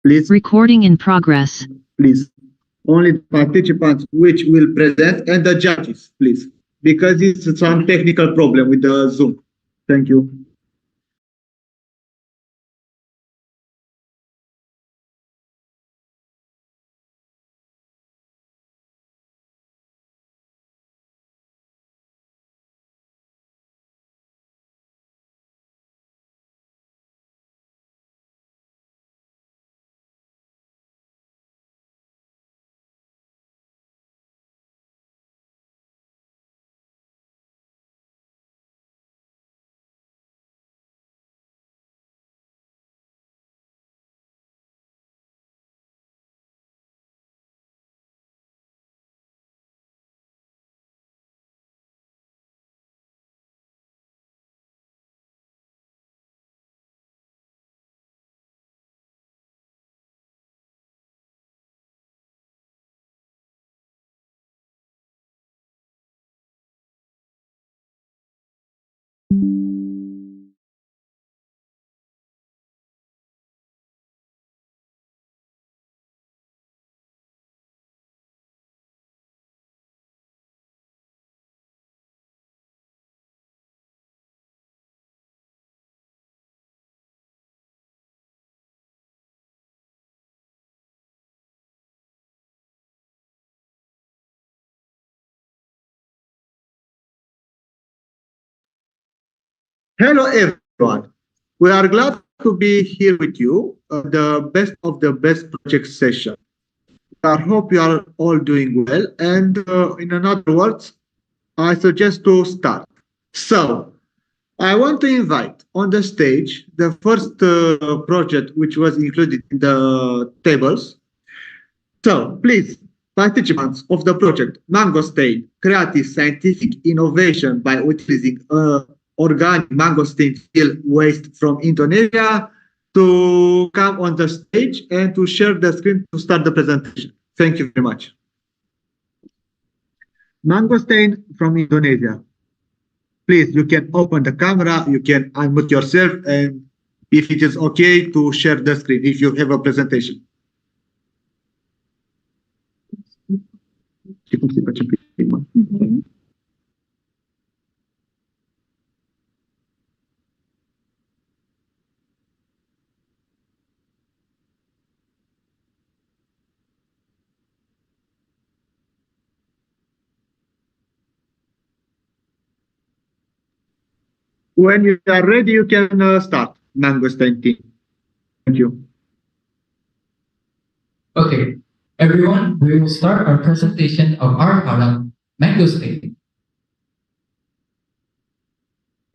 Please, Recording in progress. please. Only the participants which will present and the judges, please. Because it's some technical problem with the Zoom. Thank you. Hello, everyone. We are glad to be here with you, the best of the best project session. I hope you are all doing well. And in another words, I suggest to start. So, I want to invite on the stage the first project which was included in the tables. So, please, participants of the project Mangosteen, Creative Scientific Innovation by utilizing organic mangosteen field waste from Indonesia, to come on the stage and to share the screen to start the presentation. Thank you very much. Mangosteen from Indonesia. Please, you can open the camera, you can unmute yourself, and if it is okay to share the screen, if you have a presentation. When you are ready, you can start, Mangosteen team. Thank you. Okay, everyone, we will start our presentation of our product, mangosteen.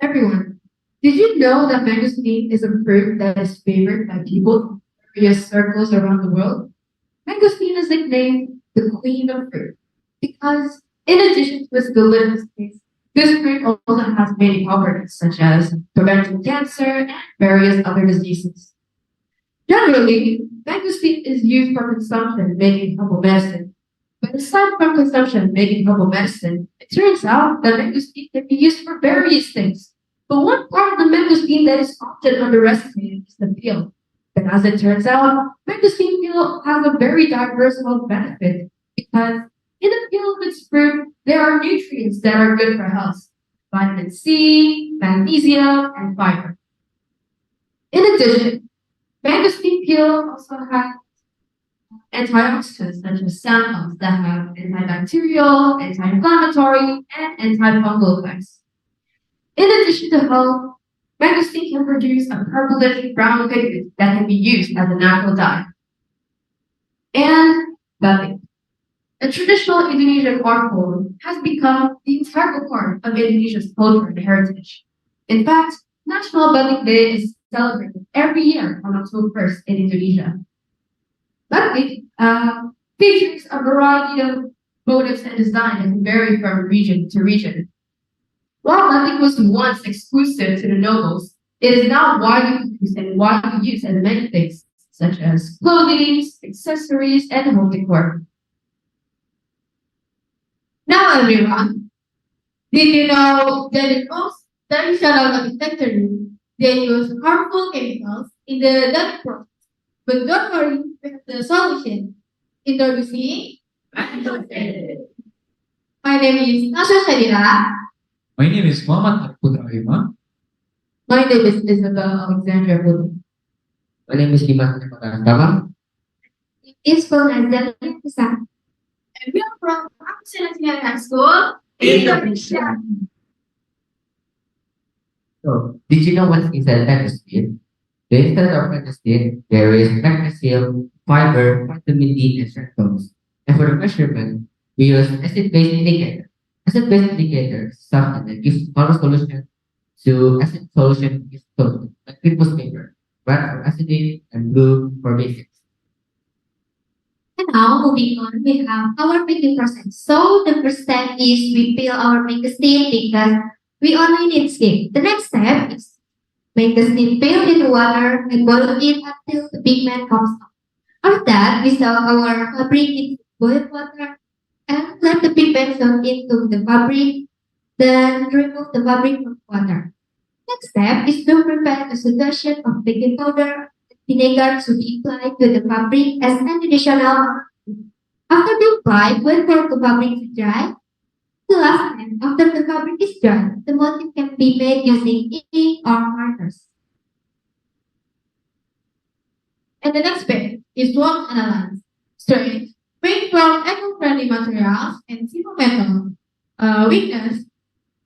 Everyone, did you know that mangosteen is a fruit that is favored by people in various circles around the world? Mangosteen is nicknamed the queen of fruit because, in addition to its delicious taste, this fruit also has many properties such as preventing cancer and various other diseases. Generally, mangosteen is used for consumption making herbal medicine. But aside from consumption making herbal medicine, it turns out that mangosteen can be used for various things. But one part of the mangosteen that is often underestimated is the peel. And as it turns out, mangosteen peel has a very diverse health benefit because in the peel of its fruit, there are nutrients that are good for health: vitamin C, magnesium, and fiber. In addition, mangosteen peel also has antioxidants such as xanthan that have antibacterial, anti-inflammatory, and antifungal effects. In addition to health, mangosteen can produce a purplish brown pigment that can be used as a natural dye. And batik, a traditional Indonesian art form, has become the integral part of Indonesia's culture and heritage. In fact, National Batik Day is celebrated every year on October 1st in Indonesia. Batik features a variety of motifs and designs that can vary from region to region. While batik was once exclusive to the nobles, it is now widely used and widely used in many things, such as clothing, accessories, and home decor. Now, everyone, did you know that in most traditional manufacturing, they use harmful chemicals in the dyeing process? But don't worry, we have the solution. Introducing my name is Nasha Sharira. My name is Muhammad Putra Ima. My name is Isabel Alexandra Putra. My name is Dimas Nagama. Is from Azalea Pisa. And we are from I3NEW High School, Indonesia. So, did you know what is a magnesium? The instance of magnesium, there is magnesium, fiber, vitamin D, and fructose. And for the measurement, we use acid-base indicator. Acid-base indicator is something that gives color solution to acid solution is solution, like litmus paper, red for acidic and blue for basics. And now moving on, we have our baking process. So the first step is we fill our magazine because we only need steam. The next step is make the steam fill in water and boil it until the pigment comes out. After that, we soak our fabric in boiled water and let the pigment soak into the fabric. Then remove the fabric from water. Next step is to prepare a solution of baking powder. Vinegar to be applied to the fabric as an additional. After being applied, wait for the fabric to dry. The last step, after the fabric is dry, the motif can be made using ink or markers. And the next bit is SWOT analyze. Strength, made from eco-friendly materials and simple metal. Weakness,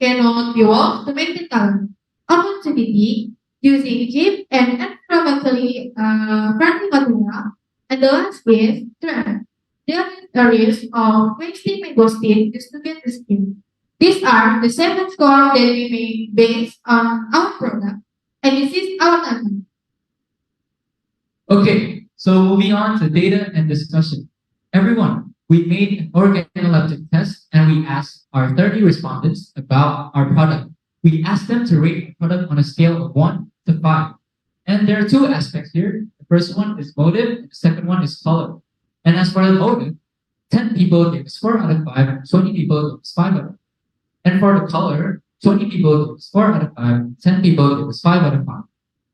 cannot be washed to maintain color. Opportunity, using cheap and environmentally friendly material. And the last is threat. There is a risk of wasting mangosteen just to get the skin. These are the 7 scores that we made based on our product. And this is our timeline. Okay, so moving on to data and discussion. Everyone, we made an organoleptic test and we asked our 30 respondents about our product. We asked them to rate our product on a scale of 1 to 5. And there are two aspects here. The first one is motive, and the second one is color. And as for the motive, 10 people gave us 4 out of 5, 20 people gave us 5 out of 5. And for the color, 20 people gave us 4 out of 5, 10 people gave us 5 out of 5.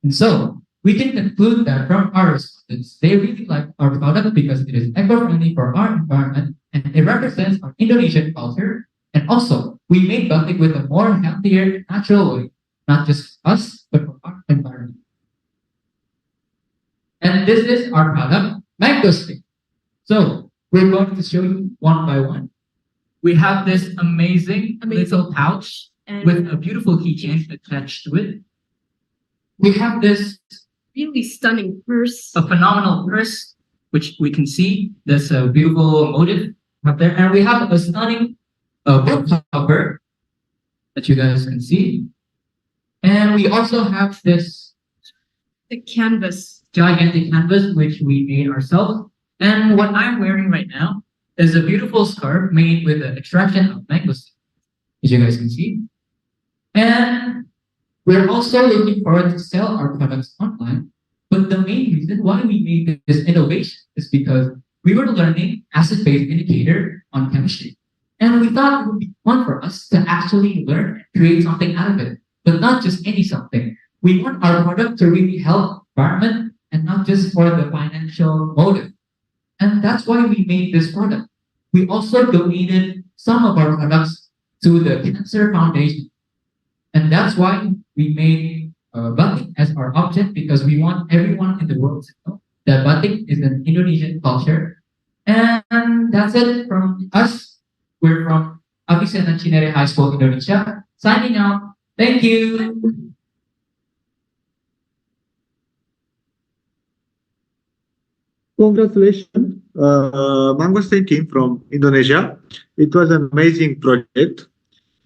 And so, we can conclude that from our respondents, they really like our product because it is eco-friendly for our environment and it represents our Indonesian culture. And also, we made batik with a more healthier and natural way, not just for us, but for our environment. And this is our product, mango stick. So, we're going to show you one by one. We have this amazing little pouch with a beautiful keychain attached to it. We have this really stunning purse. a phenomenal purse, which we can see. There's a beautiful motif up there. And we have a stunning book cover that you guys can see. And we also have this The canvas. gigantic canvas, which we made ourselves. And what I'm wearing right now is a beautiful scarf made with the extraction of mangoes, as you guys can see. And we're also looking forward to sell our products online. But the main reason why we made this innovation is because we were learning acid-base indicator on chemistry. And we thought it would be fun for us to actually learn and create something out of it, but not just any something. We want our product to really help environment and not just for the financial motive. And that's why we made this product. We also donated some of our products to the Cancer Foundation. And that's why we made batik as our object because we want everyone in the world to know that batik is an Indonesian culture. And that's it from us. We're from I3NEW High School, Indonesia. Signing out. Thank you. Congratulations, Mangosteen team from Indonesia. It was an amazing project.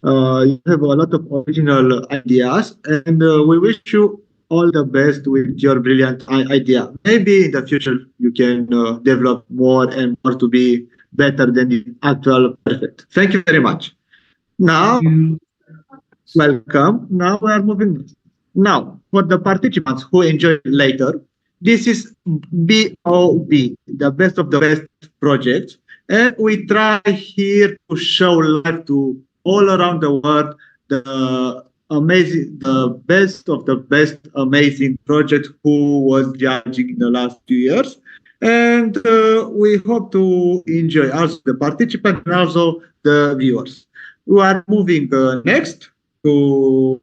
You have a lot of original ideas, and we wish you all the best with your brilliant idea. Maybe in the future you can develop more and more to be better than the actual perfect. Thank you very much. Now, welcome. Now we are moving. Now, for the participants who enjoy later, this is BOB, the best of the best project. And we try here to show life to all around the world the the best of the best amazing project who was judging in the last 2 years. And we hope to enjoy also the participants and also the viewers. We are moving next to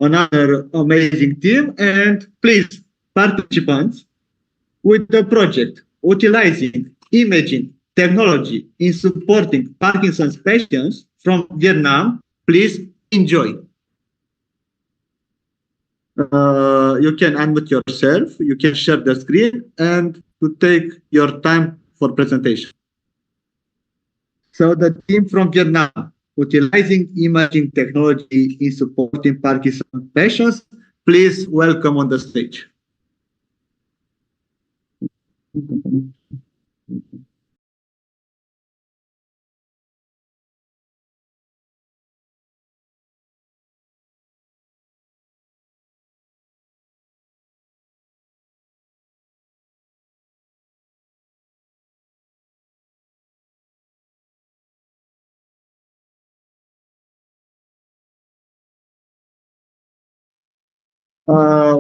another amazing team. And please, participants, with the project utilizing imaging technology in supporting Parkinson's patients from Vietnam, please enjoy. You can unmute yourself, you can share the screen and to take your time for presentation. So the team from Vietnam, utilizing imaging technology in supporting Parkinson's patients, please welcome on the stage.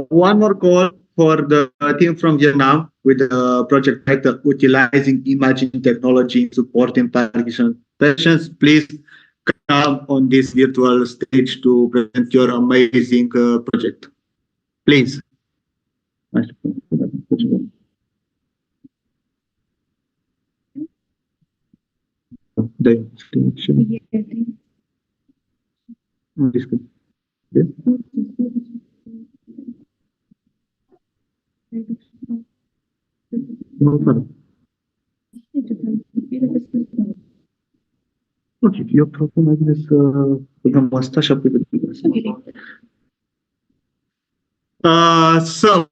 One more call for the team from Vietnam with the project title Utilizing Imaging Technology in Supporting Parkinson Patients. Please come on this virtual stage to present your amazing project. Please. Ok, eu propun mai bine să băgăm asta și apoi vedem. So,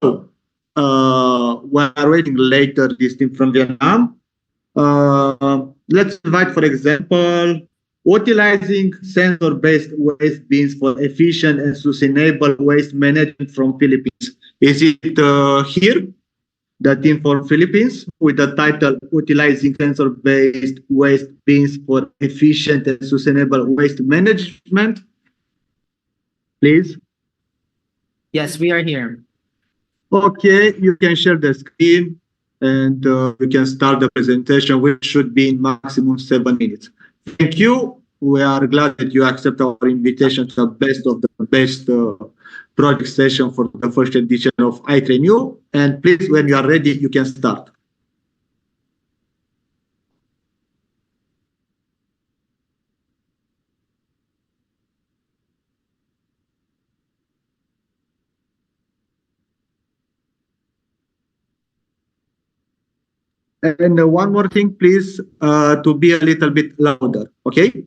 we are waiting later this team from Vietnam. Let's invite, for example, utilizing sensor-based waste bins for efficient and sustainable waste management from Philippines. Is it here? The team for Philippines with the title Utilizing Sensor-Based Waste Bins for Efficient and Sustainable Waste Management. Please. Yes, we are here. Okay, you can share the screen and we can start the presentation, which should be in maximum 7 minutes. Thank you. We are glad that you accept our invitation to the best of the best project session for the first edition of I3NEW. And please, when you are ready, you can start. And one more thing, please, to be a little bit louder, okay?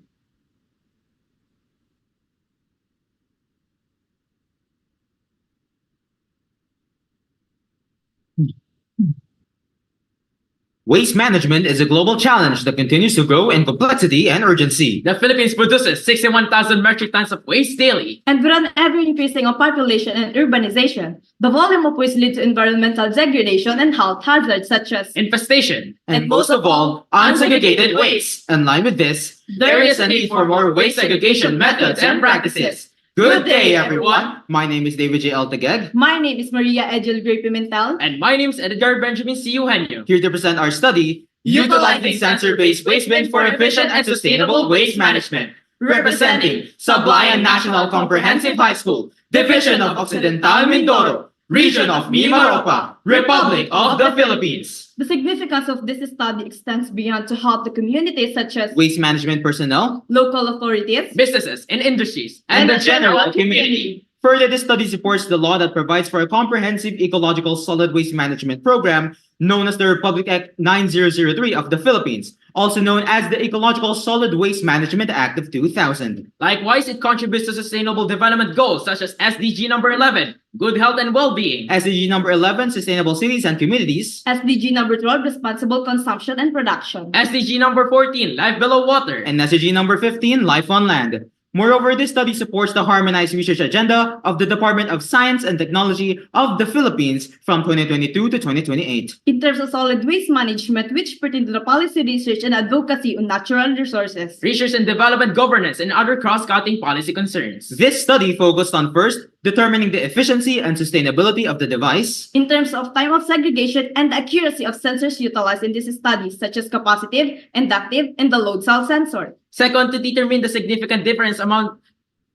Waste management is a global challenge that continues to grow in complexity and urgency. The Philippines produces 61,000 metric tons of waste daily. And with an ever-increasing of population and urbanization, the volume of waste leads to environmental degradation and health hazards such as Infestation. And most of all, unsegregated waste. In line with this, there is a need for more waste segregation methods and practices. Good day, everyone. My name is David J. Altageg. My name is Maria Edgel Gray Pimentel. And my name is Edgar Benjamin C. Eugenio. Here to present our study, Utilizing Sensor-Based Waste Bins for Efficient and Sustainable Waste Management. Representing Sablayan National Comprehensive High School, Division of Occidental Mindoro, Region of Mimaropa, Republic of the Philippines. The significance of this study extends beyond to help the community such as Waste management personnel, local authorities, Businesses and industries. and the general community. Further, this study supports the law that provides for a comprehensive ecological solid waste management program known as the Republic Act 9003 of the Philippines, also known as the Ecological Solid Waste Management Act of 2000. Likewise, it contributes to sustainable development goals such as SDG number 11, good health and well-being. SDG number 11, Sustainable Cities and Communities. SDG number 12, responsible consumption and production, SDG number 14, life below water. And SDG number 15, Life on Land. Moreover, this study supports the harmonized research agenda of the Department of Science and Technology of the Philippines from 2022 to 2028. In terms of solid waste management, which pertain to the policy research and advocacy on natural resources. Research and development governance and other cross-cutting policy concerns. This study focused on first, determining the efficiency and sustainability of the device. In terms of time of segregation and the accuracy of sensors utilized in this study, such as capacitive, inductive, and the load cell sensor. Second, to determine the significant difference around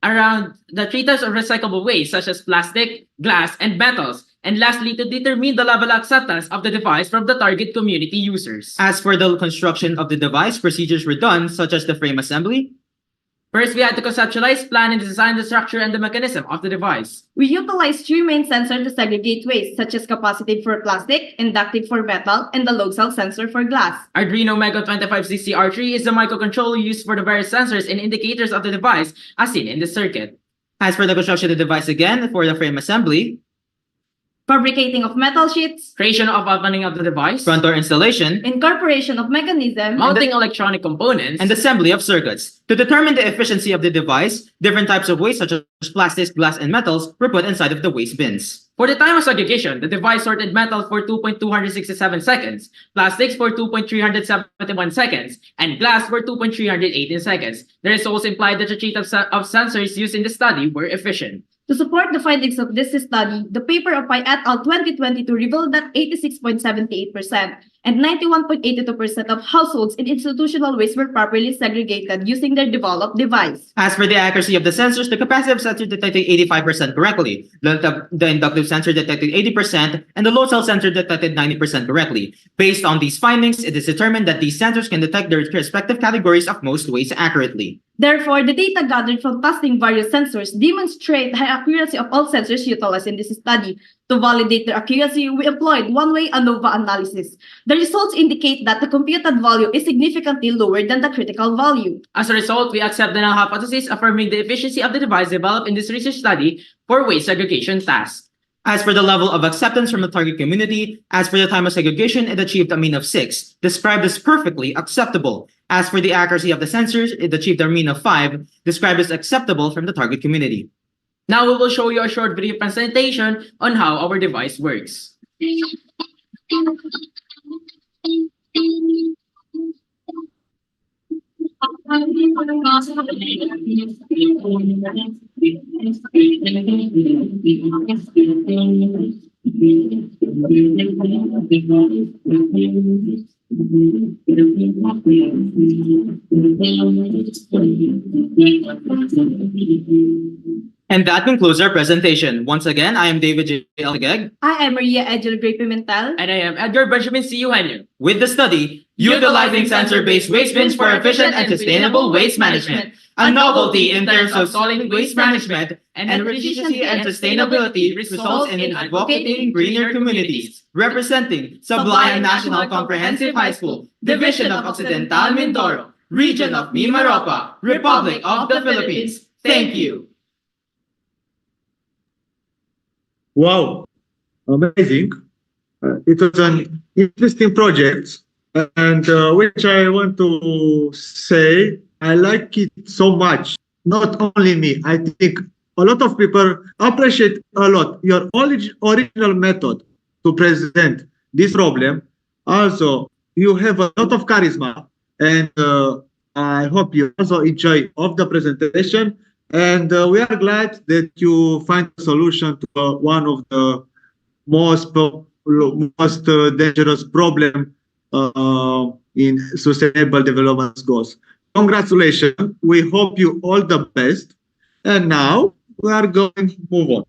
the three types of recyclable waste, such as plastic, glass, and metals. And lastly, to determine the level of acceptance of the device from the target community users. As for the construction of the device, procedures were done, such as the frame assembly. First, we had to conceptualize, plan, and design the structure and the mechanism of the device. We utilized three main sensors to segregate waste, such as capacitive for plastic, inductive for metal, and the load cell sensor for glass. I3NEW Mega 2560R3 is the microcontroller used for the various sensors and indicators of the device as seen in the circuit. As for the construction of the device again, for the frame assembly, Fabricating of metal sheets, Creation of opening of the device, front door installation, incorporation of mechanism, mounting electronic components, and assembly of circuits. To determine the efficiency of the device, different types of waste such as plastics, glass, and metals were put inside of the waste bins. For the time of segregation, the device sorted metal for 2.267 seconds, plastics for 2.371 seconds, and glass for 2.318 seconds. The results implied that the rate of sensors used in the study were efficient. To support the findings of this study, the paper of Pai et al. 2022 revealed that 86.78% and 91.82% of households in institutional waste were properly segregated using their developed device. As for the accuracy of the sensors, the capacitive sensor detected 85% correctly, the inductive sensor detected 80%, and the load cell sensor detected 90% correctly. Based on these findings, it is determined that these sensors can detect their respective categories of most waste accurately. Therefore, the data gathered from testing various sensors demonstrate the high accuracy of all sensors utilized in this study. To validate their accuracy, we employed one-way ANOVA analysis. The results indicate that the computed value is significantly lower than the critical value. As a result, we accept the null hypothesis affirming the efficiency of the device developed in this research study for waste segregation tasks. As for the level of acceptance from the target community, as for the time of segregation, it achieved a mean of 6, described as perfectly acceptable. As for the accuracy of the sensors, it achieved a mean of 5, described as acceptable from the target community. Now we will show you a short video presentation on how our device works. And that concludes our presentation. Once again, I am David J. Elgeg. I am Maria Edgel Gray Pimentel. And I am Edgar Benjamin C. Eugenio. With the study, Utilizing Sensor-Based Waste Bins for Efficient and Sustainable Waste Management, a novelty in terms of solid waste management and efficiency and sustainability results in advocating greener communities. Representing Sablayan National Comprehensive High School, Division of Occidental Mindoro, Region of Mimaropa, Republic of the Philippines. Thank you. Wow, amazing. It was an interesting project, and which I want to say, I like it so much. Not only me, I think a lot of people appreciate a lot your original method to present this problem. Also, you have a lot of charisma, and I hope you also enjoy of the presentation. And we are glad that you find a solution to one of the most dangerous problem in sustainable development goals. Congratulations. We hope you all the best. And now we are going to move on.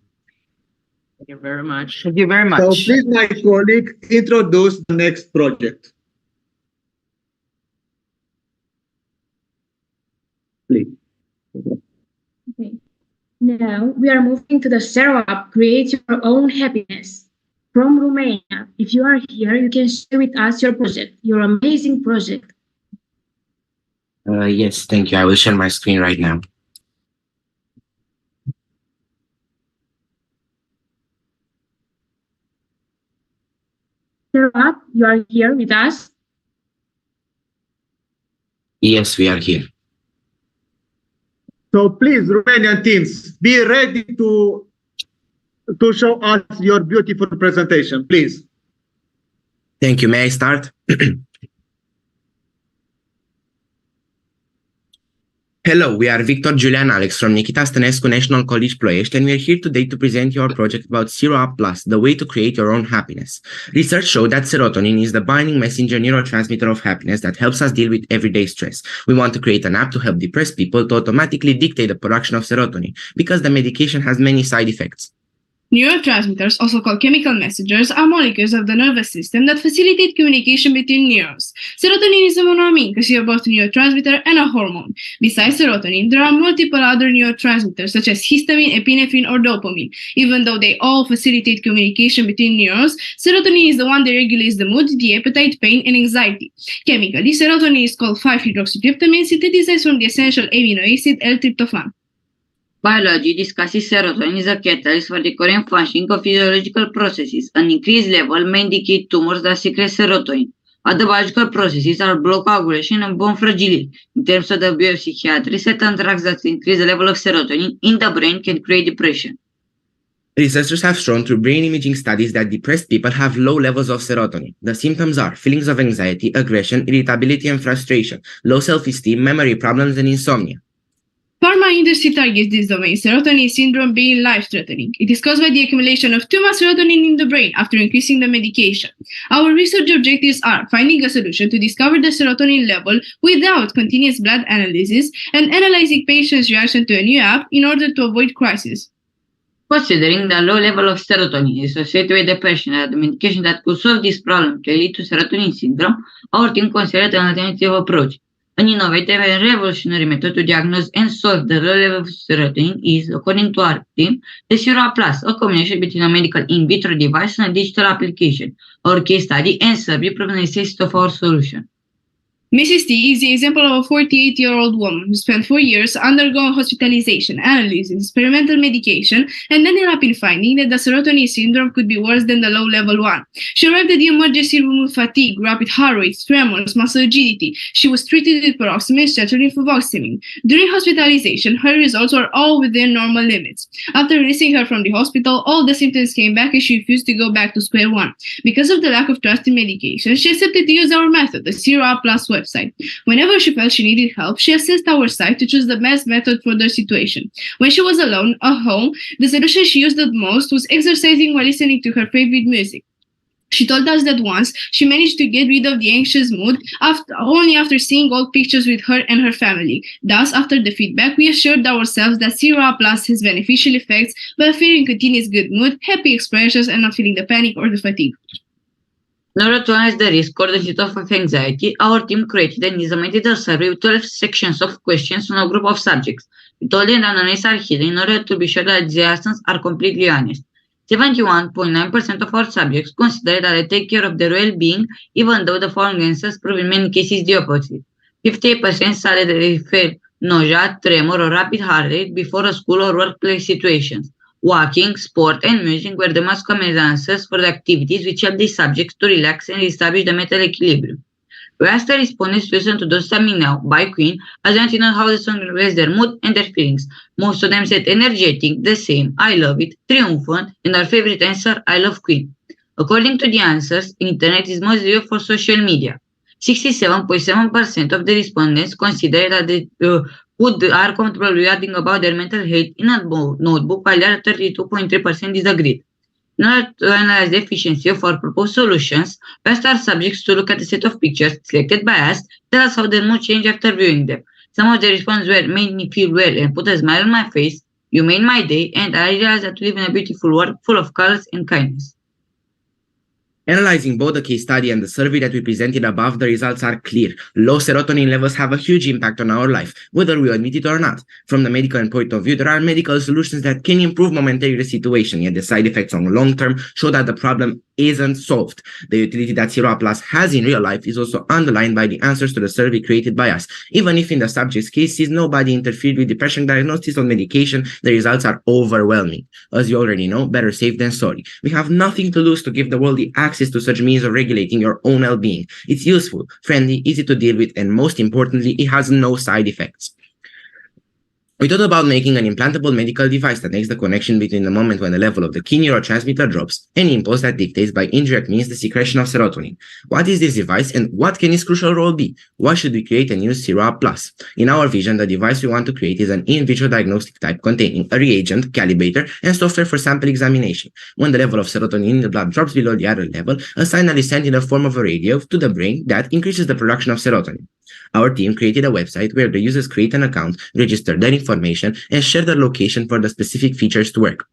Thank you very much. Thank you very much. So please, my colleague, introduce the next project. Please. Okay. Now we are moving to the Zero Up, Create Your Own Happiness. From Romania, if you are here, you can share with us your project, your amazing project. Yes, thank you. I will share my screen right now. Zero Up, you are here with us. Yes, we are here. So please, Romanian teams, be ready to show us your beautiful presentation, please. Thank you. May I start? Hello, we are Victor, Julia, and Alex from Nikita Stănescu National College Ploiești, and we are here today to present you our project about Zero Up Plus, the way to create your own happiness. Research showed that serotonin is the binding messenger neurotransmitter of happiness that helps us deal with everyday stress. We want to create an app to help depressed people to automatically dictate the production of serotonin, because the medication has many side effects. Neurotransmitters, also called chemical messengers, are molecules of the nervous system that facilitate communication between neurons. Serotonin is a monoamine considered both a neurotransmitter and a hormone. Besides serotonin, there are multiple other neurotransmitters such as histamine, epinephrine, or dopamine. Even though they all facilitate communication between neurons, serotonin is the one that regulates the mood, the appetite, pain, and anxiety. Chemically, serotonin is called 5-hydroxytryptamine, synthesized from the essential amino acid L-tryptophan. Biology discusses serotonin is a catalyst for the current functioning of physiological processes. An increased level may indicate tumors that secrete serotonin. Other biological processes are blood coagulation and bone fragility. In terms of the biopsychiatry, certain drugs that increase the level of serotonin in the brain can create depression. Researchers have shown through brain imaging studies that depressed people have low levels of serotonin. The symptoms are feelings of anxiety, aggression, irritability, and frustration, low self-esteem, memory problems, and insomnia. Pharma industry targets this domain, serotonin syndrome being life-threatening. It is caused by the accumulation of too much serotonin in the brain after increasing the medication. Our research objectives are finding a solution to discover the serotonin level without continuous blood analysis and analyzing patients' reaction to a new app in order to avoid crisis. Considering the low level of serotonin associated with depression and the medication that could solve this problem can lead to serotonin syndrome, our team considered an alternative approach. An innovative and revolutionary method to diagnose and solve the low level of serotonin is, according to our team, the Zero Plus, a combination between a medical in vitro device and a digital application. Our case study and survey prove the necessity of our solution. Mrs. T is the example of a 48-year-old woman who spent 4 years undergoing hospitalization, analysis, experimental medication, and ended up in finding that the serotonin syndrome could be worse than the low-level one. She arrived at the emergency room with fatigue, rapid heart rates, tremors, muscle rigidity. She was treated with paroxysmal fluvoxamine. During hospitalization, her results were all within normal limits. After releasing her from the hospital, all the symptoms came back and she refused to go back to square one. Because of the lack of trust in medication, she accepted to use our method, the Zero Plus website. Whenever she felt she needed help, she accessed our site to choose the best method for their situation. When she was alone at home, the solution she used the most was exercising while listening to her favorite music. She told us that once she managed to get rid of the anxious mood only after seeing old pictures with her and her family. Thus, after the feedback, we assured ourselves that Zero Plus has beneficial effects by offering continuous good mood, happy expressions, and not feeling the panic or the fatigue. In order to analyze the risk or the symptoms of anxiety, our team created and implemented a survey with 12 sections of questions on a group of subjects. We told them that analyses are hidden in order to be sure that the answers are completely honest. 71.9% of our subjects consider that they take care of their well-being, even though the following answers prove in many cases the opposite. 58% said that they felt nausea, tremor, or rapid heart rate before a school or workplace situations. Walking, sport, and music were the most common answers for the activities which help these subjects to relax and establish the mental equilibrium. We asked the respondents to listen to Don't Stop Me Now by Queen, as they want to know how the song reflects their mood and their feelings. Most of them said energetic, the same, I love it, triumphant, and our favorite answer, I love Queen. According to the answers, internet is most used for social media. 67.7% of the respondents consider that they are comfortable writing about their mental health in a notebook, while the other 32.3% disagreed. In order to analyze the efficiency of our proposed solutions, we asked our subjects to look at a set of pictures selected by us, tell us how their mood changed after viewing them. Some of the responses were, made me feel well and put a smile on my face, you made my day, and I realized that we live in a beautiful world full of colors and kindness. Analyzing both the case study and the survey that we presented above, the results are clear. Low serotonin levels have a huge impact on our life, whether we admit it or not. From the medical point of view, there are medical solutions that can improve momentarily the situation, yet the side effects on long term show that the problem isn't solved. The utility that Zero Plus has in real life is also underlined by the answers to the survey created by us. Even if in the subject's cases nobody interfered with depression diagnosis or medication, the results are overwhelming. As you already know, better safe than sorry. We have nothing to lose to give the world the access to such means of regulating your own well-being. It's useful, friendly, easy to deal with, and most importantly, it has no side effects. We thought about making an implantable medical device that makes the connection between the moment when the level of the key neurotransmitter drops and impulse that dictates by indirect means the secretion of serotonin. What is this device and what can its crucial role be? Why should we create and use Serum Plus? In our vision, the device we want to create is an in vitro diagnostic type containing a reagent, calibrator, and software for sample examination. When the level of serotonin in the blood drops below the other level, a signal is sent in the form of a radio to the brain that increases the production of serotonin. Our team created a website where the users create an account, register their information, and share their location for the specific features to work.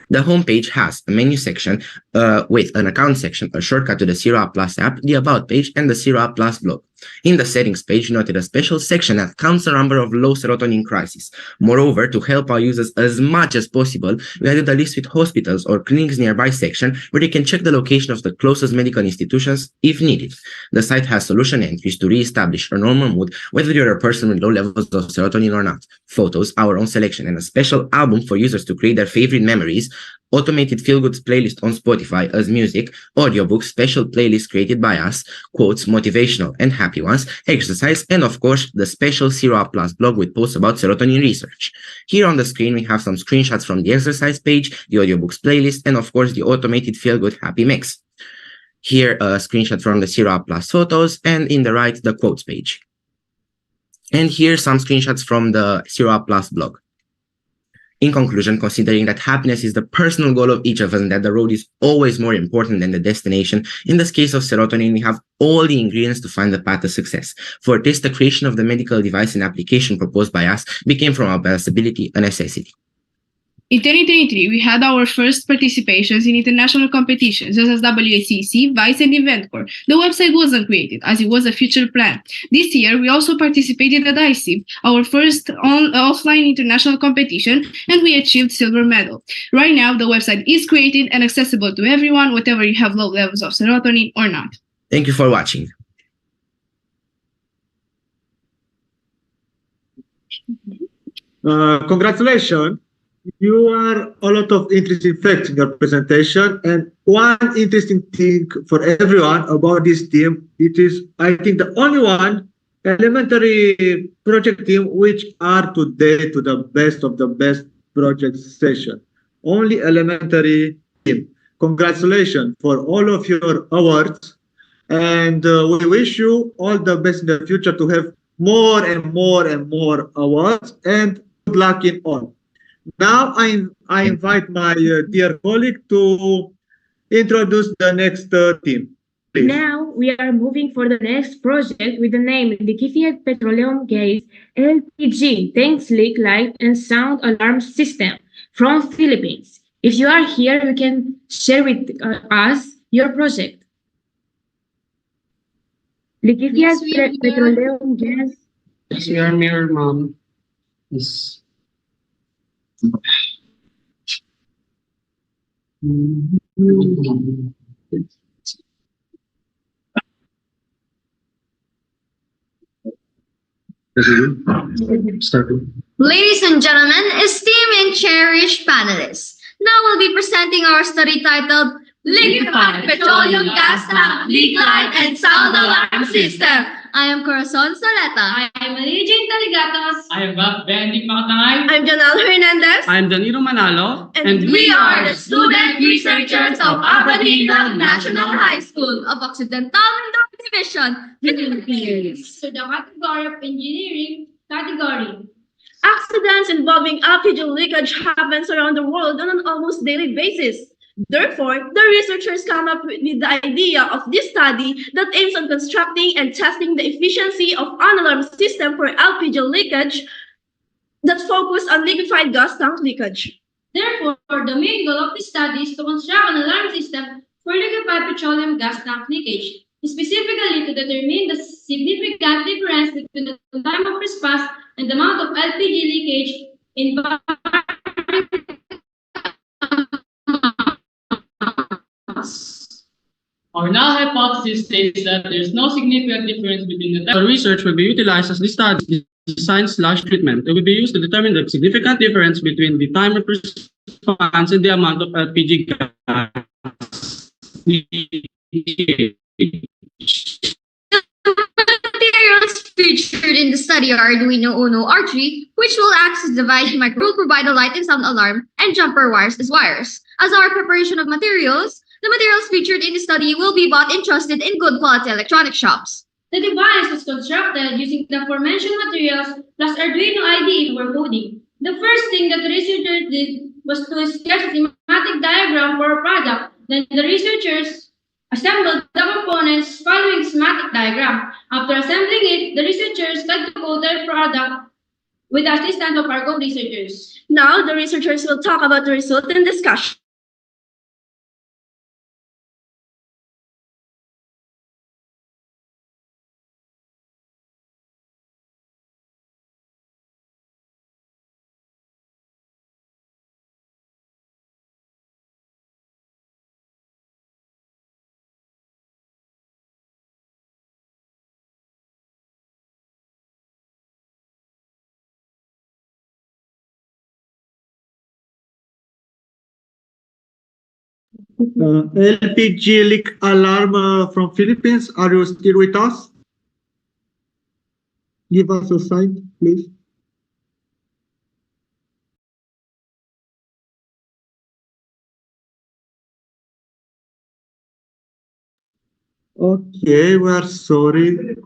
The homepage has a menu section with an account section, a shortcut to the Serum Plus app, the About page, and the Serum Plus blog. In the settings page, we noted a special section that counts the number of low serotonin crises. Moreover, to help our users as much as possible, we added a list with hospitals or clinics nearby section where they can check the location of the closest medical institutions if needed. The site has solution entries to re-establish a normal mood, whether you're a person with low levels of serotonin or not, photos, our own selection, and a special album for users to create their favorite memories, automated feel-goods playlist on Spotify as music, audiobooks, special playlists created by us, quotes, motivational and happy ones, exercise, and of course, the special Serum Plus blog with posts about serotonin research. Here on the screen, we have some screenshots from the exercise page, the audiobooks playlist, and of course, the automated feel-good happy mix. Here, a screenshot from the Serum Plus photos, and in the right, the quotes page. And here, some screenshots from the Serum Plus blog. In conclusion, considering that happiness is the personal goal of each of us and that the road is always more important than the destination, in this case of serotonin, we have all the ingredients to find the path to success. For this, the creation of the medical device and application proposed by us became from our possibility a necessity. In 2023, we had our first participations in international competitions such as WACC, Vice, and InventCore. The website wasn't created, as it was a future plan. This year, we also participated at I3NEW, our first offline international competition, and we achieved silver medal. Right now, the website is created and accessible to everyone, whether you have low levels of serotonin or not. Thank you for watching. Congratulations. You are a lot of interesting facts in your presentation, and one interesting thing for everyone about this team, it is, I think, the only one elementary project team which are today to the best of the best project session. Only elementary team. Congratulations for all of your awards, and we wish you all the best in the future to have more and more and more awards, and good luck in all. Now I invite my dear colleague to introduce the next team. Please. Now we are moving for the next project with the name Liquefied Petroleum Gas LPG Tanks Leak Light and Sound Alarm System from Philippines. If you are here, you can share with us your project. Liquefied Petroleum Gas. Yes, we are mirror, mom. Yes. Ladies and gentlemen, esteemed and cherished panelists, now we'll be presenting our study titled Liquefied Petroleum Gas Tank Leak Light and Sound Alarm System. I am Corazon Soleta. I am Marijin Taligatos. I am Benedict Makatangay. I'm Janelle Hernandez. I am Danilo Manalo. And we are the student researchers of Abadigal National High School of Occidental Mindoro Division, Philippines. So the category of engineering category. Accidents involving LPG leakage happens around the world on an almost daily basis. Therefore, the researchers come up with the idea of this study that aims on constructing and testing the efficiency of an alarm system for LPG leakage that focus on liquefied gas tank leakage. Therefore, the main goal of this study is to construct an alarm system for liquefied petroleum gas tank leakage, specifically to determine the significant difference between the time of response and the amount of LPG leakage in Our null hypothesis states that there is no significant difference between the The research will be utilized as this study design/treatment. It will be used to determine the significant difference between the time of response and the amount of LPG gas. Materials featured Featured in the study are I3NEW Uno R3, which will act as the device will provide a light and sound alarm, and jumper wires as wires. As our preparation of materials, the materials featured in the study will be bought and trusted in good quality electronic shops. The device was constructed using the aforementioned materials plus Arduino IDE for coding. The first thing that the researchers did was to sketch a schematic diagram for a product. Then the researchers assembled the components following the schematic diagram. After assembling it, the researchers cut to code their product with the assistance of our co-researchers. Now, the researchers will talk about the result and discussion. LPG leak alarm from Philippines. Are you still with us? Give us a sign, please. Okay, we are sorry.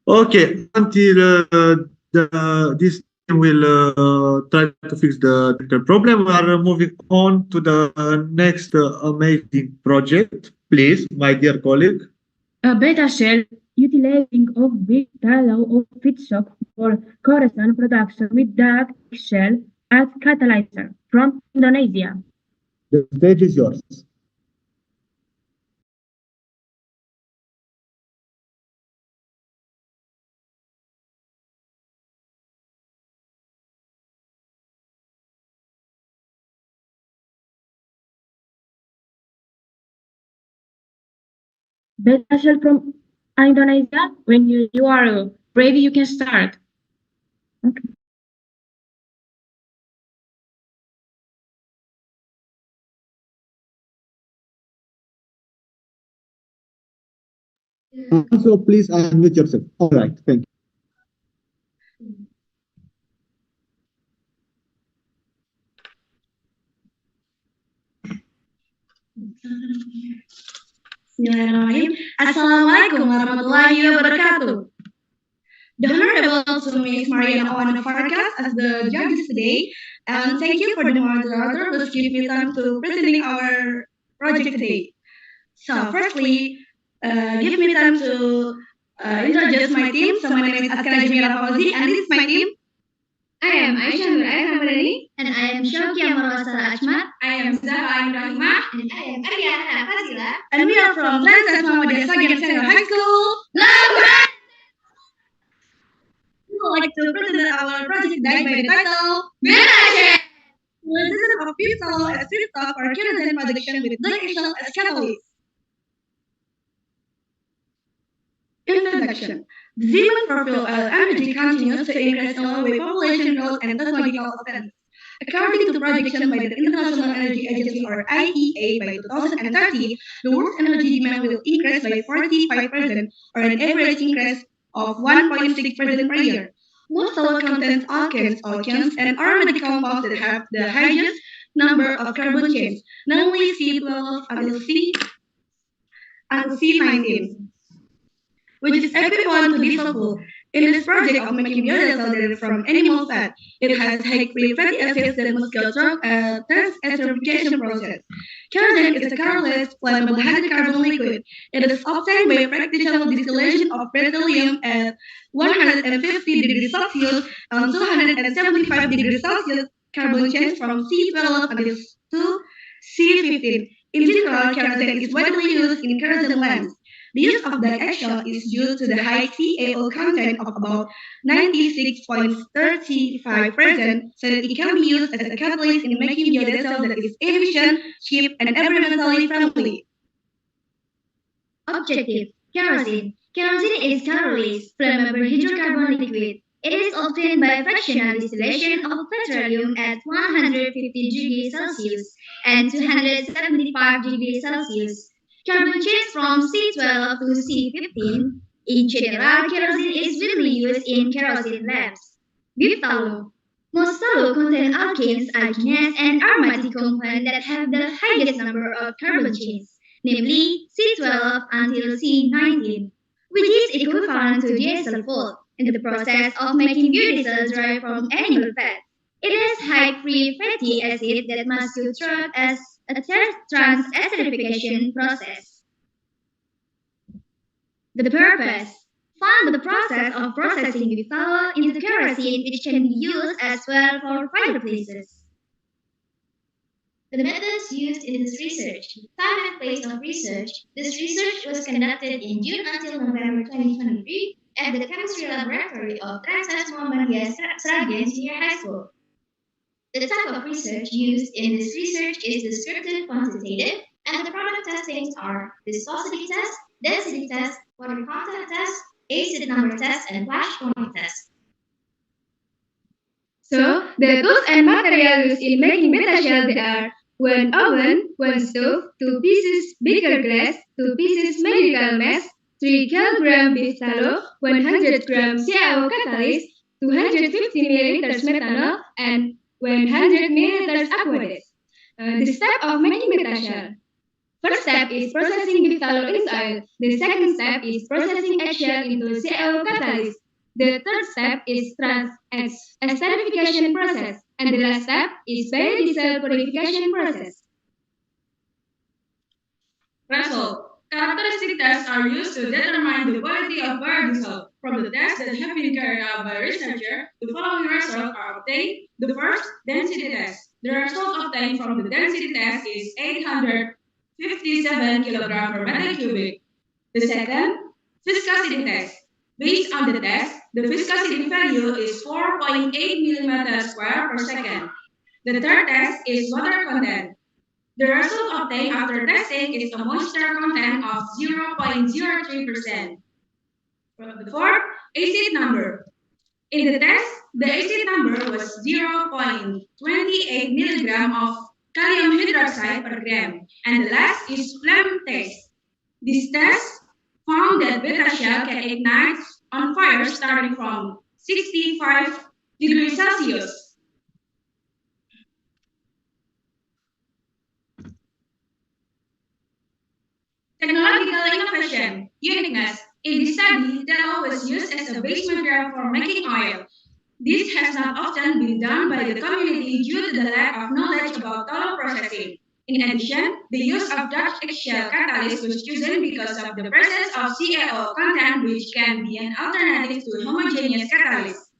Okay, until this team will try to fix the problem, we are moving on to the next amazing project. Please, my dear colleague. A beta shell utilizing of big tallow of feedstock for Khorasan production with dark shell as catalyzer from Indonesia. The stage is yours. Beta shell from Indonesia. When you are ready, you can start. Okay. Also, please unmute yourself. All right, thank you. Bismillahirrahmanirrahim. Assalamualaikum warahmatullahi wabarakatuh. The Honorable Sumi Mariana Owana Farkas as the judges today, and thank you for the moderator who's giving me time to presenting our project today. So, firstly, give me time to introduce my team. So, my name is Askara Jamila Fauzi, and this is my team. I am Aisha Nuraya Hamadani. And I am Shaukia Marwasara Achmat. I am Zahra Ain Rahimah. And I am Ariana Fazila. And we are from Transat Muhammadiyah Sagan Senior High School. We would like to present our project today by the title Beta Utilization of Biofuel as feedstock for kerosene production with glycol as catalyst. Introduction. The demand for fuel oil energy continues to increase along with population growth and technological advances. According to projections by the International Energy Agency or IEA, by 2030, the world's energy demand will increase by 45%, or an average increase of 1.6% per year. Most oil contains alkanes, and aromatic compounds that have the highest number of carbon chains, namely C12 until C19, which is equivalent to diesel fuel. In this project of making biodiesel derived from animal fat, it has high free fatty acids that must go through a esterification process. Kerosene is a colorless, flammable hydrocarbon liquid. It is obtained by fractional distillation of petroleum at 150 degrees Celsius and 275 degrees Celsius. Carbon chains from C12 until to C15. In general, kerosene is widely used in kerosene lamps. The use of that eggshell is due to the high CaO content of about 96.35%, so that it can be used as a catalyst in making biodiesel that is efficient, cheap, and environmentally friendly. Objective. Kerosene. Kerosene is colorless, flammable hydrocarbon liquid. It is obtained by fractional distillation of petroleum at 150 degrees Celsius and 275 degrees Celsius. Carbon chains from C12 to C15. In general, kerosene is widely used in kerosene lamps. Beef tallow. Most tallow contain alkanes, alkenes, and aromatic compounds that have the highest number of carbon chains, namely C12 until C19, which is equivalent to diesel-fold. In the process of making biodiesel derived from animal fat, it has high free fatty acid that must go through as a trans esterification process. The purpose: fund the process of processing beef tallow into kerosene, which can be used as well for fireplaces. The methods used in this research. Time and place of research. This research was conducted in June until November 2023 at the chemistry laboratory of Transas Muhammadiyah Sragen Senior High School. The type of research used in this research is descriptive quantitative, and the product testings are viscosity test, density test, water content test, acid number test, and flash point test. So, the tools and materials used in making beta shell they are 1 oven, 1 stove, 2 pieces beaker glass, 2 pieces medical mask, 3 kg beef tallow, 100 gram CaO catalyst, 250 milliliters methanol, and 100 milliliters aqueous. The step of making beta shell. First step is processing beef tallow into oil. The second step is processing eggshell into CaO catalyst. The third step is esterification process, and the last step is biodiesel purification process. Result. Characteristic tests are used to determine the quality of biodiesel. From the tests that have been carried out by researchers, the following results are obtained. The first, density test. The result obtained from the density test is 857 kg per meter cubic. The second, viscosity test. Based on the test, the viscosity value is 4.8 millimeters square per second. The third test is water content. The result obtained after testing is a moisture content of 0.03%. The fourth, acid number. In the test, the acid number was 0.28 milligram of calcium hydroxide per gram. And the last is flame test. This test found that beta shell can ignite on fire starting from 65 degrees Celsius. Technological innovation, uniqueness. In this study, tallow was used as a base material for making oil. This has not often been done by the community due to the lack of knowledge about tallow processing. In addition, the use of Dutch eggshell catalyst was chosen because of the presence of CaO content, which can be an alternative to homogeneous catalyst.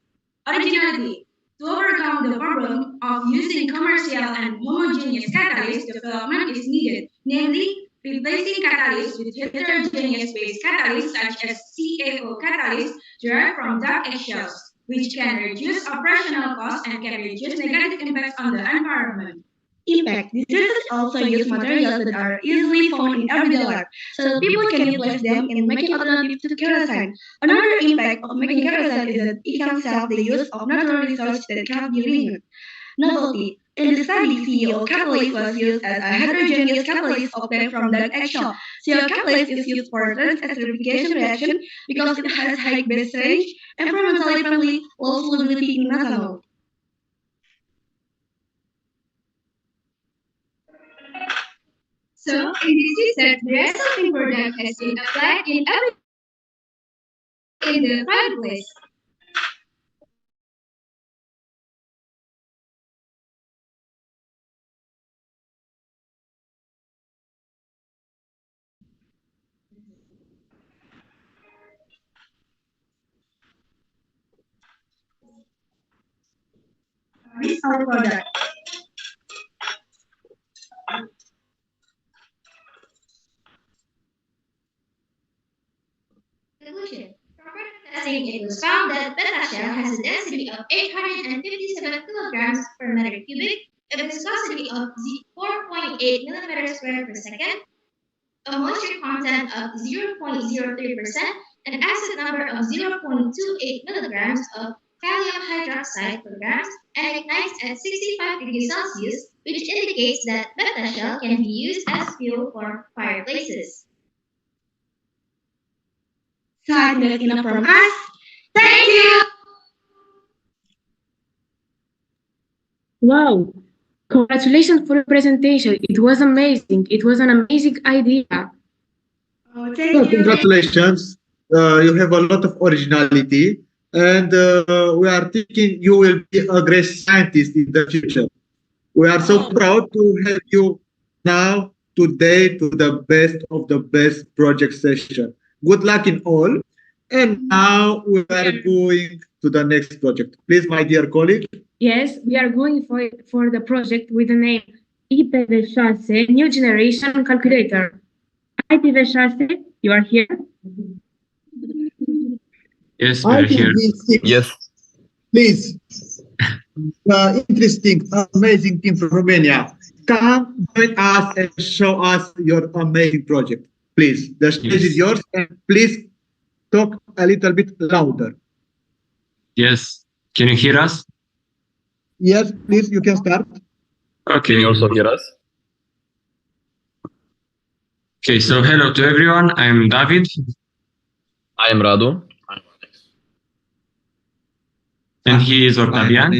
Originality. To overcome the problem of using commercial and homogeneous catalyst, development is needed, namely replacing catalysts with heterogeneous-based catalysts such as CaO catalysts derived from duck eggshells, which can reduce operational costs and can reduce negative impacts on the environment. Impact. These research also use materials that are easily found in everyday life, so that people can utilize them in making alternatives to kerosene. Another impact of making kerosene is that it can save the use of natural resources that cannot be renewed. Novelty. In the study, CEO catalyst was used as a heterogeneous catalyst obtained from that eggshell. CEO catalyst is used for esterification reaction because it has high base range, environmentally friendly, low solubility in methanol. So, in this research, the resulting product has been applied in the fireplace. This is our product. Conclusion. From product testing, it was found that beta shell has a density of 857 kilograms per meter cubic, a viscosity of 4.8 millimeters squared per second, a moisture content of 0.03%, an exit number of 0.28 milligrams of calcium hydroxide per gram, and ignites at 65 degrees Celsius, which indicates that metashell can be used as fuel for fireplaces. So I think that's enough from us. Thank you! Wow! Congratulations for your presentation. It was amazing. It was an amazing idea. Oh, So congratulations. You have a lot of originality, and we are thinking you will be a great scientist in the future. We are so proud to have you now, today, to the best of the best project session. Good luck in all. And now we are going to the next project. Please, my dear colleague. Yes, we are going for the project with the name IPv6 New Generation Calculator. IPv6, you are here? Yes, we are here. Yes. Please. Interesting, amazing team from Romania. Come join us and show us your amazing project. Please, the stage is yours, and please talk a little bit louder. Yes. Can you hear us? Yes, please, you can start. Okay. Can you also hear us? Okay, so hello to everyone. I'm David. I am Radu. And he is Octavian.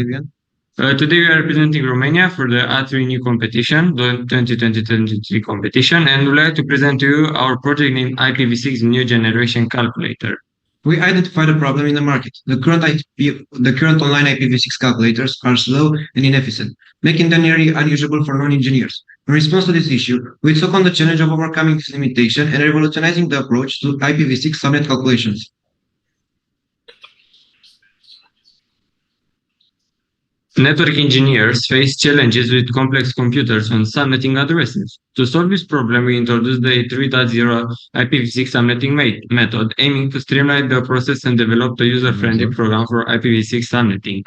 Today we are representing Romania for the I3NEW competition, the 2020-2023 competition, and we'd like to present to you our project named IPv6 New Generation Calculator. We identified a problem in the market. The current online IPv6 calculators are slow and inefficient, making them nearly unusable for non-engineers. In response to this issue, we took on the challenge of overcoming this limitation and revolutionizing the approach to IPv6 subnet calculations. Network engineers face challenges with complex computers when subnetting addresses. To solve this problem, we introduced the I3.0 IPv6 subnetting method, aiming to streamline the process and develop a user-friendly program for IPv6 subnetting.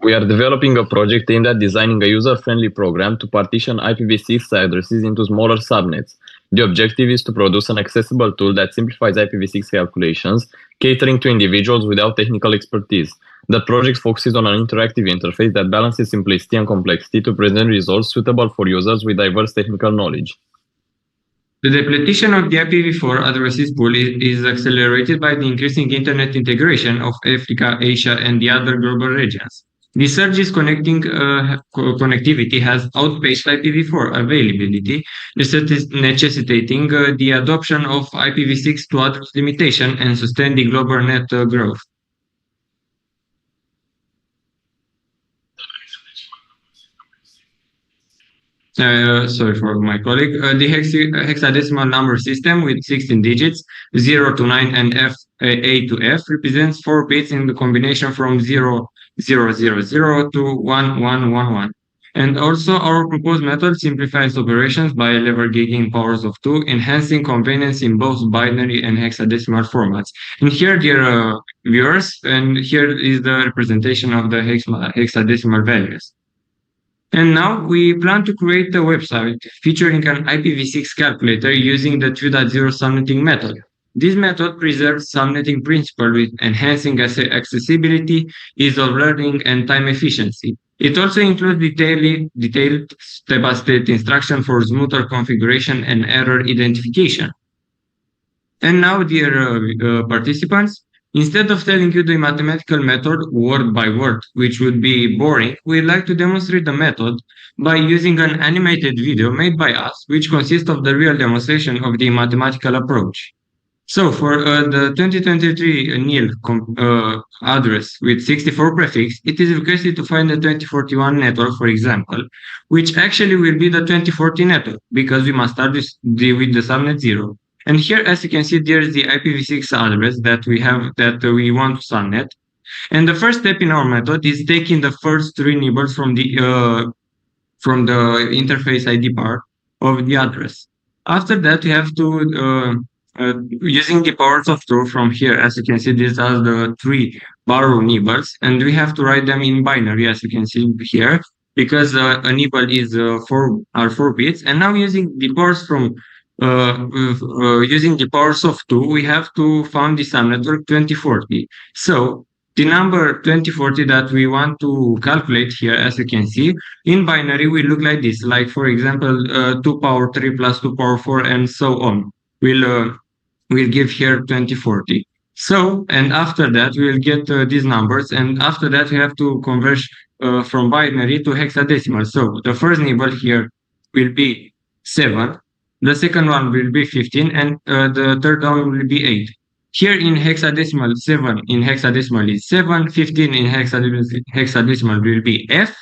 We are developing a project aimed at designing a user-friendly program to partition IPv6 addresses into smaller subnets. The objective is to produce an accessible tool that simplifies IPv6 calculations, catering to individuals without technical expertise. The project focuses on an interactive interface that balances simplicity and complexity to present results suitable for users with diverse technical knowledge. The depletion of the IPv4 addresses pool is accelerated by the increasing internet integration of Africa, Asia, and the other global regions. The surge's connectivity has outpaced IPv4 availability, necessitating the adoption of IPv6 to address limitation and sustain the global net growth. Sorry for my colleague. The hexadecimal number system with 16 digits, 0 to 9 and A to F, represents 4 bits in the combination from 0, 0, 0, 0 to 1, 1, 1, 1. And also, our proposed method simplifies operations by leveraging powers of 2, enhancing convenience in both binary and hexadecimal formats. And here, dear viewers, and here is the representation of the hexadecimal values. And now we plan to create a website featuring an IPv6 calculator using the 2.0 subnetting method. This method preserves subnetting principle with enhancing accessibility, ease of learning, and time efficiency. It also includes detailed step-by-step instruction for smoother configuration and error identification. And now, dear participants, instead of telling you the mathematical method word by word, which would be boring, we'd like to demonstrate the method by using an animated video made by us, which consists of the real demonstration of the mathematical approach. So for the 2023 NIL address with 64 prefix, it is requested to find the 2041 network, for example, which actually will be the 2040 network, because we must start with the subnet 0. And here, as you can see, there's the IPv6 address that we have that we want to subnet. And the first step in our method is taking the first 3 nibbles from the interface ID part of the address. After that, we have to using the powers of 2 from here, as you can see, these are the 3 borrow nibbles, and we have to write them in binary, as you can see here, because a nibble is 4 bits. And now using the powers from using the powers of 2, we have to found the subnetwork 2040. So the number 2040 that we want to calculate here, as you can see, in binary will look like this. Like, for example, 2 power 3 plus 2 power 4 and so on. We'll give here 2040. So, and after that, we will get these numbers. And after that, we have to convert from binary to hexadecimal. So the first nibble here will be 7. The second one will be 15. And the third one will be 8. Here in hexadecimal, 7 in hexadecimal is 7. 15 in hexadecimal will be F.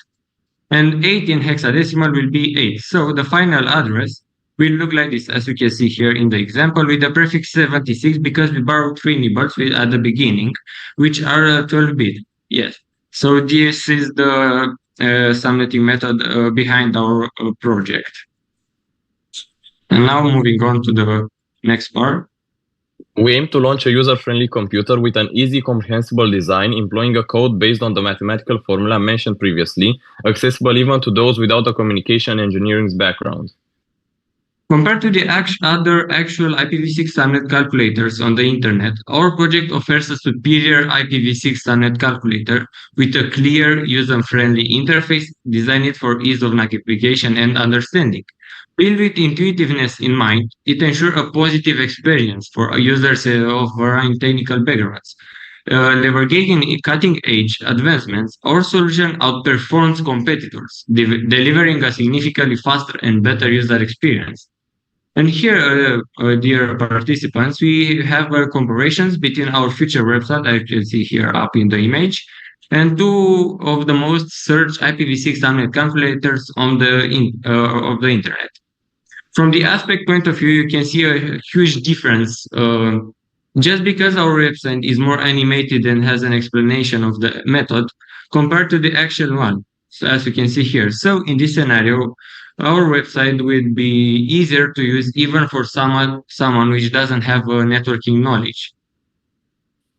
And 8 in hexadecimal will be 8. So the final address will look like this, as you can see here in the example, with the prefix 76, because we borrowed 3 nibbles at the beginning, which are 12-bit. Yes. So this is the subnetting method behind our project. And now moving on to the next part. We aim to launch a user-friendly computer with an easy, comprehensible design, employing a code based on the mathematical formula mentioned previously, accessible even to those without a communication engineering background. Compared to the other actual IPv6 subnet calculators on the internet, our project offers a superior IPv6 subnet calculator with a clear, user-friendly interface designed for ease of navigation and understanding. Built with intuitiveness in mind, it ensures a positive experience for users of varying technical backgrounds. Leveraging cutting-edge advancements, our solution outperforms competitors, delivering a significantly faster and better user experience. And here, dear participants, we have comparisons between our future website, as you can see here up in the image, and 2 of the most searched IPv6 subnet calculators on of the internet. From the aspect point of view, you can see a huge difference. Just because our website is more animated and has an explanation of the method compared to the actual one, so as you can see here. So in this scenario, our website will be easier to use even for someone which doesn't have networking knowledge.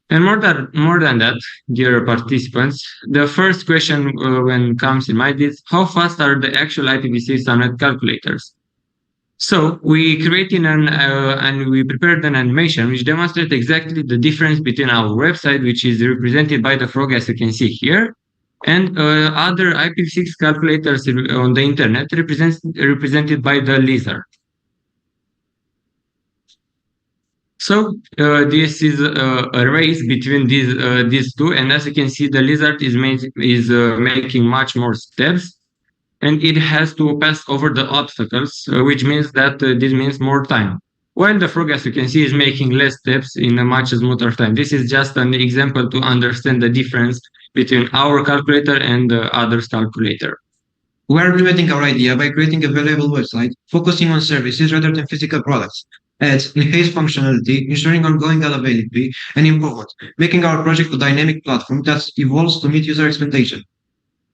And more than that, dear participants, the first question when comes in mind is, how fast are the actual IPv6 subnet calculators? So we created and we prepared an animation which demonstrates exactly the difference between our website, which is represented by the frog, as you can see here, and other IPv6 calculators on the internet represented by the lizard. So this is a race between these two, and as you can see, the lizard is making much more steps, and it has to pass over the obstacles, which means that this means more time. While the frog, as you can see, is making less steps in a much smoother time. This is just an example to understand the difference between our calculator and the other's calculator. We are implementing our idea by creating a valuable website, focusing on services rather than physical products, ads, enhanced functionality, ensuring ongoing availability and improvement, making our project a dynamic platform that evolves to meet user expectations.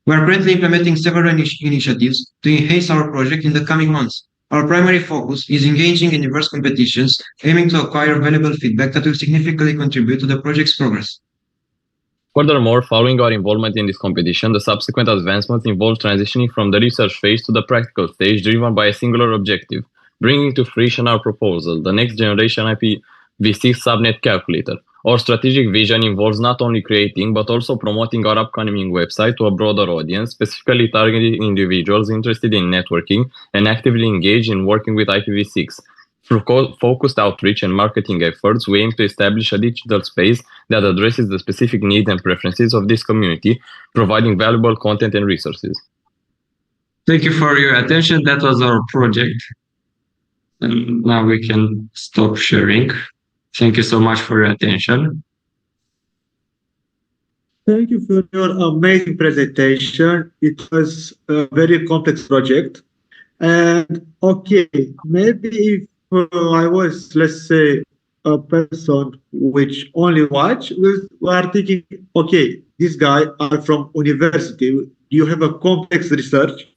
We are currently implementing several initiatives to enhance our project in the coming months. Our primary focus is engaging in diverse competitions, aiming to acquire valuable feedback that will significantly contribute to the project's progress. Furthermore, following our involvement in this competition, the subsequent advancements involve transitioning from the research phase to the practical stage, driven by a singular objective, bringing to fruition our proposal, the next generation IPv6 subnet calculator. Our strategic vision involves not only creating, but also promoting our upcoming website to a broader audience, specifically targeting individuals interested in networking and actively engaged in working with IPv6. Through focused outreach and marketing efforts, we aim to establish a digital space that addresses the specific needs and preferences of this community, providing valuable content and resources. Thank you for your attention. That was our project. And now we can stop sharing. Thank you so much for your attention. Thank you for your amazing presentation. It was a very complex project. And okay, maybe if I was, let's say, a person which only watch, we are thinking, okay, this guy are from university. You have a complex research.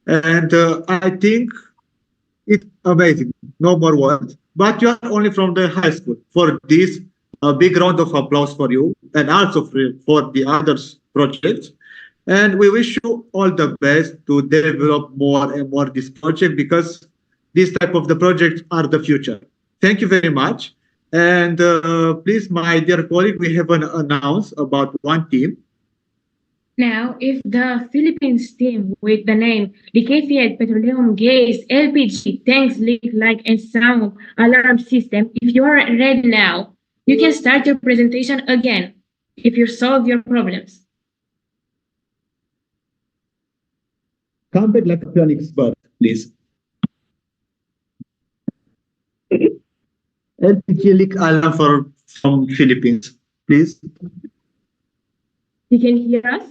And I think it's amazing. No more words. But you are only from the high school. For this, a big round of applause for you and also for the others projects. And we wish you all the best to develop more and more this project, because these type of the projects are the future. Thank you very much. And please, my dear colleague, we have an announce about one team. Now, if the Philippines team with the name Liquefied Petroleum Gas LPG Tanks Leak Like and Sound Alarm System, if you are ready now, you can start your presentation again if you solve your problems. Come back like an expert, please. LPG leak alarm from Philippines, please. You can hear us?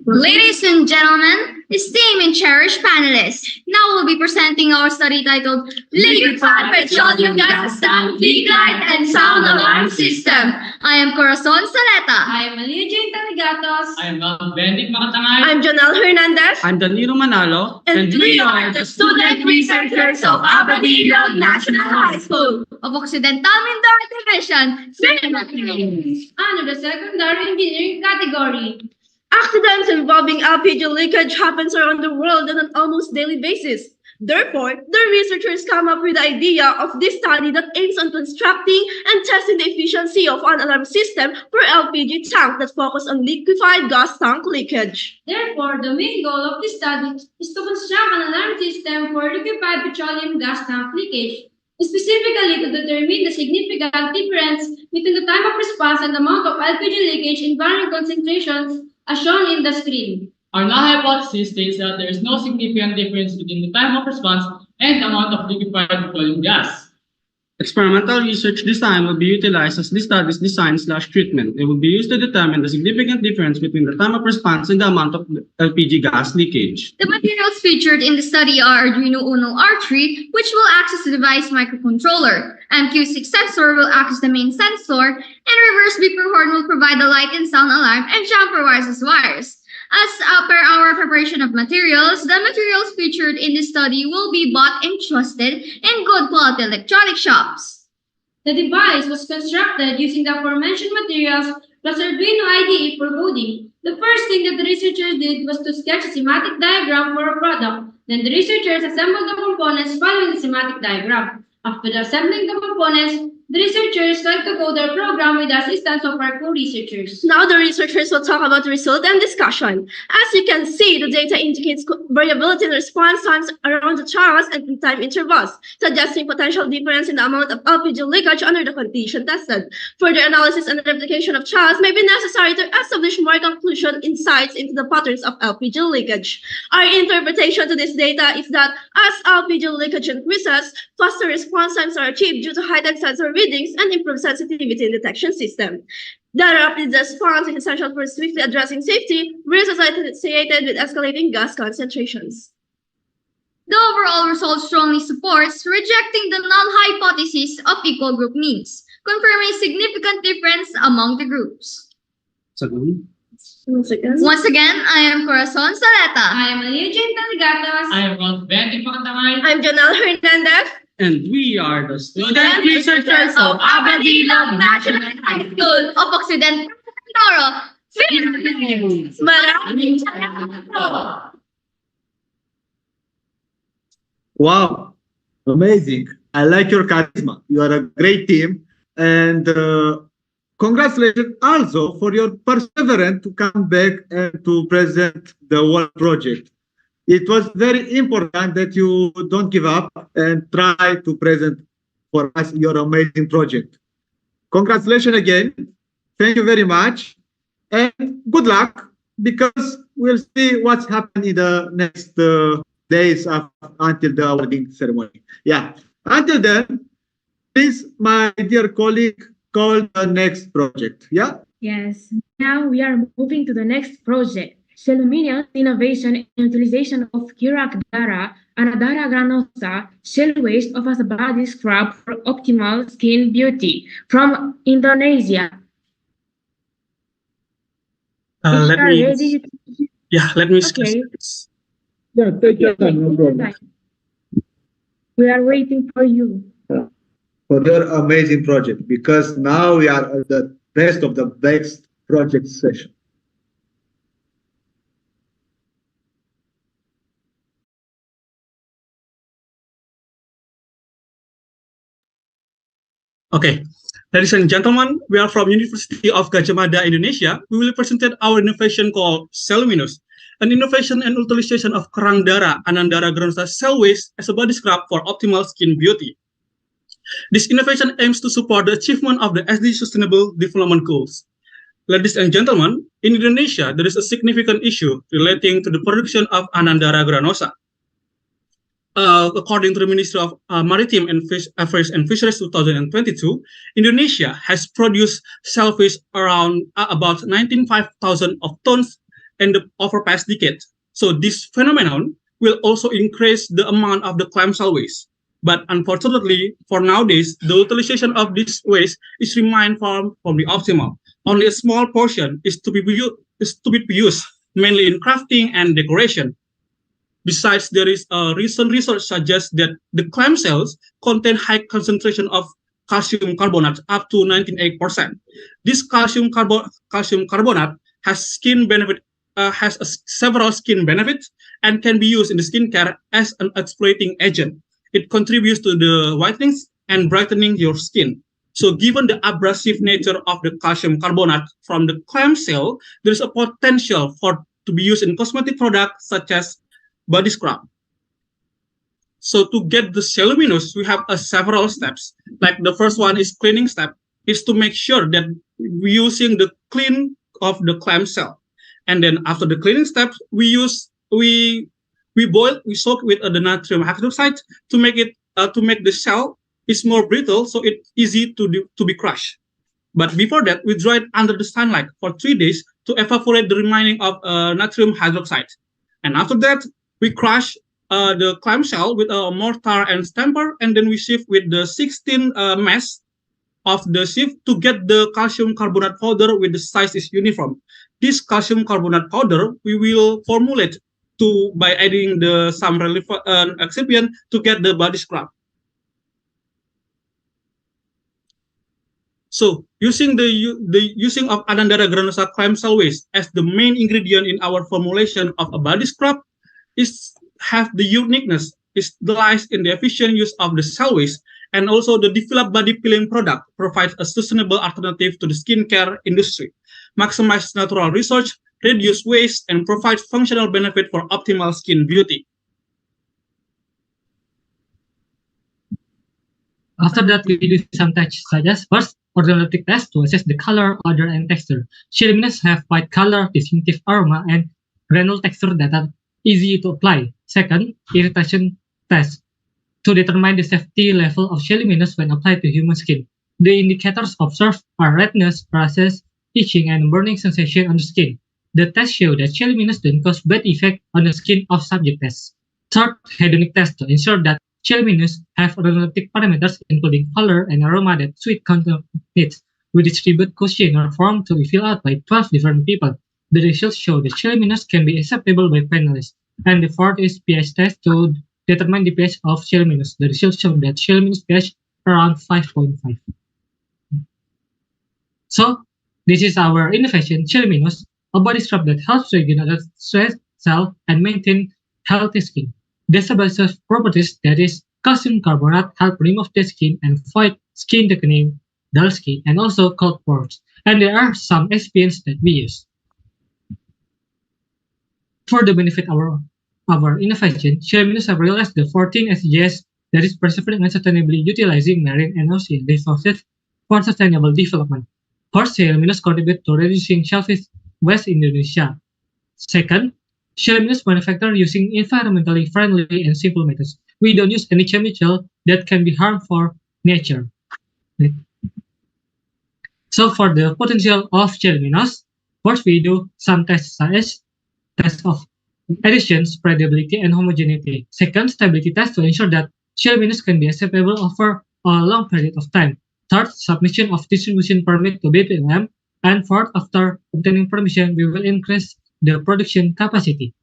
Ladies and gentlemen, esteemed and cherished panelists, now we'll be presenting our study titled Liquefied Petroleum Gas Tank Leak Light and Sound Alarm System. I am Corazon Saleta. I am Malia Jane Taligatos. I am Benedict Makatangay. I'm Jonel Hernandez. I'm Danilo Manalo. And we are the student researchers of Abadillo National High School of Occidental Mindoro Division, Philippines. Under the secondary engineering category. Accidents involving LPG leakage happens around the world on an almost daily basis. Therefore, the researchers come up with the idea of this study that aims on constructing and testing the efficiency of an alarm system for LPG tank that focus on liquefied gas tank leakage. Therefore, the main goal of this study is to construct an alarm system for liquefied petroleum gas tank leakage, specifically to determine the significant difference between the time of response and the amount of LPG leakage in varying concentrations as shown in the screen. Our null hypothesis states that there is no significant difference between the time of response and the amount of liquefied petroleum gas. Experimental research design will be utilized as this study's design/treatment. It will be used to determine the significant difference between the time of response and the amount of LPG gas leakage. The materials featured in the study are Arduino Uno R3, which will act as the device microcontroller. MQ6 sensor will act as the main sensor, and reverse beeper horn will provide the light and sound alarm, and jumper wires as wires. As per our preparation of materials, the materials featured in this study will be bought and trusted in good quality electronic shops. The device was constructed using the aforementioned materials plus Arduino IDE for coding. The first thing that the researchers did was to sketch a schematic diagram for a product. Then the researchers assembled the components following the schematic diagram. After assembling the components, the researchers tried to code their program with the assistance of our co-researchers. Now the researchers will talk about the result and discussion. As you can see, the data indicates variability in response times around the channels and in time intervals, suggesting potential difference in the amount of LPG leakage under the condition tested. Further analysis and replication of channels may be necessary to establish more conclusion insights into the patterns of LPG leakage. Our interpretation to this data is that as LPG leakage increases, faster response times are achieved due to heightened sensor readings and improved sensitivity in detection system. The rapid response is essential for swiftly addressing safety risks associated with escalating gas concentrations. The overall result strongly supports rejecting the null hypothesis of equal group means, confirming significant difference among the groups. Once again, I am Corazon Saleta. I am Malia Jane Taligatos. I am Benedict Makatangay. I'm Jonel Hernandez. And we are the Student researchers of Abadillo National High School of Occidental Mindoro, Philippines. Maraming salamat po. Wow, amazing. I like your charisma. You are a great team. And congratulations also for your perseverance to come back and to present the whole project. It was very important that you don't give up and try to present for us your amazing project. Congratulations again. Thank you very much. And good luck, because we'll see what's happened in the next days until the awarding ceremony. Yeah. Until then, please, my dear colleague, call the next project. Yeah? Yes. Now we are moving to the next project. Celluminous innovation and utilization of Kirak Dara and Dara granosa shell waste of as a body scrub for optimal skin beauty from Indonesia. If you are ready, let me okay. Yeah, take your time, no problem. We are waiting for you. For your amazing project, because now we are at the best of the best project session. Okay, ladies and gentlemen, we are from University of Gajah Mada, Indonesia. We will present our innovation called Celluminous, an innovation and utilization of kerang dara, Anandara granulosa cell waste as a body scrub for optimal skin beauty. This innovation aims to support the achievement of the SDG Sustainable Development Goals. Ladies and gentlemen, in Indonesia, there is a significant issue relating to the production of Anandara granulosa. According to the Ministry of Maritime and Fish Affairs and Fisheries 2022, Indonesia has produced shellfish around about 19,500 of tons in the over past decade. So this phenomenon will also increase the amount of the clam shell waste. But unfortunately, for nowadays, the utilization of this waste is remain from the optimal. Only a small portion is to be used mainly in crafting and decoration. Besides, there is a recent research suggests that the clam cells contain high concentration of calcium carbonate, up to 98%. This calcium carbonate has several skin benefits and can be used in the skincare as an exfoliating agent. It contributes to the whitening and brightening your skin. So given the abrasive nature of the calcium carbonate from the clam cell, there is a potential to be used in cosmetic products such as body scrub. So to get the celluminous, we have several steps. Like the first one is cleaning step, is to make sure that we're using the clean of the clam cell. And then after the cleaning step, we soak with the natrium hydroxide to make the shell is more brittle, so it's easy to be crushed. But before that, we dry it under the sunlight for 3 days to evaporate the remaining of natrium hydroxide. And after that, we crush the clam shell with a mortar and stamper, and then we sieve with the 16 mesh of the sieve to get the calcium carbonate powder with the size is uniform. This calcium carbonate powder we will formulate by adding some excipient to get the body scrub. So using the using of Anandara granulosa clam cell waste as the main ingredient in our formulation of a body scrub have the uniqueness lies in the efficient use of the cell waste, and also the developed body peeling product provides a sustainable alternative to the skincare industry, maximize natural research, reduce waste, and provide functional benefit for optimal skin beauty. After that, we do some tests such as first, organoleptic test to assess the color, odor, and texture. Celluminous have white color, distinctive aroma, and granule texture that are easy to apply. Second, irritation test to determine the safety level of celluminous when applied to human skin. The indicators observed are redness, rashes, itching, and burning sensation on the skin. The test show that celluminous don't cause bad effect on the skin of subject test. Third, hedonic test to ensure that celluminous have organoleptic parameters including color and aroma that suit content needs. We distribute questionnaire form to be filled out by 12 different people. The results show that celluminous can be acceptable by panelists. And the fourth is pH test to determine the pH of celluminous. The results show that celluminous pH around 5.5. So this is our innovation, celluminous, a body scrub that helps regulate stress, cell, and maintain healthy skin. The substantial properties, that is calcium carbonate, help remove dead skin and fight skin thickening, dull skin, and also cold pores. And there are some excipients that we use. For the benefit of our innovation, celluminous have realized the 14 SDGs, that is preserving and sustainably utilizing marine and ocean resources for sustainable development. First, celluminous contribute to reducing shellfish waste in Indonesia. Second, celluminous manufactured using environmentally friendly and simple methods. We don't use any chemical that can be harmful for nature. So for the potential of celluminous, first we do some tests such as test of addition, spreadability, and homogeneity. Second, stability test to ensure that celluminous can be acceptable over a long period of time. Third, submission of distribution permit to BPOM And fourth, after obtaining permission, we will increase the production capacity.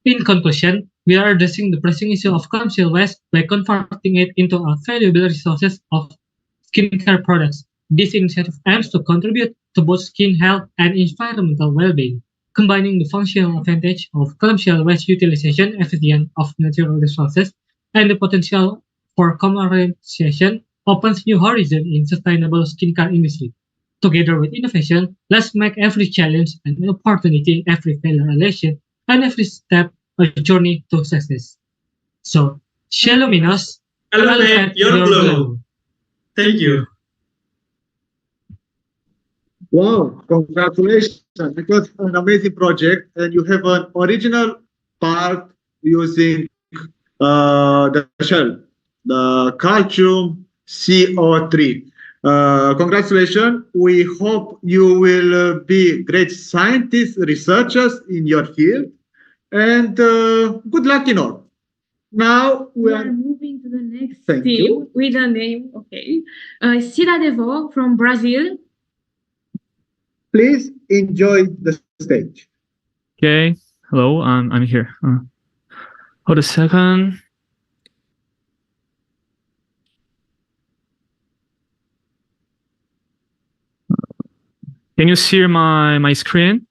In conclusion, we are addressing the pressing issue of commercial waste by converting it into a valuable resource of skincare products. This initiative aims to contribute to both skin health and environmental well-being, combining the functional advantage of commercial waste utilization efficient of natural resources and the potential for commercialization opens new horizons in sustainable skincare industry. Together with innovation, let's make every challenge an opportunity, every failure a lesson, and every step a journey to success. So, Shaluminos, Elevate your glow. Thank you. Wow, congratulations. It was an amazing project, and you have an original part using the shell, the calcium CO3. Congratulations. We hope you will be great scientists, researchers in your field, and good luck in all. Now we are moving to the next Thank team you. with a name, okay. Cidadevó from Brazil. Please enjoy the stage. Okay, hello, I'm here. Hold a second. Can you see my screen?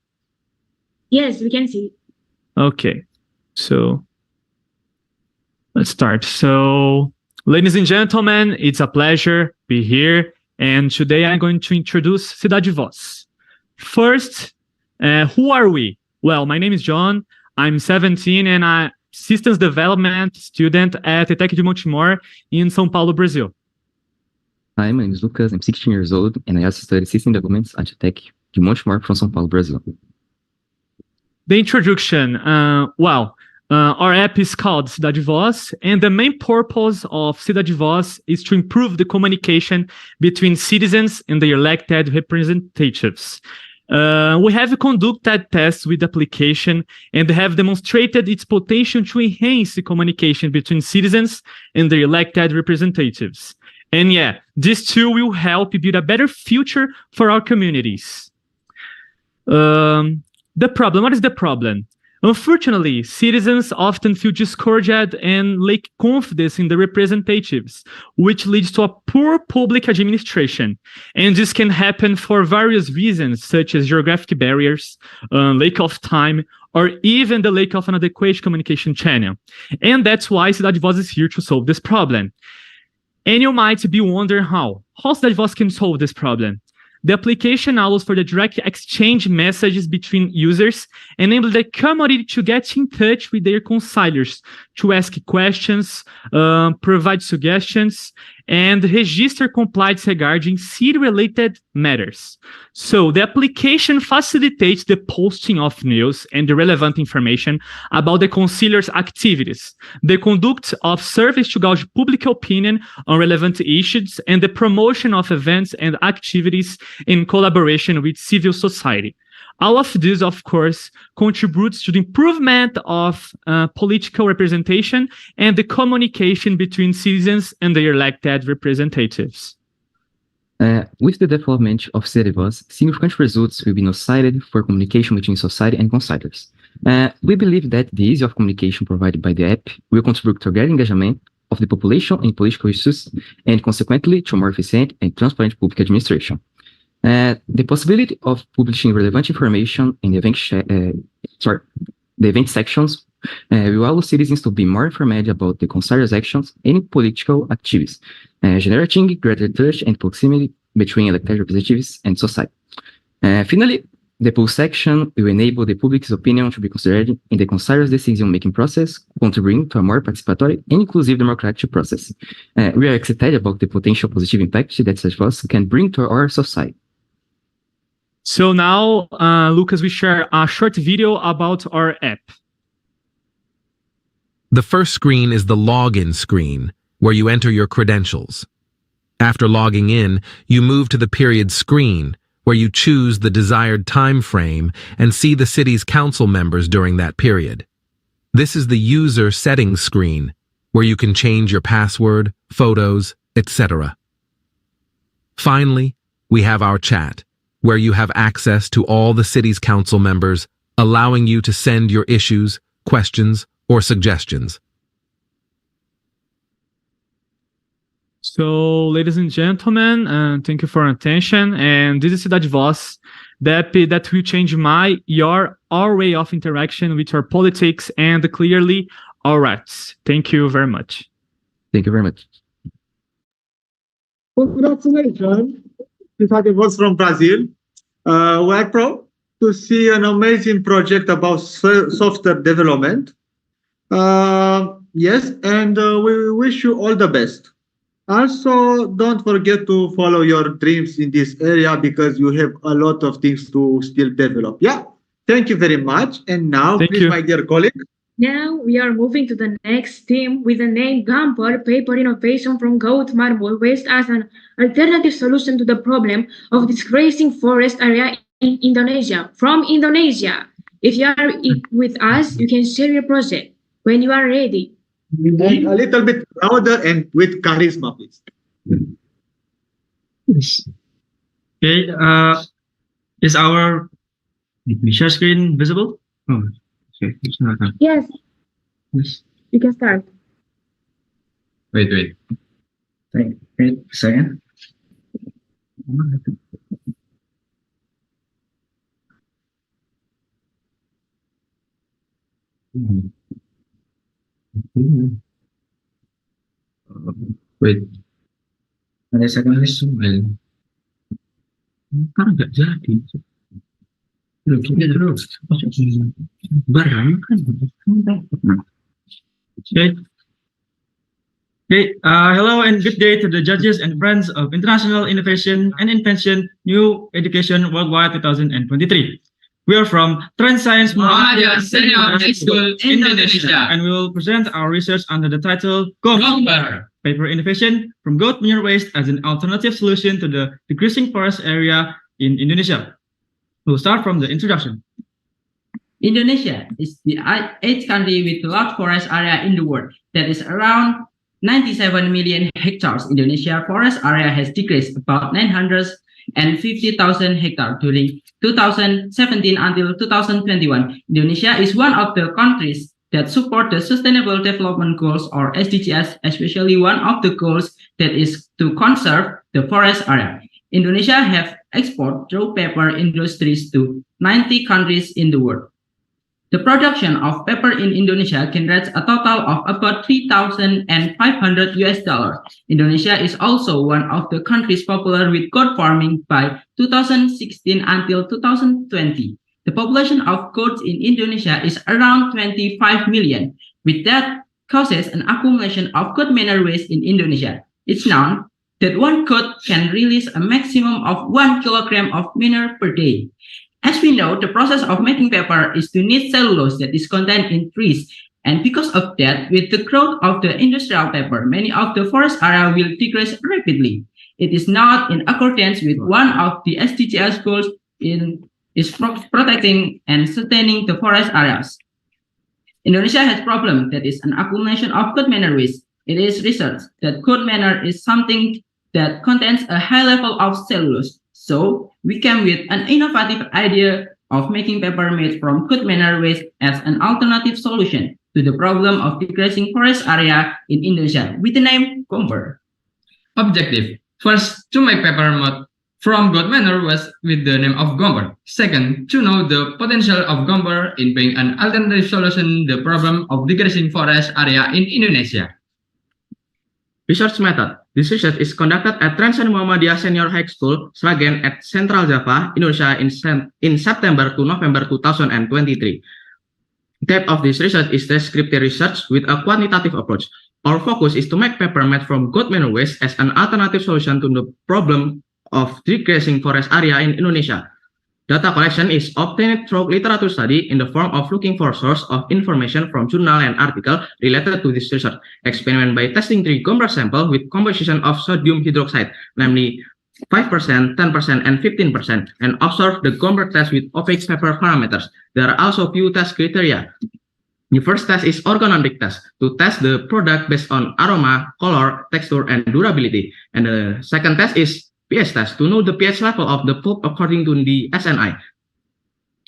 Yes, we can see. Okay, so let's start. So, ladies and gentlemen, it's a pleasure to be here. And today I'm going to introduce Cidade Voz. First, who are we? Well, my name is John. I'm 17 and I'm systems development student at the Tech de Montemor in São Paulo, Brazil. Hi, my name is Lucas. I'm 16 years old and I also study system development at the Tech de Montemor from São Paulo, Brazil. The introduction, our app is called Cidade Voz, and the main purpose of Cidade Voz is to improve the communication between citizens and their elected representatives. We have conducted tests with the application and have demonstrated its potential to enhance the communication between citizens and their elected representatives. And yeah, this tool will help build a better future for our communities. The problem, what is the problem? Unfortunately, citizens often feel discouraged and lack confidence in the representatives, which leads to a poor public administration. And this can happen for various reasons, such as geographic barriers, lack of time, or even the lack of an adequate communication channel. And that's why Cidade Voz is here to solve this problem. And you might be wondering how Cidade Voz can solve this problem. The application allows for the direct exchange messages between users, enabling the community to get in touch with their consigliers to ask questions, provide suggestions, and register complaints regarding city-related matters. So the application facilitates the posting of news and the relevant information about the consigliers' activities, the conduct of surveys to gauge public opinion on relevant issues, and the promotion of events and activities in collaboration with civil society. All of this, of course, contributes to the improvement of political representation and the communication between citizens and their elected representatives. With the development of Cidade Voz, significant results will be noted for communication between society and consigliers. We believe that the ease of communication provided by the app will contribute to greater engagement of the population in political issues and consequently to more efficient and transparent public administration. The possibility of publishing relevant information in the event sections will allow citizens to be more informed about the consigliers' actions and political activities, generating greater trust and proximity between elected representatives and society. Finally, the poll section will enable the public's opinion to be considered in the consigliers' decision-making process, contributing to a more participatory and inclusive democratic process. We are excited about the potential positive impact that such voice can bring to our society. So now, Lucas will share a short video about our app. The first screen is the login screen, where you enter your credentials. After logging in, you move to the period screen, where you choose the desired time frame and see the city's council members during that period. This is the user settings screen, where you can change your password, photos, etc. Finally, we have our chat, where you have access to all the city's council members, allowing you to send your issues, questions, or suggestions. So, ladies and gentlemen, thank you for your attention. And this is Cidade Voz, the app that will change our way of interaction with our politics and clearly our rights. Thank you very much. Thank you very much. Congratulations. Cidade Voz from Brazil. We're proud to see an amazing project about software development. Yes, and we wish you all the best. Also, don't forget to follow your dreams in this area because you have a lot of things to still develop. Yeah, thank you very much. And now, please, my dear colleague. Now we are moving to the next team with the name Gamper Paper Innovation from goat marble waste as an alternative solution to the problem of disgracing forest area in Indonesia. From Indonesia, if you are with us, you can share your project when you are ready. A little bit louder and with charisma, please. Yes. Okay. Is our share screen visible? Oh, okay. It's not. Yes. Yes. You can start. Wait. Wait a second. Wait. Ada second list sembilan. Kan nggak jadi. Loh, kita terus. Barang kan. Okay. Hello and good day to the judges and friends of International Innovation and Invention New Education Worldwide 2023. We are from Trend Science Muhammadiyah Senior High School, Indonesia. And we will present our research under the title Gomber, Paper Innovation from Goat Manure Waste as an Alternative Solution to the Decreasing Forest Area in Indonesia. We'll start from the introduction. Indonesia is the 8th country with large forest area in the world. That is around 97 million hectares. Indonesia forest area has decreased about 950,000 hectares during 2017 until 2021. Indonesia is one of the countries that support the Sustainable Development Goals or SDGs, especially one of the goals that is to conserve the forest area. Indonesia have export raw paper industries to 90 countries in the world. The production of paper in Indonesia generates a total of about $3,500. Indonesia is also one of the countries popular with goat farming by 2016 until 2020. The population of goats in Indonesia is around 25 million. With that, causes an accumulation of goat manure waste in Indonesia. It's known that one goat can release a maximum of 1 kilogram of manure per day. As we know, the process of making paper is to need cellulose that is contained in trees. And because of that, with the growth of the industrial paper, many of the forest area will decrease rapidly. It is not in accordance with one of the SDGs goals is protecting and sustaining the forest areas. Indonesia has a problem that is an accumulation of goat manure waste. It is researched that goat manure is something that contains a high level of cellulose. So we came with an innovative idea of making paper made from goat manure waste as an alternative solution to the problem of decreasing forest area in Indonesia with the name Gomber. Objective. First, to make paper made from goat manure waste with the name of Gomber. Second, to know the potential of Gomber in being an alternative solution to the problem of decreasing forest area in Indonesia. Research method. This research is conducted at Trend Science Muhammadiyah Senior High School, Sragen at Central Java, Indonesia in September to November 2023. The type of this research is descriptive research with a quantitative approach. Our focus is to make paper made from goat manure waste as an alternative solution to the problem of decreasing forest area in Indonesia. Data collection is obtained through literature study in the form of looking for source of information from journal and article related to this research. Experiment by testing 3 Gomber sample with composition of sodium hydroxide, namely 5%, 10%, and 15%, and observe the Gomber test with opaque paper parameters. There are also few test criteria. The first test is organometric test to test the product based on aroma, color, texture, and durability. And the second test is pH test to know the pH level of the pulp according to the SNI.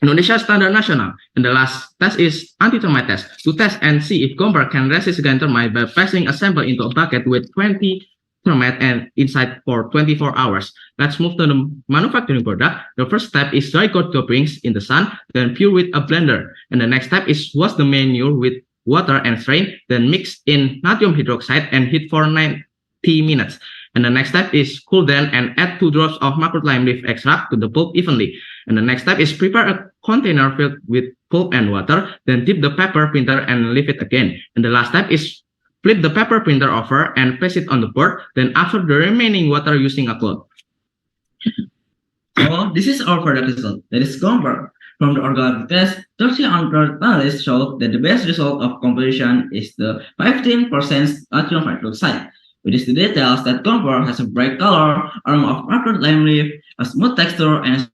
Indonesia Standard National. And the last test is anti-termite test to test and see if gomper can resist against termite by placing a sample into a bucket with 20 termite and inside for 24 hours. Let's move to the manufacturing product. The first step is dry goat couplings in the sun, then pure with a blender. And the next step is wash the manure with water and strain, then mix in natrium hydroxide and heat for 90 minutes. And the next step is cool down and add 2 drops of macro lime leaf extract to the pulp evenly. And the next step is prepare a container filled with pulp and water, then dip the paper printer and leave it again. And the last step is flip the paper printer over and place it on the board, then absorb the remaining water using a cloth. So this is our product result, that is gomper. From the organic test, 30 analysts showed that the best result of composition is the 15% natrium hydroxide. It is the details that gomper has a bright color, aroma of macro lime leaf, a smooth texture, and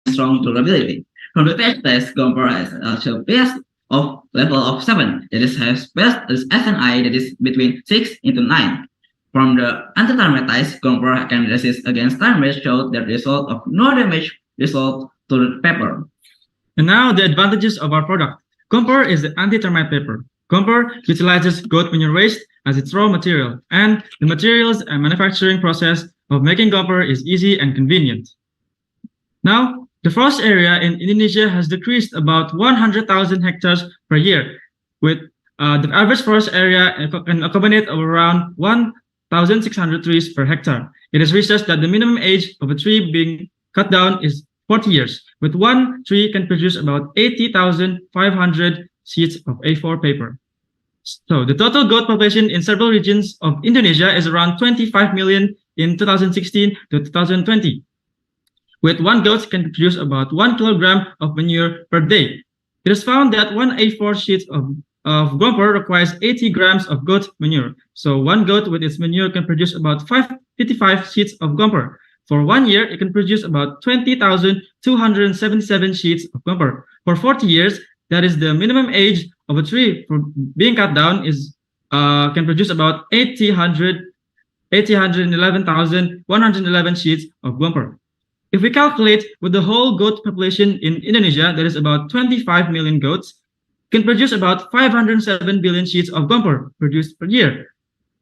strong durability. From the pH test, gomper has a pH of level of 7. It has best SNI that is between 6 into 9. From the anti-termite test, gomper can resist against termites showed the result of no damage result to the paper. And now the advantages of our product. Gomper is the anti-termite paper. Gomper utilizes goat manure waste as its raw material, and the materials and manufacturing process of making gomper is easy and convenient. Now, the forest area in Indonesia has decreased about 100,000 hectares per year, with the average forest area can accommodate of around 1,600 trees per hectare. It is researched that the minimum age of a tree being cut down is 40 years, with one tree can produce about 80,500 sheets of A4 paper. So the total goat population in several regions of Indonesia is around 25 million in 2016 to 2020. With one goat can produce about 1 kilogram of manure per day. It is found that one A4 sheet of gomper requires 80 grams of goat manure. So one goat with its manure can produce about 55 sheets of gomper. For 1 year, it can produce about 20,277 sheets of gomper. For 40 years, that is the minimum age of a tree for being cut down is can produce about 811,111 sheets of gomper. If we calculate with the whole goat population in Indonesia, that is about 25 million goats, can produce about 507 billion sheets of gomper produced per year.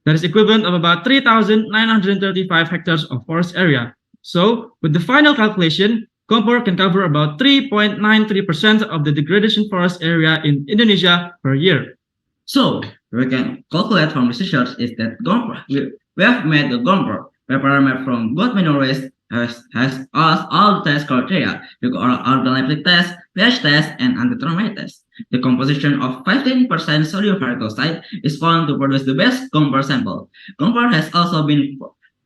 That is equivalent of about 3,935 hectares of forest area. So, with the final calculation, gomper can cover about 3.93% of the degradation forest area in Indonesia per year. So, we can calculate from research is that gomper, we have made the gomper paper made from goat manure waste has all the test criteria, the organoleptic test, pH test, and anti-termite test. The composition of 15% sodium hydroxide is found to produce the best gomper sample. Gomper has also been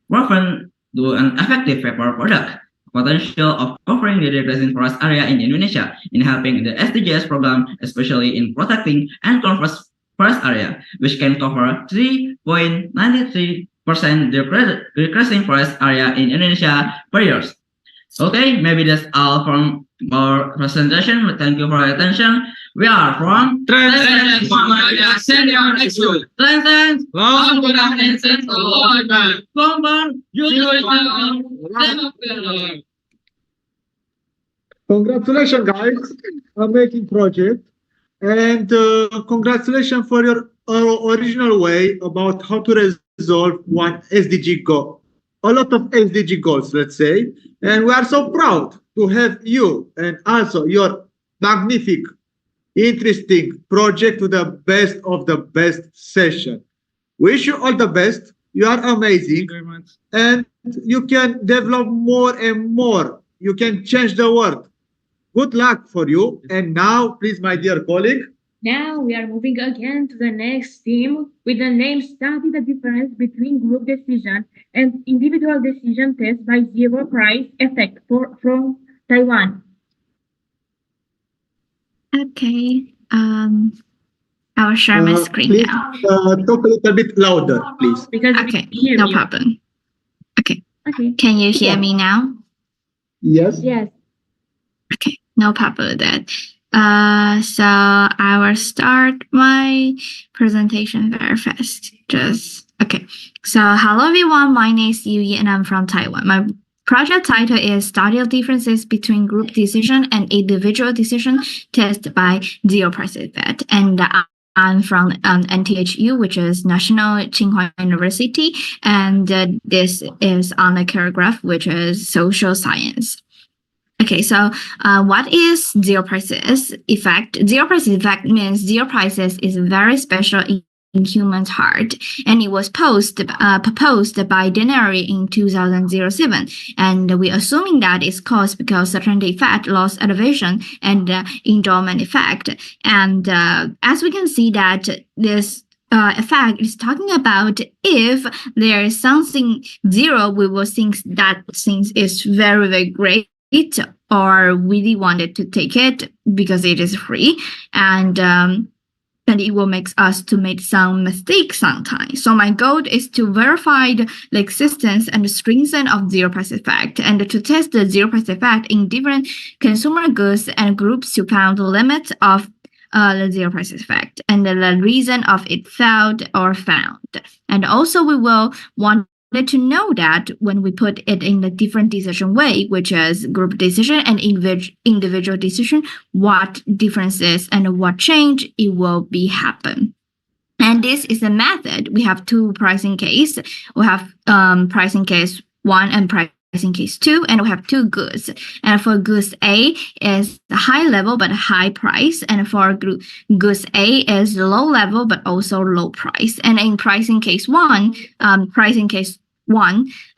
proven to an effective paper product. Potential of covering the degrading forest area in Indonesia in helping the SDGs program, especially in protecting and conserving forest area, which can cover 3.93% decreasing forest area in Indonesia per year. Okay, maybe that's all from our presentation. Thank you for your attention. We are from Translation Muhammadiyah Senior High School. Translation Al-Quran and Sense of Al-Quran. Congratulations, guys, on making project, and congratulations for your original way about how to resolve one SDG goal. A lot of SDG goals, let's say, and we are so proud to have you and also your magnific, interesting project to the best of the best session. Wish you all the best. You are amazing, and you can develop more and more. You can change the world. Good luck for you. And now, please, my dear colleague. Now we are moving again to the next theme with the name Study the Difference Between Group Decision and Individual Decision Test by Zero Price Effect from Taiwan. Okay. I'll share my screen please, now. Talk a little bit louder, please. Okay, no problem. Okay. Can you hear me now? Yes. Yes. Okay, no problem with that. So I will start my presentation very fast. Just Okay, so hello everyone, my name is Yui and I'm from Taiwan. My project title is Study of Differences Between Group Decision and Individual Decision Test by Zero Price Effect. And I'm from NTHU, which is National Tsinghua University, and this is on the career graph, which is social science. Okay, so what is zero prices effect? Zero prices effect means zero prices is very special in human's heart, and it was proposed by Denary in 2007, and we assuming that it's caused because certainty effect, loss elevation, and endowment effect. And as we can see that this effect is talking about if there is something zero, we will think that things is very, very great, or really wanted to take it because it is free, and it will make us to make some mistakes sometimes. So my goal is to verify the existence and the strength of zero price effect, and to test the zero price effect in different consumer goods and groups to find the limit of the zero price effect and the reason of it failed or found. And also we will want to know that when we put it in a different decision way, which is group decision and individual decision, what differences and what change it will be happen. And this is a method. We have two pricing case. We have pricing case 1 and pricing case 2, and we have two goods. And for goods A is the high level but high price, and for goods A is low level but also low price. And in pricing case 1,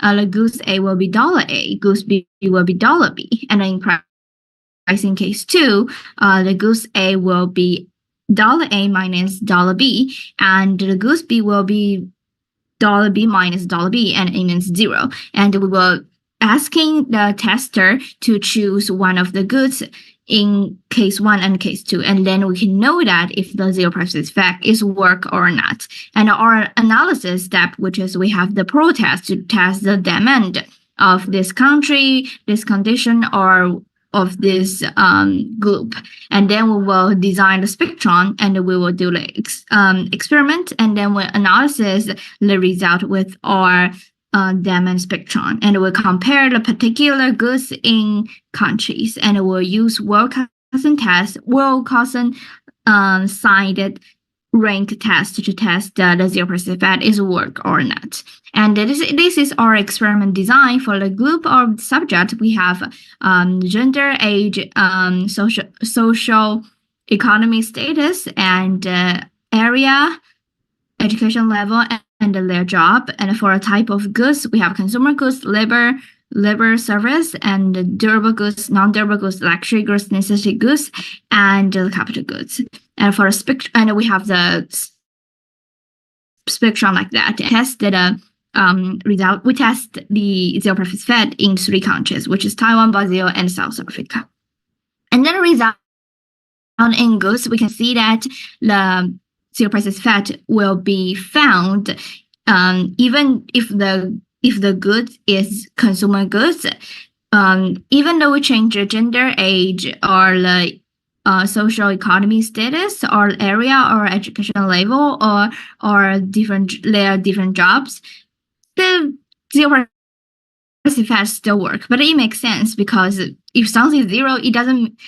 the goods A will be $A, goods B will be $B, and in pricing case 2, the goods A will be $A minus $B, and the goods B will be $B minus $B, and it means 0. And we will asking the tester to choose one of the goods in case 1 and case 2, and then we can know that if the zero price effect is work or not. And our analysis step, which is we have the protest to test the demand of this country, this condition, or of this group. And then we will design the spectrum, and we will do the experiment, and then we'll analysis the result with our demand spectrum, and we'll compare the particular goods in countries, and we'll use Wilcoxon test, Wilcoxon sided rank test to test the zero price effect is work or not. And this is our experiment design. For the group of subject, we have gender, age, social economy status, and area, education level, and their job. And for a type of goods, we have consumer goods, labor service, and durable goods, non-durable goods, luxury goods, necessity goods, and capital goods. And for a and we have the spectrum like that. Test the result. We test the zero price effect in 3 countries, which is Taiwan, Brazil, and South Africa. And then result in goods, we can see that the zero price effect will be found even if the goods is consumer goods, even though we change the gender, age, or the social economy status, or area, or educational level, or different jobs, the zero price effect still work. But it makes sense because if something is 0, it doesn't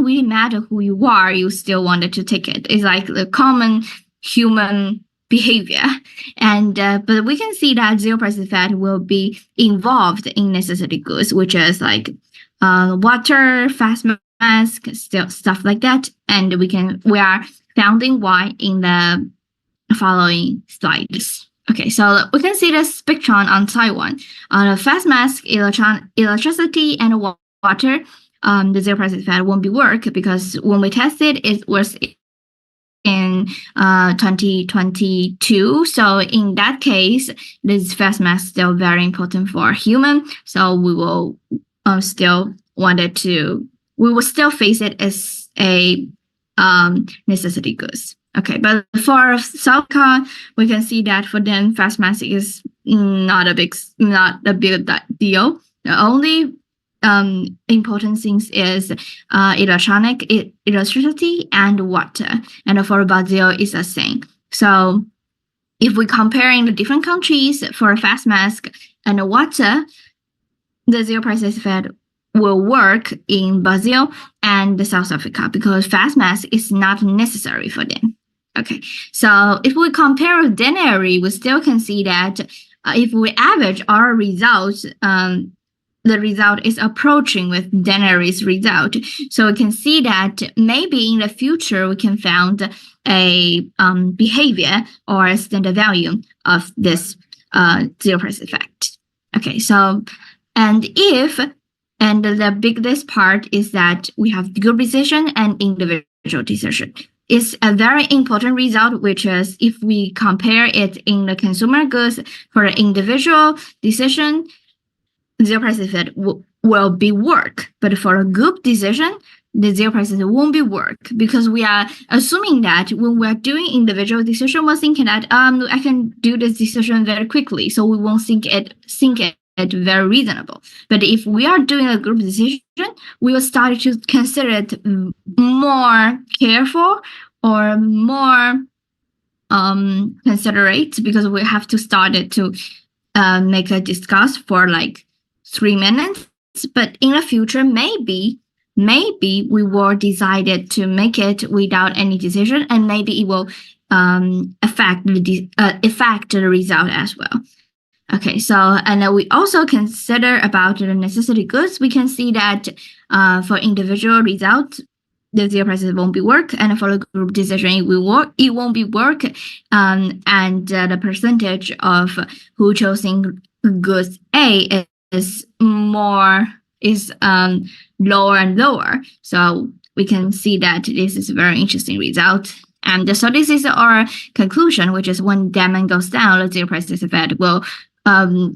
really matter who you are. You still wanted to take it. It's like the common human behavior. And but we can see that zero price effect will be involved in necessity goods, which is like water, face mask, still stuff like that. And we are founding why in the following slides. Okay, so we can see the spectrum on Taiwan. The face mask, electricity, and water, the zero price effect won't be work because when we tested, it was in 2022. So in that case, this face mask still very important for human. So we will still face it as a necessity goods. Okay, but for South Korea, we can see that for them, face mask is not a big deal. The only important things is electricity and water, and for Brazil is the same. So if we compare in the different countries for fast mask and water, the zero price effect will work in Brazil and South Africa because fast mask is not necessary for them. Okay, so if we compare with denary, we still can see that if we average our results, the result is approaching with denary's result. So we can see that maybe in the future we can find a behavior or standard value of this zero price effect. Okay, so and the biggest part is that we have group decision and individual decision. It's a very important result, which is if we compare it in the consumer goods for the individual decision, zero price effect will be work. But for a group decision, the zero price effect won't be work because we are assuming that when we're doing individual decision, we're thinking that I can do this decision very quickly, so we won't think it very reasonable. But if we are doing a group decision, we will start to consider it more careful or more considerate because we have to start it to make a discuss for like 3 minutes. But in the future, maybe we will decided to make it without any decision, and maybe it will affect the result as well. Okay, so and we also consider about the necessity goods. We can see that for individual results, the zero prices won't be work, and for the group decision, it will work. It won't be work, and the percentage of who choosing goods A is lower and lower. So we can see that this is a very interesting result. And so this is our conclusion, which is when demand goes down, the zero prices effect will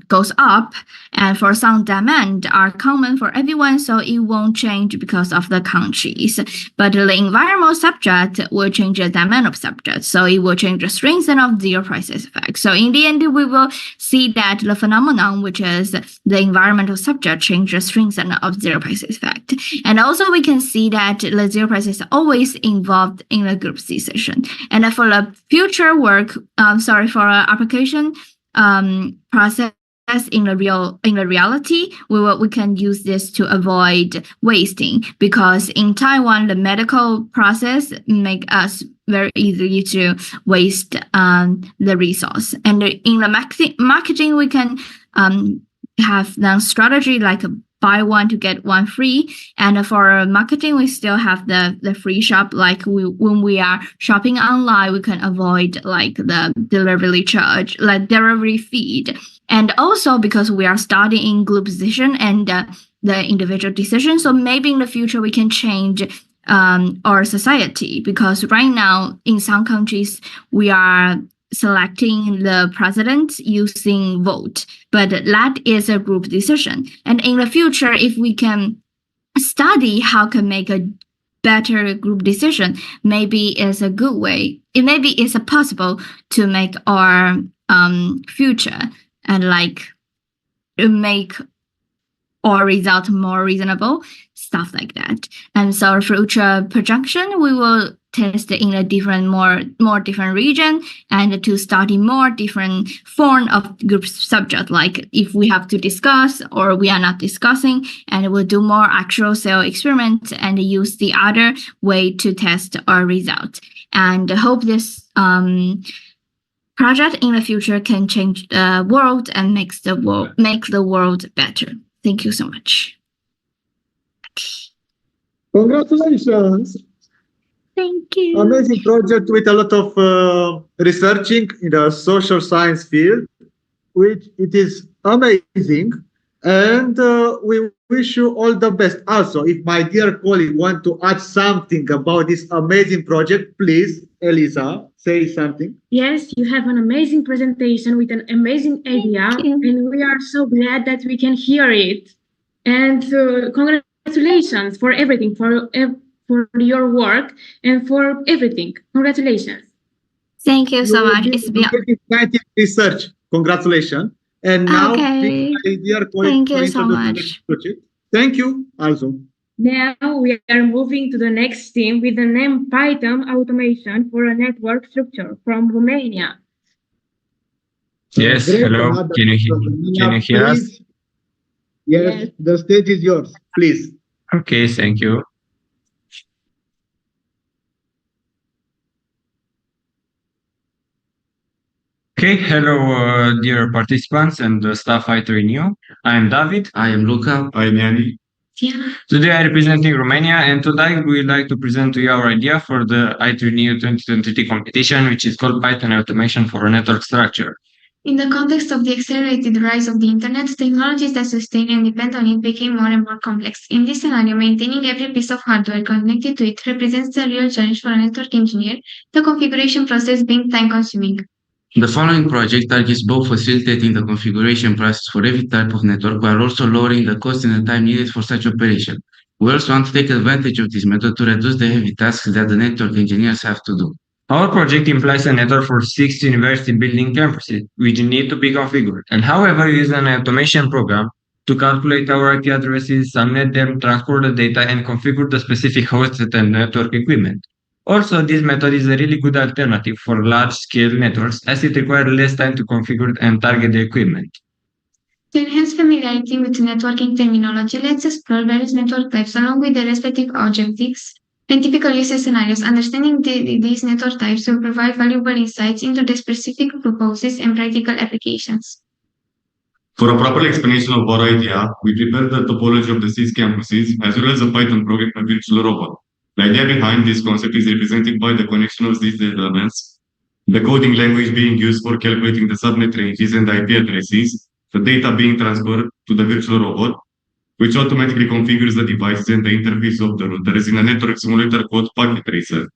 goes up, and for some demand are common for everyone, so it won't change because of the countries. But the environmental subject will change the demand of subject, so it will change the strength of zero prices effect. So in the end, we will see that the phenomenon, which is the environmental subject, change the strength of zero prices effect. And also we can see that the zero price is always involved in the group decision. And for the future work, for application process in the reality, we can use this to avoid wasting, because in Taiwan the medical process make us very easy to waste the resource. And in the marketing we can have the strategy like buy one to get one free, and for marketing we still have the free shop, like when we are shopping online we can avoid like the delivery charge, like delivery fee. And also because we are starting in group decision and the individual decision, so maybe in the future we can change our society, because right now in some countries we are selecting the president using vote, but that is a group decision. And in the future, if we can study how can make a better group decision, maybe it's a good way. Maybe it's possible to make our future and like make our result more reasonable, stuff like that. And so future projection, we will test in a different, more different region, and to study more different form of group subject, like if we have to discuss or we are not discussing, and we'll do more actual cell experiments and use the other way to test our result. And I hope this project in the future can change the world and make the world better. Thank you so much. Congratulations. Thank you. Amazing project with a lot of researching in the social science field, which it is amazing. And we wish you all the best. Also, if my dear colleague want to add something about this amazing project, please, Elisa, say something. Yes, you have an amazing presentation with an amazing idea, and we are so glad that we can hear it. And congratulations for everything, for your work and for everything. Congratulations. Thank you so much. It's been research. Congratulations. And now, okay. Thank you so much. Thank you also. Now we are moving to the next team with the name Python Automation for a Network Structure from Romania. Yes, Great. hello. Now Can you hear us? please. Yes, the stage is yours. Please. Okay, thank you. Okay, hello, dear participants and staff I3NEW. I am David. I am Luca. I am Yani. Today I am representing Romania, and today we would like to present to you our idea for the I3NEW 2023 competition, which is called Python Automation for a Network Structure. In the context of the accelerated rise of the internet, technologies that sustain and depend on it became more and more complex. In this scenario, maintaining every piece of hardware connected to it represents a real challenge for a network engineer, the configuration process being time-consuming. The following project targets both facilitating the configuration process for every type of network while also lowering the cost and the time needed for such operation. We also want to take advantage of this method to reduce the heavy tasks that the network engineers have to do. Our project implies a network for 6 university building campuses, which need to be configured, and however we use an automation program to calculate our IP addresses, subnet them, transport the data, and configure the specific host and network equipment. Also, this method is a really good alternative for large-scale networks as it requires less time to configure and target the equipment. To enhance familiarity with networking terminology, let's explore various network types along with their respective objectives and typical usage scenarios. Understanding these network types will provide valuable insights into the specific purposes and practical applications. For a proper explanation of our idea, we prepared the topology of the 6 campuses as well as a Python program and virtual robot. The idea behind this concept is represented by the connection of these elements, the coding language being used for calculating the subnet ranges and IP addresses, the data being transferred to the virtual robot, which automatically configures the devices and the interface of the routers in a network simulator called Packet Tracer.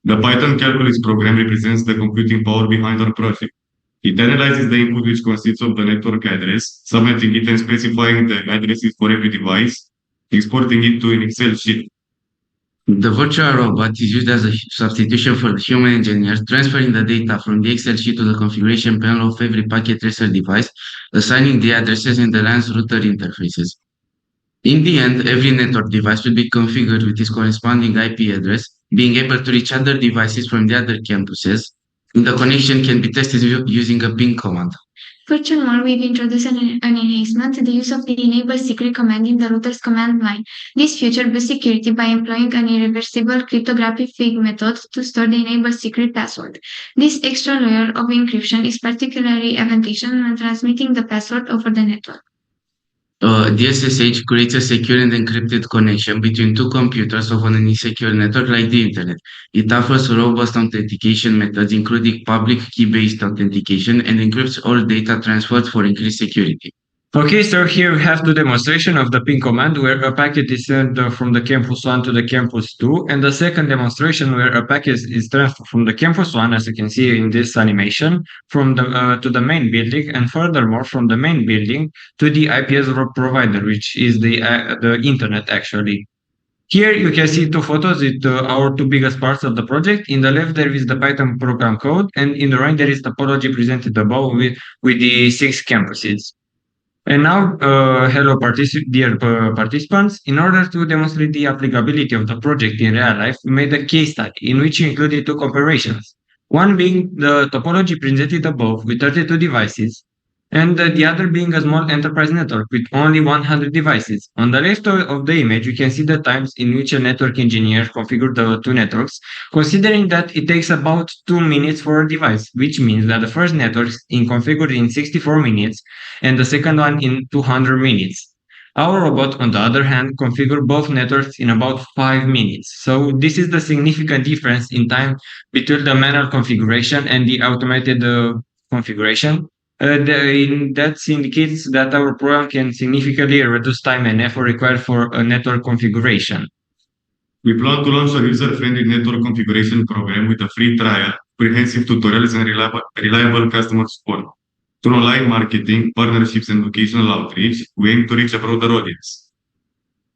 The Python calculus program represents the computing power behind our project. It analyzes the input, which consists of the network address, subnetting it and specifying the addresses for every device, exporting it to an Excel sheet. The virtual robot is used as a substitution for the human engineer, transferring the data from the Excel sheet to the configuration panel of every packet tracer device, assigning the addresses and the LAN's router interfaces. In the end, every network device will be configured with its corresponding IP address, being able to reach other devices from the other campuses. The connection can be tested using a ping command. Furthermore, we've introduced an enhancement, the use of the enable secret command in the router's command line. This feature boosts security by employing an irreversible cryptographic method to store the enable secret password. This extra layer of encryption is particularly advantageous when transmitting the password over the network. The SSH creates a secure and encrypted connection between two computers of an insecure network like the internet. It offers robust authentication methods, including public key-based authentication, and encrypts all data transferred for increased security. Okay, so here we have the demonstration of the ping command where a packet is sent from the campus 1 to the campus 2, and the second demonstration where a packet is transferred from the campus 1, as you can see in this animation, from the to the main building, and furthermore from the main building to the IPS provider, which is the internet actually. Here you can see two photos with our two biggest parts of the project. In the left there is the Python program code, and in the right there is topology presented above with the 6 campuses. And now, hello dear participants, in order to demonstrate the applicability of the project in real life, we made a case study in which we included 2 comparisons. One being the topology presented above with 32 devices, and the other being a small enterprise network with only 100 devices. On the left of the image, you can see the times in which a network engineer configured the 2 networks, considering that it takes about 2 minutes for a device, which means that the first network is configured in 64 minutes and the second one in 200 minutes. Our robot, on the other hand, configured both networks in about 5 minutes. So this is the significant difference in time between the manual configuration and the automated configuration. That indicates that our program can significantly reduce time and effort required for a network configuration. We plan to launch a user-friendly network configuration program with a free trial, comprehensive tutorials, and reliable customer support. Through online marketing, partnerships, and vocational outreach, we aim to reach a broader audience.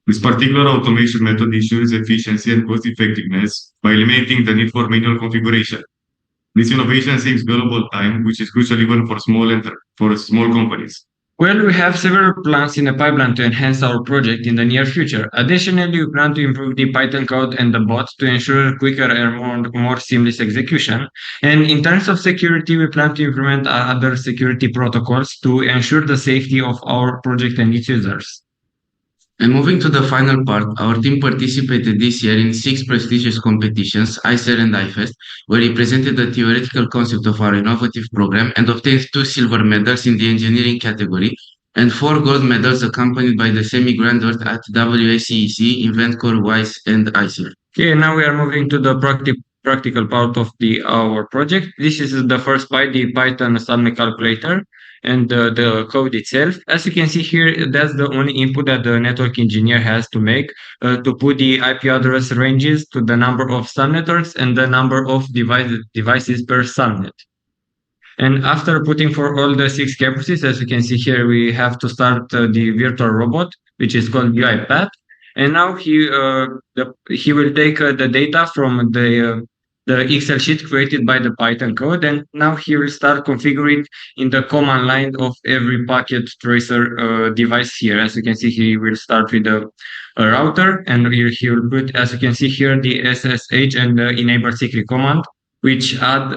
This particular automation method ensures efficiency and cost-effectiveness by eliminating the need for manual configuration. This innovation saves valuable time, which is crucial even for small companies. Well, we have several plans in the pipeline to enhance our project in the near future. Additionally, we plan to improve the Python code and the bots to ensure quicker and more seamless execution. And in terms of security, we plan to implement other security protocols to ensure the safety of our project and its users. And moving to the final part, our team participated this year in 6 prestigious competitions, ICER and IFEST, where we presented the theoretical concept of our innovative program and obtained 2 silver medals in the engineering category and 4 gold medals accompanied by the semi-grand award at WACEC, InventCore, WISE, and ICER. Okay, now we are moving to the practical part of our project. This is the first part, the Python subnet calculator and the code itself. As you can see here, that's the only input that the network engineer has to make to put the IP address ranges to the number of subnetworks and the number of devices per subnet. And after putting for all the 6 campuses, as you can see here, we have to start the virtual robot, which is called UiPath. And now he will take the data from the Excel sheet created by the Python code, and now he will start configuring in the command line of every packet tracer device here. As you can see, he will start with a router, and here he will put, as you can see here, the SSH and the enable secret command, which add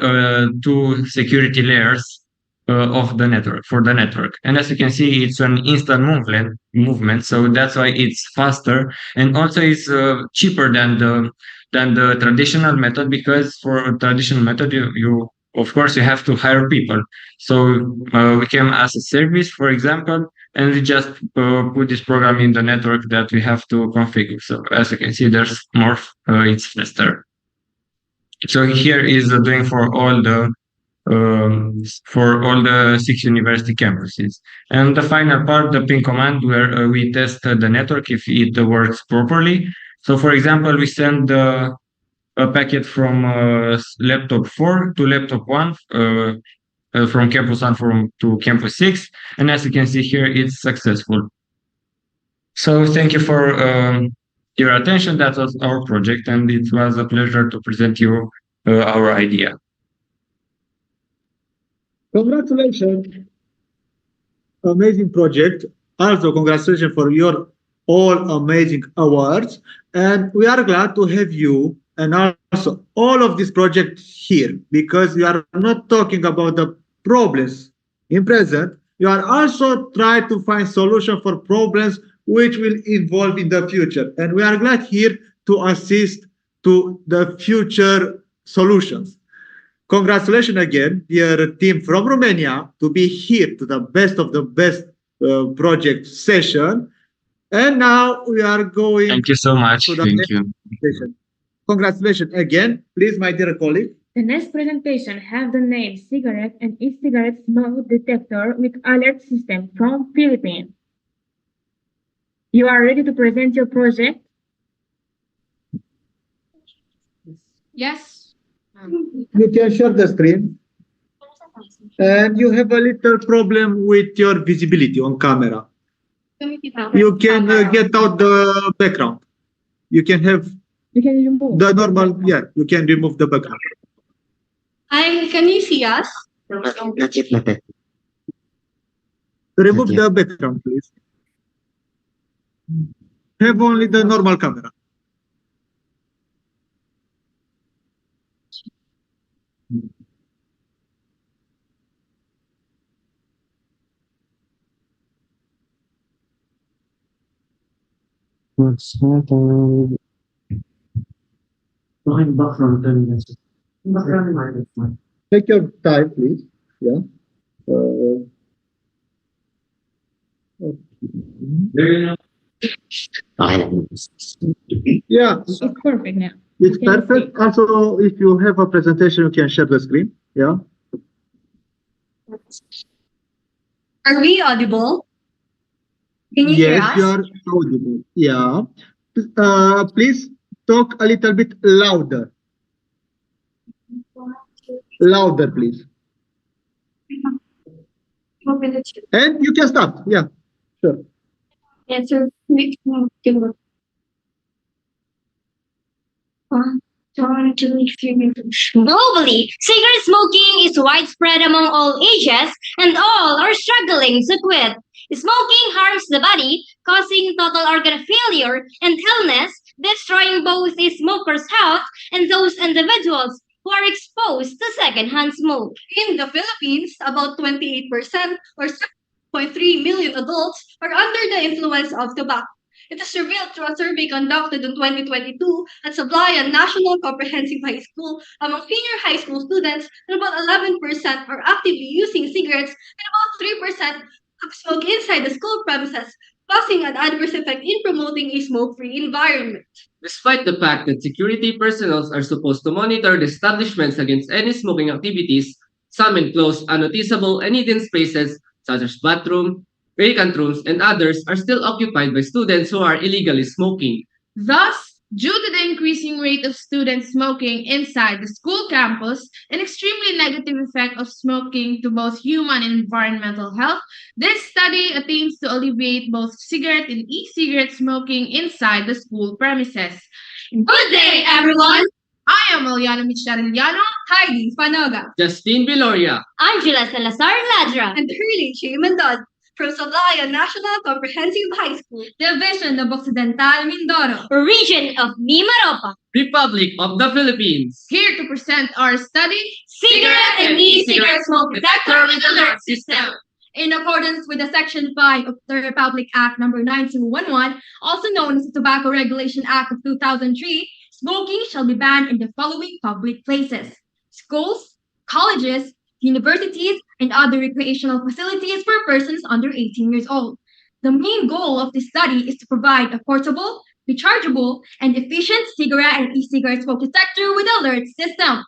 2 security layers of the network for the network. And as you can see, it's an instant movement, so that's why it's faster, and also it's cheaper than the traditional method, because for a traditional method you of course you have to hire people. So we came as a service, for example, and we just put this program in the network that we have to configure. So as you can see, there's more, it's faster. So here is doing for all the 6 university campuses. And the final part, the ping command, where we test the network if it works properly. So for example, we send a packet from laptop 4 to laptop 1, from campus 1 to campus 6. And as you can see here, it's successful. So thank you for your attention. That was our project, and it was a pleasure to present you our idea. Congratulations. Amazing project. Also, congratulations for your all amazing awards. And we are glad to have you and also all of this project here, because we are not talking about the problems in present. You are also trying to find solution for problems which will evolve in the future. And we are glad here to assist to the future solutions. Congratulations again, dear team from Romania, to be here to the best of the best project session. And now we are going. Thank you so much. Thank you. Session. Congratulations again. Please, my dear colleague. The next presentation have the name Cigarette and E-cigarette smoke detector with alert system from Philippines. You are ready to present your project? Yes. You can share the screen. And you have a little problem with your visibility on camera. You can get out the background. You can remove the normal, you can remove the background. Can you see us? Not yet. Remove the background, please. Have only the normal camera. What's happening? Behind background, Take your time, please. Yeah. Yeah. It's perfect now. It's perfect. Also, if you have a presentation, you can share the screen. Yeah. Are we audible? Can you hear us? Yes, you are audible. Yeah. Please talk a little bit louder. Louder, please. And you can start. Yeah, sure. Globally, cigarette smoking is widespread among all ages, and all are struggling to quit. Smoking harms the body, causing total organ failure and illness, destroying both the smoker's health and those individuals who are exposed to secondhand smoke. In the Philippines, about 28% or 6.3 million adults are under the influence of tobacco. It is revealed through a survey conducted in 2022 at Sablayan National Comprehensive High School among senior high school students that about 11% are actively using cigarettes and about 3% smoke inside the school premises, causing an adverse effect in promoting a smoke-free environment. Despite the fact that security personnel are supposed to monitor the establishments against any smoking activities, some enclosed unnoticeable and hidden spaces such as bathroom, vacant rooms, and others are still occupied by students who are illegally smoking. Thus, due to the increasing rate of students smoking inside the school campus, an extremely negative effect of smoking to both human and environmental health, this study aims to alleviate both cigarette and e-cigarette smoking inside the school premises. Good day, everyone! I am Eliana Michariliano, Heidi Panaga, Justine Viloria, Angela Salazar Ladra, and Hurley J. Mendod from Sablayan National Comprehensive High School, Division of Occidental Mindoro, Region of Mimaropa, Republic of the Philippines. Here to present our study, Cigarette and E-cigarette Smoke Detector with Alert System. In accordance with the Section 5 of the Republic Act Number 9211, also known as the Tobacco Regulation Act of 2003, smoking shall be banned in the following public places: schools, colleges, universities, and other recreational facilities for persons under 18 years old. The main goal of this study is to provide a portable, rechargeable, and efficient cigarette and e-cigarette smoke detector with alert system.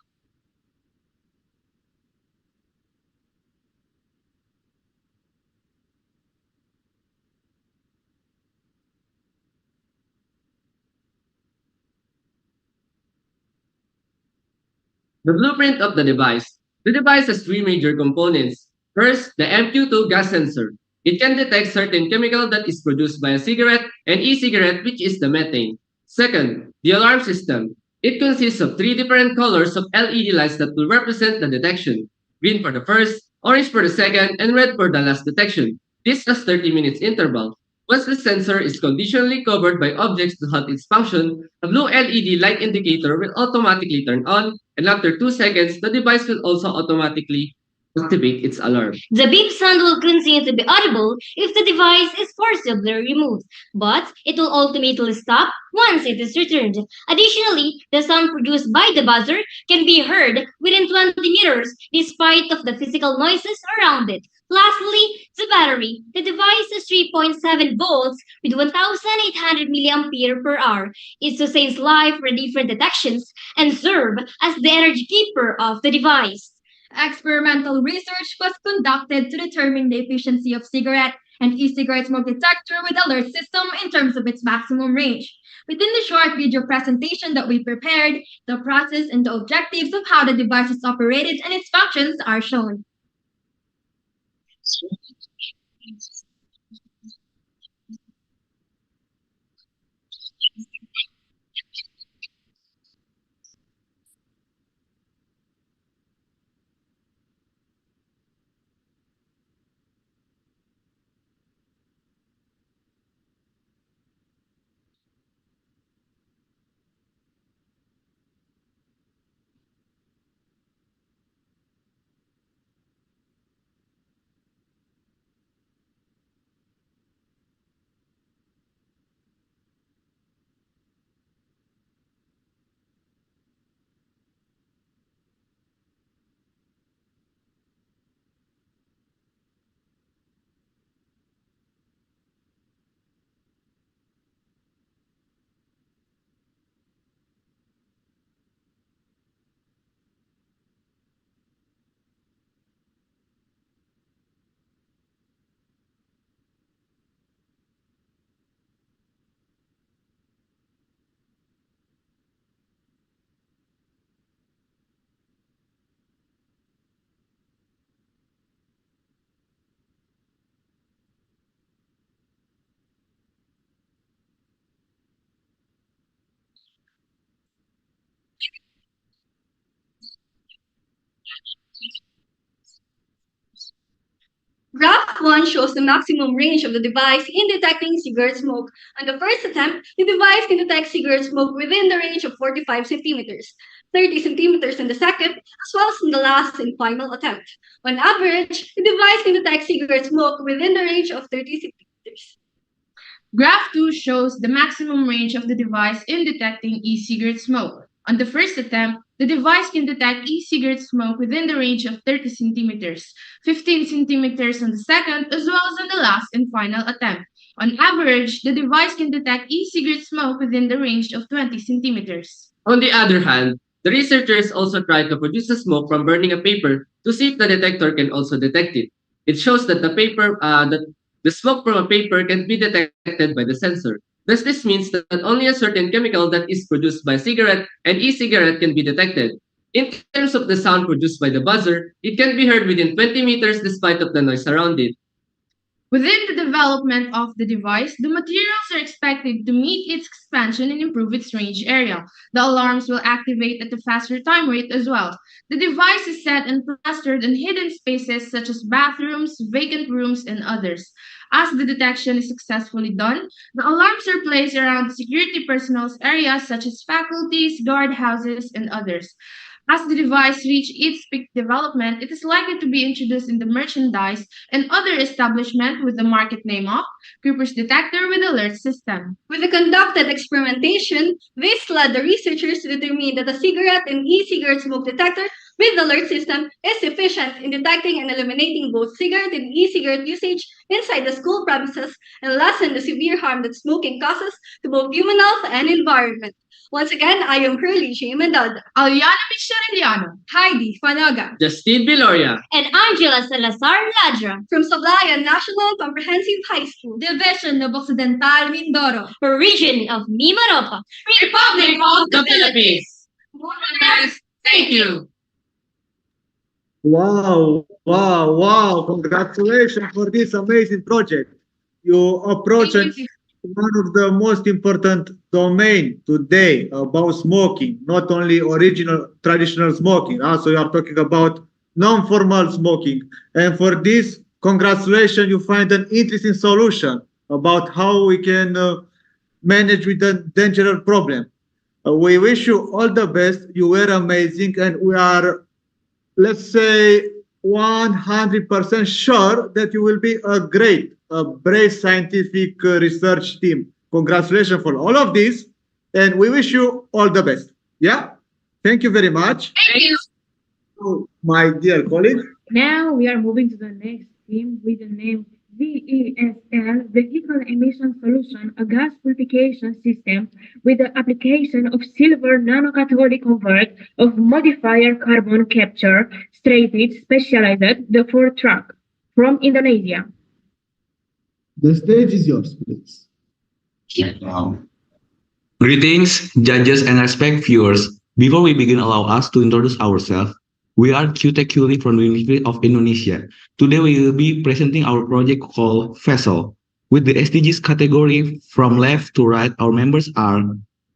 The blueprint of the device. The device has three major components. First, the MQ2 gas sensor. It can detect certain chemical that is produced by a cigarette and e-cigarette, which is the methane. Second, the alarm system. It consists of three different colors of LED lights that will represent the detection. Green for the first, orange for the second, and red for the last detection. This has 30 minutes interval. Once the sensor is conditionally covered by objects to halt its function, a blue LED light indicator will automatically turn on, and after 2 seconds, the device will also automatically activate its alarm. The beep sound will continue to be audible if the device is forcibly removed, but it will ultimately stop once it is returned. Additionally, the sound produced by the buzzer can be heard within 20 meters despite of the physical noises around it. Lastly, the battery. The device is 3.7 volts with 1800 milliampere per hour. It sustains life for different detections and serve as the energy keeper of the device. Experimental research was conducted to determine the efficiency of cigarette and e-cigarette smoke detector with alert system in terms of its maximum range. Within the short video presentation that we prepared, the process and the objectives of how the device is operated and its functions are shown. Graph 1 shows the maximum range of the device in detecting cigarette smoke. On the first attempt, the device can detect cigarette smoke within the range of 45 centimeters, 30 centimeters in the second, as well as in the last and final attempt. On average, the device can detect cigarette smoke within the range of 30 centimeters. Graph 2 shows the maximum range of the device in detecting e-cigarette smoke. On the first attempt, the device can detect e-cigarette smoke within the range of 30 centimeters, 15 centimeters on the second, as well as on the last and final attempt. On average, the device can detect e-cigarette smoke within the range of 20 centimeters. On the other hand, the researchers also tried to produce the smoke from burning a paper to see if the detector can also detect it. It shows that the smoke from a paper can be detected by the sensor. Thus, this means that only a certain chemical that is produced by cigarette and e-cigarette can be detected. In terms of the sound produced by the buzzer, it can be heard within 20 meters despite of the noise around it. Within the development of the device, the materials are expected to meet its expansion and improve its range area. The alarms will activate at a faster time rate as well. The device is set and plastered in hidden spaces such as bathrooms, vacant rooms, and others. As the detection is successfully done, the alarms are placed around security personnel's areas such as faculties, guardhouses, and others. As the device reaches its peak development, it is likely to be introduced in the merchandise and other establishment with the market name of Cooper's Detector with Alert System. With the conducted experimentation, this led the researchers to determine that a cigarette and e-cigarette smoke detector with alert system is efficient in detecting and eliminating both cigarette and e-cigarette usage inside the school premises and lessen the severe harm that smoking causes to both human health and environment. Once again, I am Hurley J. Mendada, Aliana Michariliano, Heidi Fanaga, Justine Viloria, and Angela Salazar Ladra from Sablayan National Comprehensive High School, Division of Occidental Mindoro, Region of Mimaropa, Republic of the Philippines. Thank you. Wow. Congratulations for this amazing project. You approached one of the most important domain today about smoking, not only original traditional smoking. So you are talking about non-formal smoking. And for this, congratulations, you find an interesting solution about how we can manage with the dangerous problem. We wish you all the best. You were amazing, and we are, let's say, 100% sure that you will be a brave scientific research team. Congratulations for all of this, and we wish you all the best. Yeah? Thank you very much. Thank you. So, my dear colleagues. Now we are moving to the next team with the name VESL, Vehicle Emission Solution, a gas purification system with the application of silver nanocathodic convert of modifier carbon capture, straight specialized, the Ford truck from Indonesia. The stage is yours, please. Greetings, judges and respect viewers. Before we begin, allow us to introduce ourselves. We are QTech from the University of Indonesia. Today we will be presenting our project called Vessel. With the SDGs category from left to right, our members are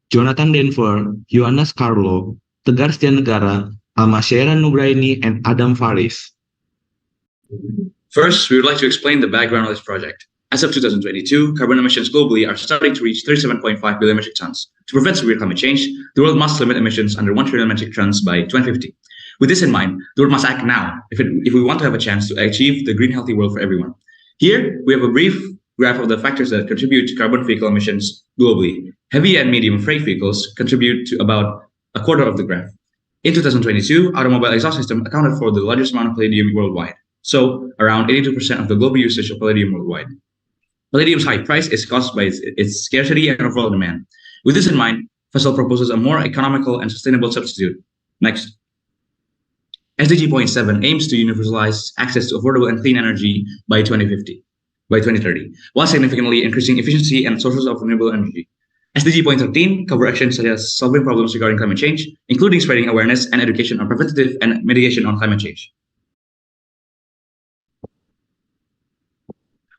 Jonathan Denver, Yohanes Carlo, Tegar Setianegara, Alma Sheran Nugraini, and Adam Faris. First, we would like to explain the background of this project. As of 2022, carbon emissions globally are starting to reach 37.5 billion metric tons. To prevent severe climate change, the world must limit emissions under 1 trillion metric tons by 2050. With this in mind, the world must act now if we want to have a chance to achieve the green healthy world for everyone. Here, we have a brief graph of the factors that contribute to carbon vehicle emissions globally. Heavy and medium freight vehicles contribute to about a quarter of the graph. In 2022, automobile exhaust system accounted for the largest amount of palladium worldwide, so around 82% of the global usage of palladium worldwide. Palladium's high price is caused by its scarcity and overall demand. With this in mind, Vessel proposes a more economical and sustainable substitute. Next. SDG 0.7 aims to universalize access to affordable and clean energy by 2030, while significantly increasing efficiency and sources of renewable energy. SDG 0.13 cover actions such as solving problems regarding climate change, including spreading awareness and education on preventative and mitigation on climate change.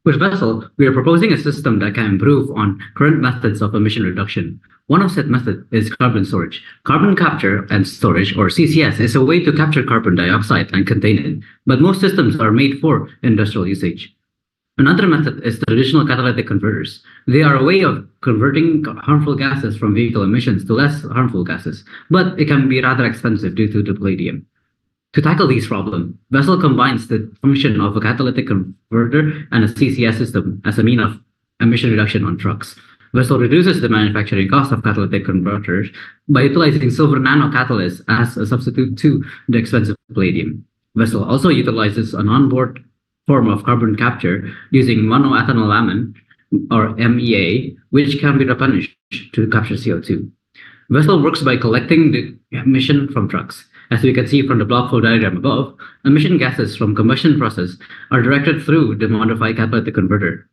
With Vessel, we are proposing a system that can improve on current methods of emission reduction. One of said methods is carbon storage. Carbon capture and storage, or CCS, is a way to capture carbon dioxide and contain it, but most systems are made for industrial usage. Another method is traditional catalytic converters. They are a way of converting harmful gases from vehicle emissions to less harmful gases, but it can be rather expensive due to the palladium. To tackle these problems, Vessel combines the function of a catalytic converter and a CCS system as a mean of emission reduction on trucks. Vessel reduces the manufacturing cost of catalytic converters by utilizing silver nanocatalysts as a substitute to the expensive palladium. Vessel also utilizes an onboard form of carbon capture using monoethanolamine, or MEA, which can be replenished to capture CO2. Vessel works by collecting the emission from trucks. As we can see from the block flow diagram above, emission gases from combustion process are directed through the modified catalytic converter.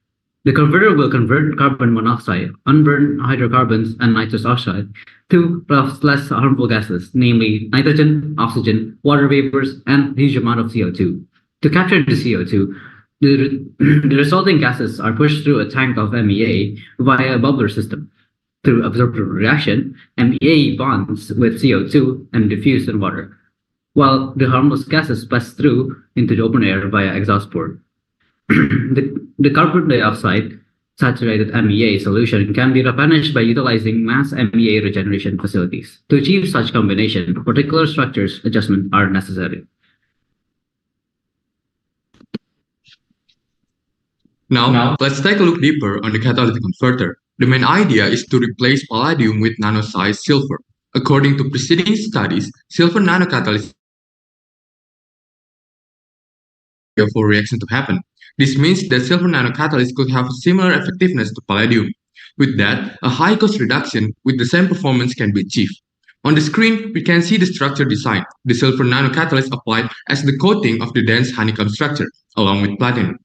The converter will convert carbon monoxide, unburned hydrocarbons, and nitrous oxide to less harmful gases, namely nitrogen, oxygen, water vapors, and huge amount of CO2. To capture the CO2, the resulting gases are pushed through a tank of MEA via a bubbler system. Through absorptive reaction, MEA bonds with CO2 and diffuse in water, while the harmless gases pass through into the open air via exhaust port. The carbon dioxide saturated MEA solution can be replenished by utilizing mass MEA regeneration facilities. To achieve such combination, particular structures adjustment are necessary. Now, let's take a look deeper on the catalytic converter. The main idea is to replace palladium with nano-sized silver. According to preceding studies, silver nanocatalysts for reaction to happen. This means that silver nanocatalysts could have a similar effectiveness to palladium. With that, a high cost reduction with the same performance can be achieved. On the screen, we can see the structure design. The silver nanocatalyst applied as the coating of the dense honeycomb structure, along with platinum.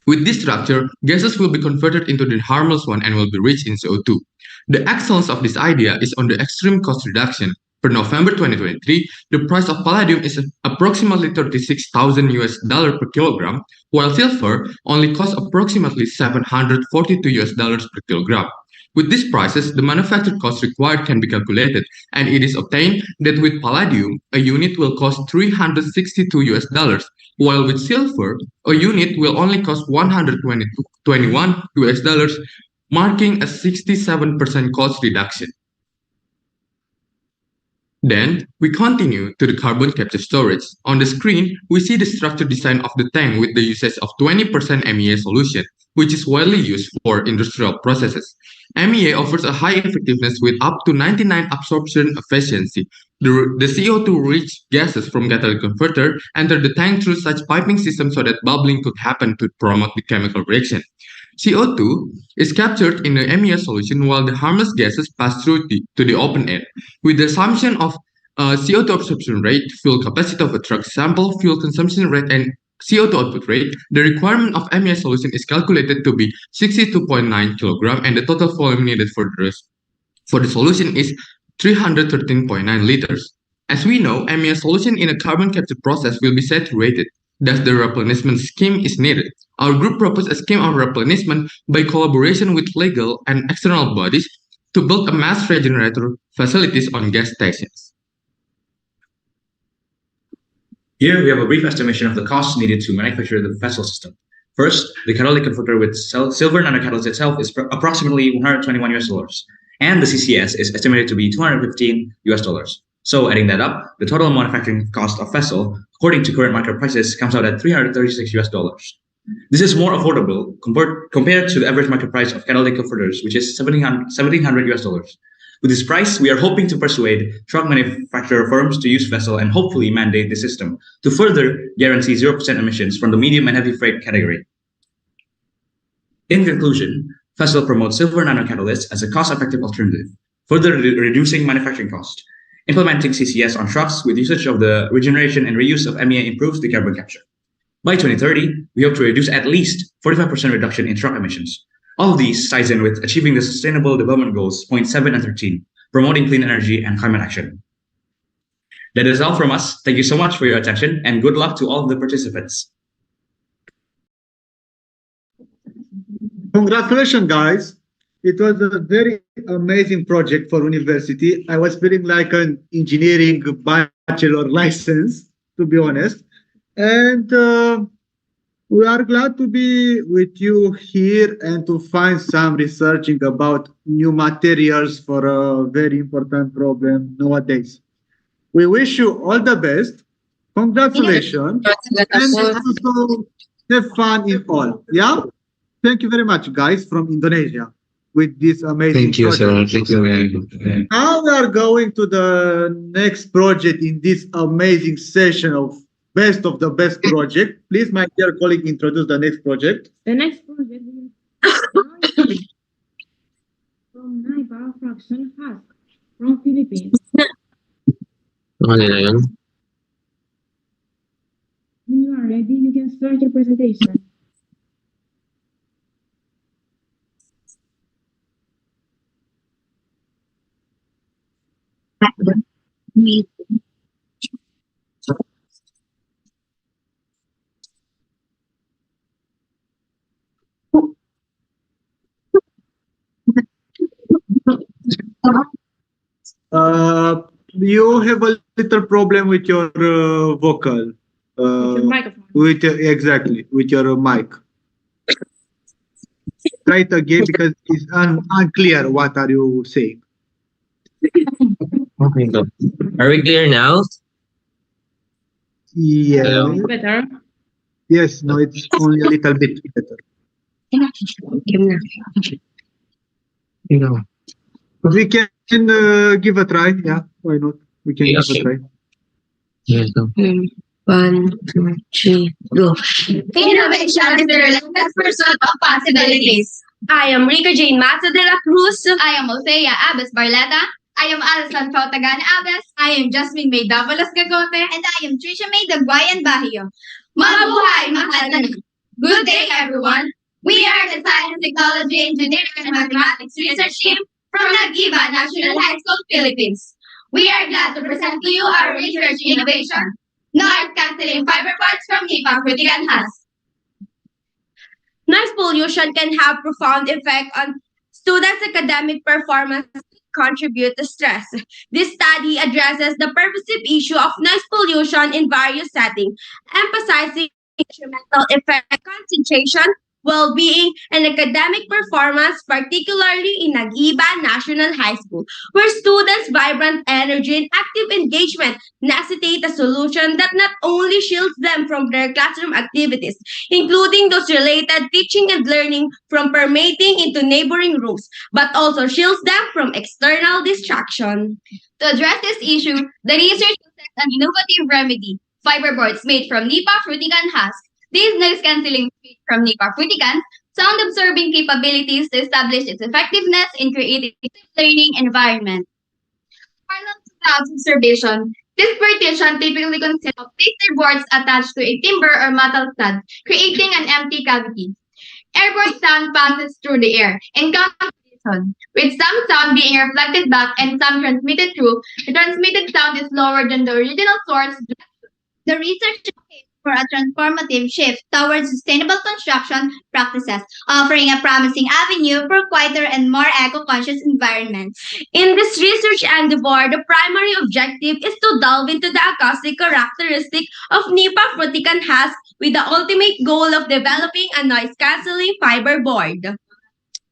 With this structure, gases will be converted into the harmless one and will be rich in CO2. The excellence of this idea is on the extreme cost reduction. For November 2023, the price of palladium is approximately 36,000 US dollar per kilogram, while silver only costs approximately 742 US dollars per kilogram. With these prices, the manufacturing cost required can be calculated, and it is obtained that with palladium, a unit will cost 362 US dollars, while with silver, a unit will only cost 121 US dollars, marking a 67% cost reduction. Then, we continue to the carbon capture storage. On the screen, we see the structure design of the tank with the usage of 20% MEA solution, which is widely used for industrial processes. MEA offers a high effectiveness with up to 99 absorption efficiency. The CO2-rich gases from catalytic converter enter the tank through such piping system so that bubbling could happen to promote the chemical reaction. CO2 is captured in the MEA solution while the harmless gases pass through to the open air. With the assumption of CO2 absorption rate, fuel capacity of a truck sample, fuel consumption rate, and CO2 output rate, the requirement of MEA solution is calculated to be 62.9 kg, and the total volume needed for the solution is 313.9 liters. As we know, MEA solution in a carbon capture process will be saturated. Thus, the replenishment scheme is needed. Our group proposed a scheme of replenishment by collaboration with legal and external bodies to build a mass regenerator facilities on gas stations. Here we have a brief estimation of the costs needed to manufacture the vessel system. First, the catalytic converter with silver nanocatalyst itself is approximately 121 US dollars, and the CCS is estimated to be 215 US dollars. So adding that up, the total manufacturing cost of vessel, according to current market prices, comes out at 336 US dollars. This is more affordable compared to the average market price of catalytic converters, which is 1,700 US dollars. With this price, we are hoping to persuade truck manufacturer firms to use vessel and hopefully mandate the system to further guarantee 0% emissions from the medium and heavy freight category. In conclusion, vessel promotes silver nanocatalysts as a cost-effective alternative, further reducing manufacturing cost. Implementing CCS on trucks with usage of the regeneration and reuse of MEA improves the carbon capture. By 2030, we hope to reduce at least 45% reduction in truck emissions. All of these ties in with achieving the Sustainable Development Goals, points 7 and 13, promoting clean energy and climate action. That is all from us. Thank you so much for your attention, and good luck to all the participants. Congratulations, guys. It was a very amazing project for university. I was feeling like an engineering bachelor license, to be honest. And We are glad to be with you here and to find some researching about new materials for a very important problem nowadays. We wish you all the best. Congratulations. And also have fun in all. Yeah? Thank you very much, guys, from Indonesia with this amazing Thank you, project. sir. Thank you very much. Now we are going to the next project in this amazing session of best of the best project. Please, my dear colleague, introduce the next project. The next project from Naiba Fraction Husk from Philippines. Ano na yun? When you are ready, you can start your presentation. You have a little problem with your vocal. Your microphone. With exactly with your mic. Try it again because it's unclear. What are you saying? Okay, go. Are we clear now? Yeah. Hello? Better. Yes. No, it's only a little bit better. We can give a try. Yeah. Why not? We can give a try. Yes, go. 1, 2, 3, go. Innovation is the relentless pursuit of possibilities. I am Rica Jane Mato de la Cruz. I am Althea Abes Barleta. I am Alison Fautagan Abes. I am Jasmine May Davalos Gagote. And I am Trisha May Dagwayan Bahio. Mabuhay, mahal. Good day, everyone. We are the Science, Technology, Engineering, and Mathematics Research Team from Nag-Iba National High School, Philippines. We are glad to present to you our research innovation, noise canceling fiber parts from NIPA Critical Husk. Noise pollution can have profound effect on students' academic performance and contribute to stress. This study addresses the pervasive issue of noise pollution in various settings, emphasizing detrimental effect, concentration, well-being, and academic performance, particularly in Nag-Iba National High School, where students' vibrant energy and active engagement necessitate a solution that not only shields them from their classroom activities, including those related teaching and learning from permeating into neighboring rooms, but also shields them from external distraction. To address this issue, the research uses an innovative remedy, fiberboards made from NIPA Frutigan husk. These noise-canceling made from NIPA Frutigan sound-absorbing capabilities to establish its effectiveness in creating a learning environment. Parallel to the observation, this partition typically consists of paper boards attached to a timber or metal stud, creating an empty cavity. Airborne sound passes through the air, in combination, with some sound being reflected back and some transmitted through. The transmitted sound is lower than the original source. The research aims for a transformative shift towards sustainable construction practices, offering a promising avenue for quieter and more eco-conscious environments. In this research endeavor, the primary objective is to delve into the acoustic characteristic of NIPA Frutican husk with the ultimate goal of developing a noise-canceling fiber board.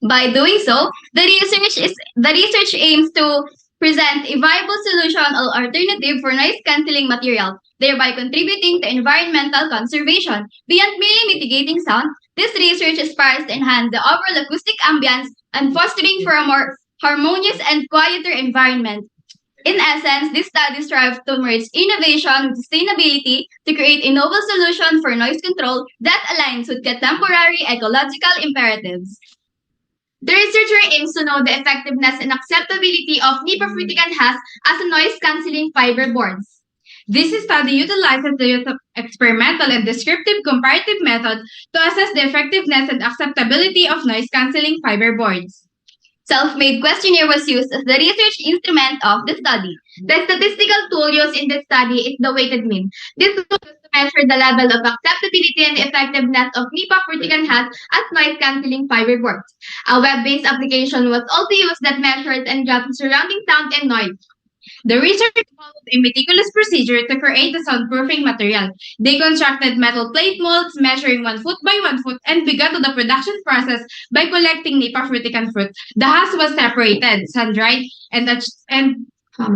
By doing so, the research aims to present a viable solution or alternative for noise-canceling materials, thereby contributing to environmental conservation. Beyond merely mitigating sound, this research aspires to enhance the overall acoustic ambience and fostering for a more harmonious and quieter environment. In essence, this study strives to merge innovation with sustainability to create a novel solution for noise control that aligns with contemporary ecological imperatives. The researcher aims to know the effectiveness and acceptability of NIPA Frutican husk as a noise-canceling fiber boards. This study utilizes the use of experimental and descriptive comparative method to assess the effectiveness and acceptability of noise-canceling fiber boards. Self-made questionnaire was used as the research instrument of the study. The statistical tool used in this study is the weighted mean. This tool is to measure the level of acceptability and effectiveness of NIPA Frutican husk as noise-canceling fiber boards. A web-based application was also used that measures and graphs surrounding sound and noise. The researchers followed a meticulous procedure to create the soundproofing material. They constructed metal plate molds measuring 1 foot by 1 foot and began the production process by collecting Nipa fruticans fruit. The husk was separated, sun-dried, and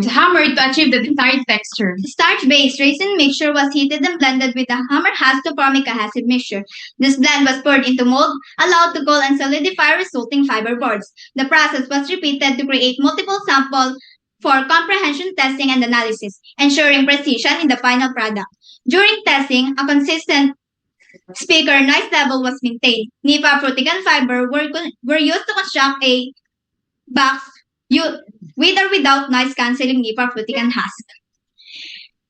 hammered to achieve the desired texture. The starch-based raisin mixture was heated and blended with a hammer husk to form a cohesive mixture. This blend was poured into mold, allowed to cool and solidify, resulting fiber boards. The process was repeated to create multiple samples for comprehension testing and analysis, ensuring precision in the final product. During testing, a consistent speaker noise level was maintained. Nipa frutican fiber were used to construct a box with or without noise-canceling Nipa frutican husk.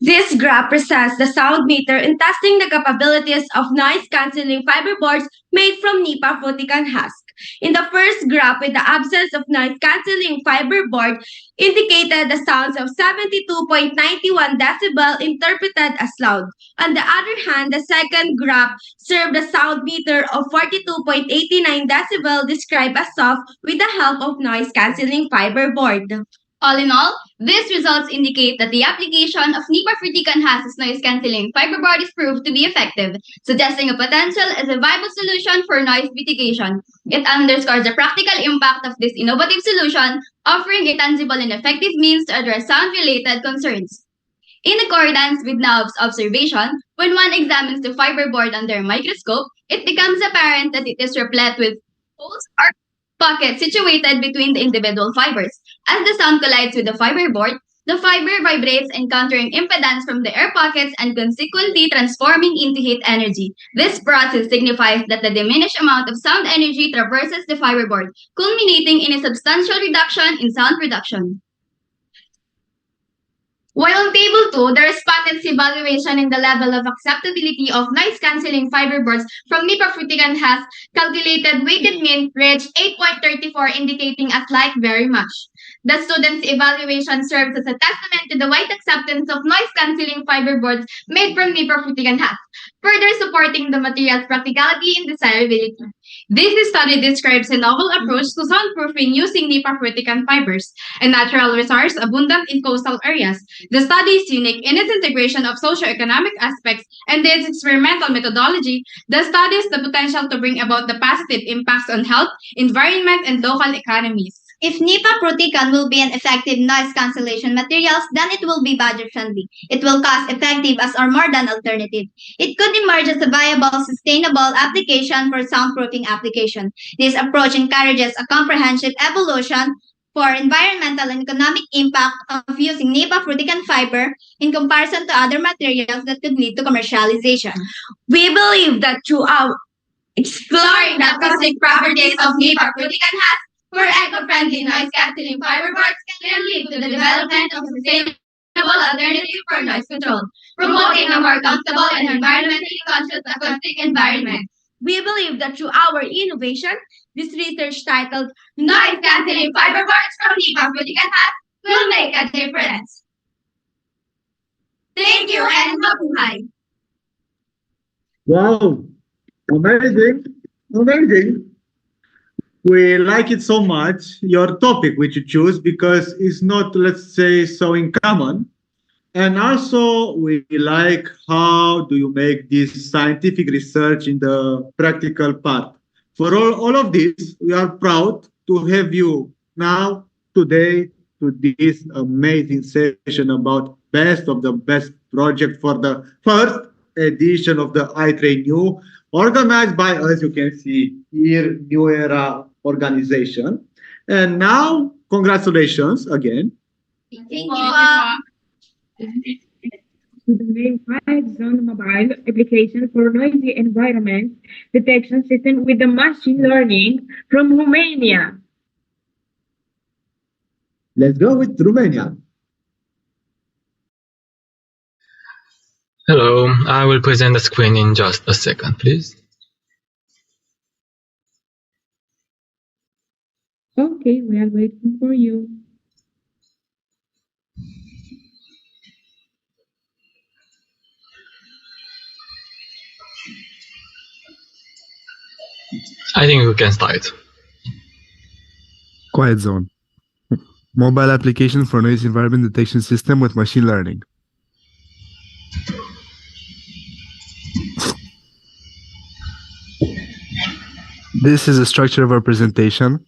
This graph presents the sound meter in testing the capabilities of noise-canceling fiber boards made from Nipa frutican husk. In the first graph, with the absence of noise-canceling fiber board, indicated the sounds of 72.91 decibel interpreted as loud. On the other hand, the second graph served a sound meter of 42.89 decibel described as soft with the help of noise-canceling fiber board. All in all, these results indicate that the application of Nipa frutican husk as noise-canceling fiberboard is proved to be effective, suggesting a potential as a viable solution for noise mitigation. It underscores the practical impact of this innovative solution, offering a tangible and effective means to address sound-related concerns. In accordance with Naub's observation, when one examines the fiberboard under a microscope, it becomes apparent that it is replete with holes or pockets situated between the individual fibers. As the sound collides with the fiberboard, the fiber vibrates, encountering impedance from the air pockets and consequently transforming into heat energy. This process signifies that the diminished amount of sound energy traverses the fiberboard, culminating in a substantial reduction in sound production. While on Table 2, the respondents' evaluation in the level of acceptability of noise-canceling fiberboards from Nipa frutican husk calculated weighted mean reached 8.34, indicating as like very much. The students' evaluation serves as a testament to the wide acceptance of noise-canceling fiberboards made from Nipa frutican husk, further supporting the material's practicality and desirability. This study describes a novel approach to soundproofing using Nipa frutican fibers, a natural resource abundant in coastal areas. The study is unique in its integration of socioeconomic aspects and its experimental methodology that studies the potential to bring about the positive impacts on health, environment, and local economies. If Nipa frutican will be an effective noise cancellation materials, then it will be budget friendly. It will cost effective as our modern alternative. It could emerge as a viable, sustainable application for soundproofing application. This approach encourages a comprehensive evolution for environmental and economic impact of using Nipa frutican fiber in comparison to other materials that could lead to commercialization. We believe that through our Exploring the acoustic properties of Nipa frutican husk for eco-friendly noise-canceling fiberboards can lead to the development of a sustainable alternative for noise control, promoting a more comfortable and environmentally conscious acoustic environment. We believe that through our innovation, this research titled Noise-canceling fiberboards from Nipa frutican husk will make a difference. Thank you and mabuhay! Wow, amazing, amazing. We like it so much, your topic which you choose, because it's not, let's say, so uncommon. And also we like how do you make this scientific research in the practical part. For all of this, we are proud to have you now, today, to this amazing session about best of the best project for the first edition of the I3NEW, organized by us, you can see here, New Era organization. And now, congratulations again. Thank you. To the main 5-zone mobile application for noisy environment detection system with the machine learning from Romania. Let's go with Romania. Hello, I will present the screen in just a second, please. Okay, we are waiting for you. I think we can start. Quiet zone. Mobile application for noise environment detection system with machine learning. This is the structure of our presentation.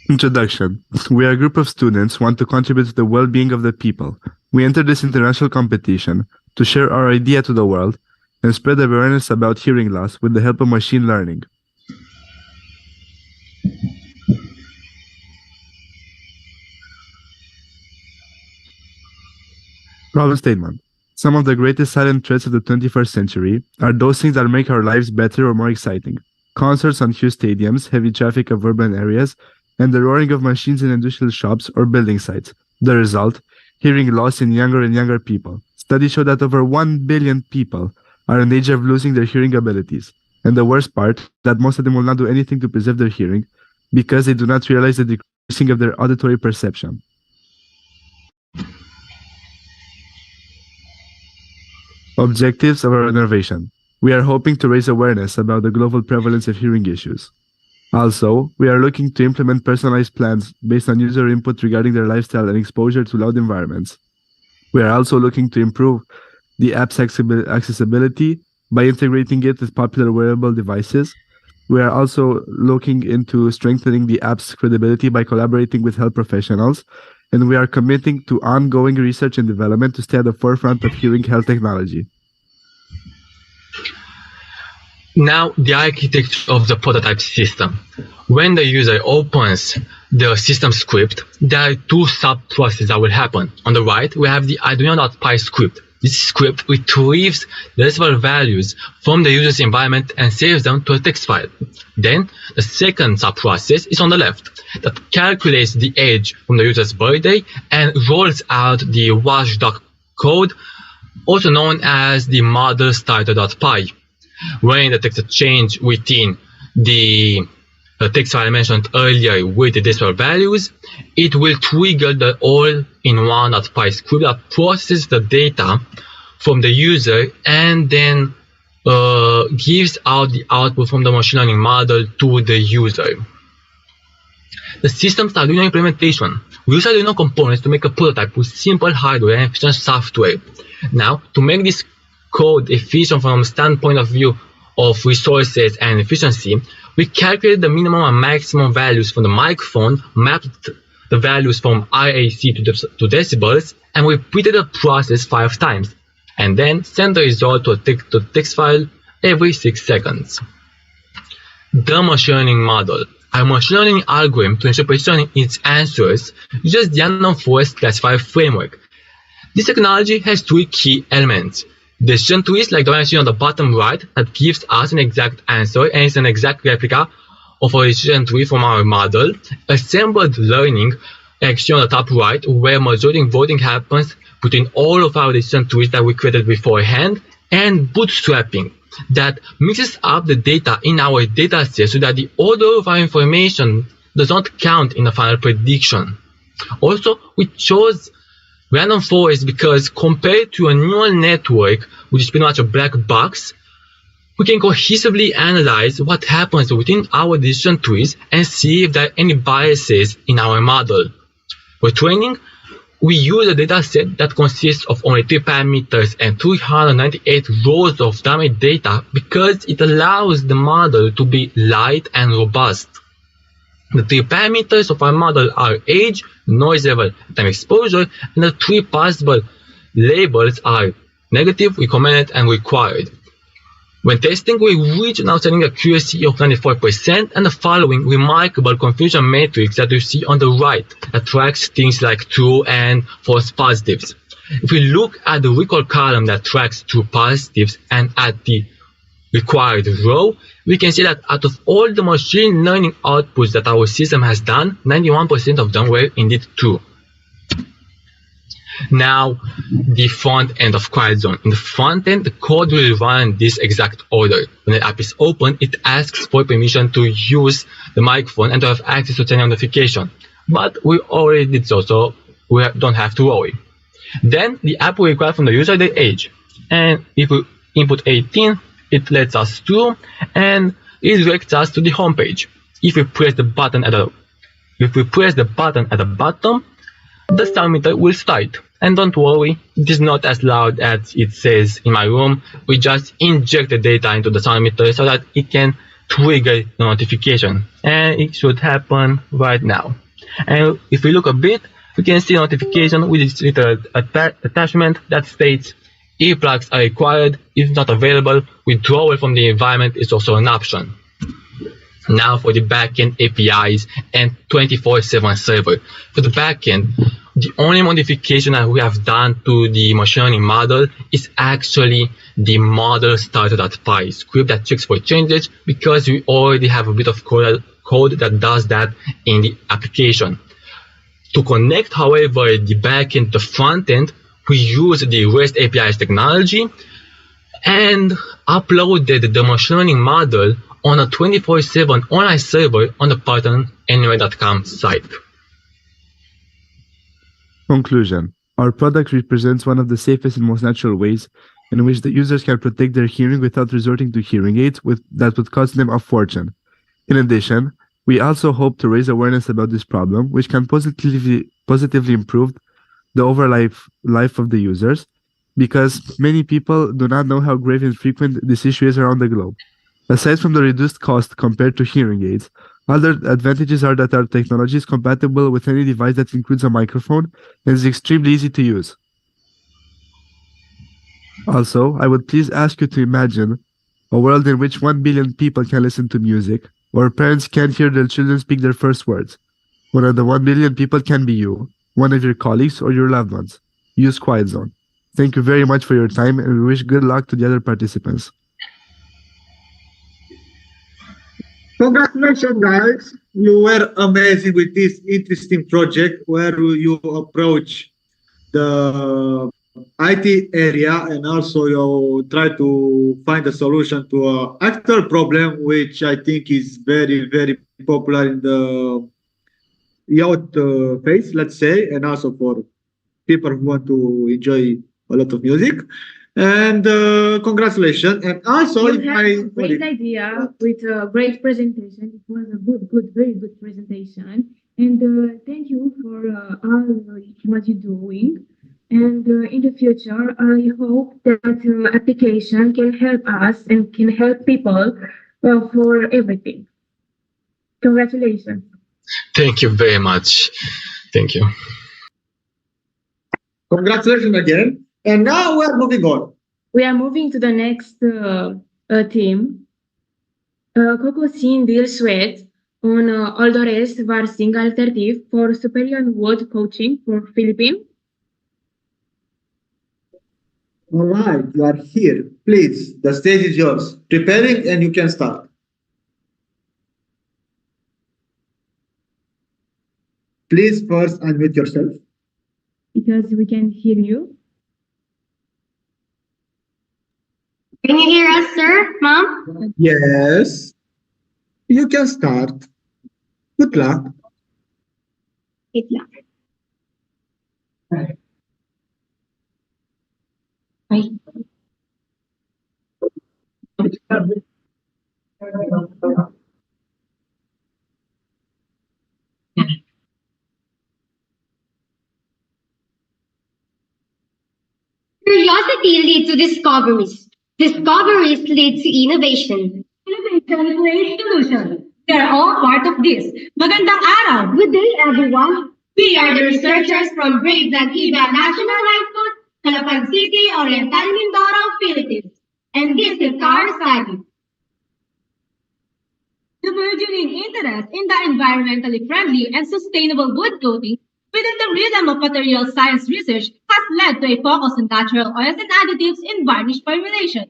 Introduction. We are a group of students who want to contribute to the well-being of the people. We entered this international competition to share our idea to the world and spread awareness about hearing loss with the help of machine learning. Problem statement. Some of the greatest silent threats of the 21st century are those things that make our lives better or more exciting. Concerts on huge stadiums, heavy traffic of urban areas, and the roaring of machines in industrial shops or building sites. The result, hearing loss in younger and younger people. Studies show that over 1 billion people are in danger of losing their hearing abilities. And the worst part, that most of them will not do anything to preserve their hearing because they do not realize the decreasing of their auditory perception. Objectives of our innovation. We are hoping to raise awareness about the global prevalence of hearing issues. Also, we are looking to implement personalized plans based on user input regarding their lifestyle and exposure to loud environments. We are also looking to improve the app's accessibility by integrating it with popular wearable devices. We are also looking into strengthening the app's credibility by collaborating with health professionals, and we are committing to ongoing research and development to stay at the forefront of hearing health technology. Now, the architecture of the prototype system. When the user opens the system script, there are two sub-processes that will happen. On the right, we have the I3NEW.py script. This script retrieves the decimal values from the user's environment and saves them to a text file. Then, the second sub-process is on the left, that calculates the age from the user's birthday and rolls out the watchdog code, also known as the model starter.py. When it detects a change within the text file I mentioned earlier with the decimal values, it will trigger the all-in-one.py script that processes the data from the user and then gives out the output from the machine learning model to the user. The system's Arduino implementation. We use Arduino components to make a prototype with simple hardware and efficient software. Now, to make this code efficient from a standpoint of view of resources and efficiency, we calculated the minimum and maximum values from the microphone, mapped the values from RAC to decibels, and we repeated the process 5 times, and then sent the result to a text file every 6 seconds. The machine learning model. Our machine learning algorithm to ensure precision in its answers uses the unknown forest classifier framework. This technology has 3 key elements. Decision trees, like the one I see on the bottom right, that gives us an exact answer and is an exact replica of a decision tree from our model. Assembled learning, actually on the top right, where majority voting happens between all of our decision trees that we created beforehand. And bootstrapping, that mixes up the data in our data set so that the order of our information does not count in the final prediction. Also, we chose random forest because compared to a neural network, which is pretty much a black box, we can cohesively analyze what happens within our decision trees and see if there are any biases in our model. For training, we use a dataset that consists of only 3 parameters and 398 rows of dummy data because it allows the model to be light and robust. The 3 parameters of our model are age, noise level, time exposure, and the 3 possible labels are negative, recommended, and required. When testing, we reach an outstanding accuracy of 94% and the following remarkable confusion matrix that you see on the right that tracks things like true and false positives. If we look at the recall column that tracks true positives and at the required row, we can see that out of all the machine learning outputs that our system has done, 91% of them were indeed true. Now, the front end of QuietZone. In the front end, the code will run in this exact order. When the app is open, it asks for permission to use the microphone and to have access to channel notification. But we already did so we don't have to worry. Then, the app will require from the user their age. And if we input 18, it lets us through and it directs us to the home page. if we press the button at the bottom, the sound meter will start. And don't worry, it is not as loud as it says in my room. We just inject the data into the sound meter so that it can trigger the notification. And it should happen right now. And if we look a bit, we can see a notification with this little attachment that states earplugs are required. If not available, withdrawal from the environment is also an option. Now for the backend APIs and 24/7 server. For the backend, the only modification that we have done to the machine learning model is actually the model starter.py script that checks for changes, because we already have a bit of code that does that in the application. To connect, however, the backend to the frontend, we use the REST APIs technology and uploaded the machine learning model on a 24/7 online server on the partneranywhere.com site. Conclusion. Our product represents one of the safest and most natural ways in which the users can protect their hearing without resorting to hearing aids that would cost them a fortune. In addition, we also hope to raise awareness about this problem, which can positively improve the overall life of the users, because many people do not know how grave and frequent this issue is around the globe. Aside from the reduced cost compared to hearing aids, other advantages are that our technology is compatible with any device that includes a microphone and is extremely easy to use. Also, I would please ask you to imagine a world in which 1 billion people can listen to music, or parents can't hear their children speak their first words. One of the 1 billion people can be you, one of your colleagues, or your loved ones. Use Quiet Zone. Thank you very much for your time, and we wish good luck to the other participants. Congratulations, guys. You were amazing with this interesting project where you approach the IT area and also you try to find a solution to an actual problem, which I think is very, very popular in the youth phase, let's say, and also for people who want to enjoy a lot of music. And congratulations. And also, You had a great idea with a great presentation. It was a very good presentation. And thank you for all what you're doing. And in the future, I hope that application can help us and can help people for everything. Congratulations. Thank you very much. Thank you. Congratulations again. And now we're moving on. We are moving to the next team. Coco Sin Dil Sweat on all the rest var single alternative for superior word coaching for Philippines. All right, you are here. Please, the stage is yours. Preparing and you can start. Please first unmute yourself. Because we can hear you. Can you hear us, sir, Mom? Yes. You can start. Good luck. Good luck. Curiosity leads to discoveries. Discoveries lead to innovation. Innovation creates solutions. They're all part of this. Magandang araw! Good day, everyone. We are the researchers from Brave Iba National High School, Calapan City, Oriental Mindoro, Philippines. And this is our study. The burgeoning interest in the environmentally friendly and sustainable wood coating within the rhythm of material science research has led to a focus on natural oils and additives in varnish formulation.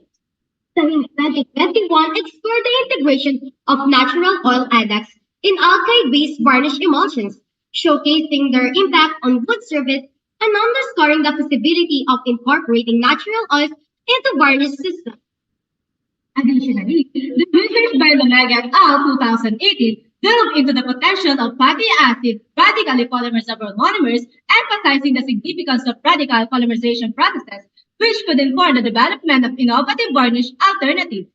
In 2021 explored the integration of natural oil adducts in alkali-based varnish emulsions, showcasing their impact on wood surface and underscoring the possibility of incorporating natural oils into varnish systems. Additionally, the research by Lamega et al. 2018 delved into the potential of fatty acid radically polymerizable monomers, emphasizing the significance of radical polymerization processes, which could inform the development of innovative varnish alternatives.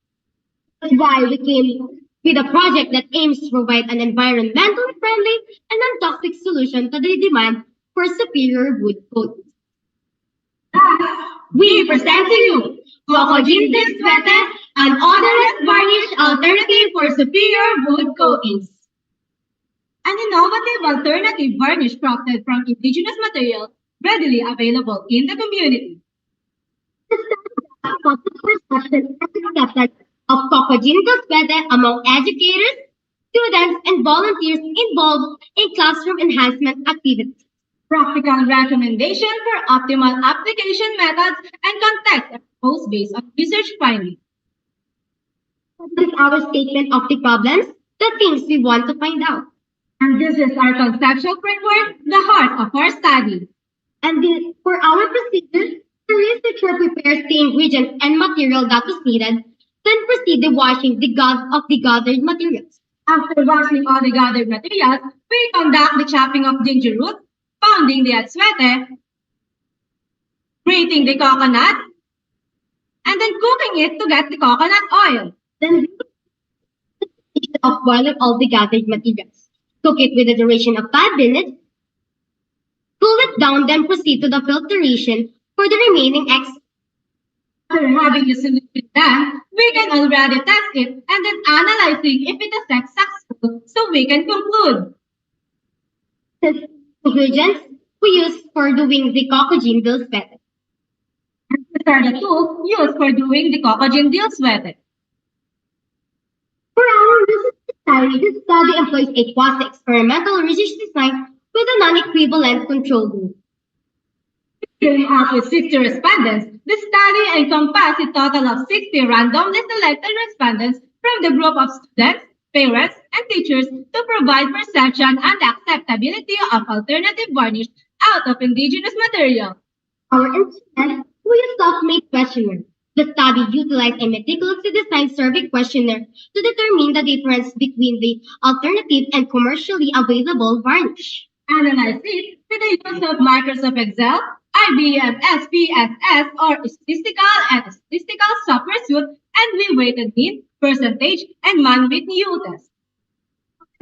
That's why we came with a project that aims to provide an environmentally friendly and non-toxic solution to the demand for superior wood coatings. We present to you Cocoginta Suete, an odorless varnish alternative for superior wood coatings. An innovative alternative varnish crafted from indigenous material readily available in the community. Perception and acceptance of Cocoginta Suete among educators, students, and volunteers involved in classroom enhancement activities. Practical recommendation for optimal application methods and context exposed based on research findings. This is our statement of the problems, the things we want to find out. And this is our conceptual framework, the heart of our study. And for our procedure, the researcher prepares the ingredients and material that is needed, then proceed the washing of the gathered materials. After washing all the gathered materials, we conduct the chopping of ginger root, pounding the atsuete, grating the coconut, and then cooking it to get the coconut oil. Then of boiling all the gathered materials. Cook it with a duration of 5 minutes. Cool it down, then proceed to the filtration for the remaining excess. After having the solution done, we can already test it and then analyzing if it is successful so we can conclude. Ingredients we use for doing the Cocogene Dill Suete. These are the tools used for doing the Cocogene Dill Suete. For our research study, this study employs a quasi-experimental research design with a non-equivalent control group. Filling up with 60 respondents, the study encompassed a total of 60 randomly selected respondents from the group of students, parents, and teachers to provide perception and acceptability of alternative varnish out of indigenous material. Our instrument, we use self-made questionnaire. The study utilized a meticulously designed survey questionnaire to determine the difference between the alternative and commercially available varnish. Analyze it with the use of Microsoft Excel, IBM SPSS or statistical software suite, and we weighted mean, percentage, and man-with-new test.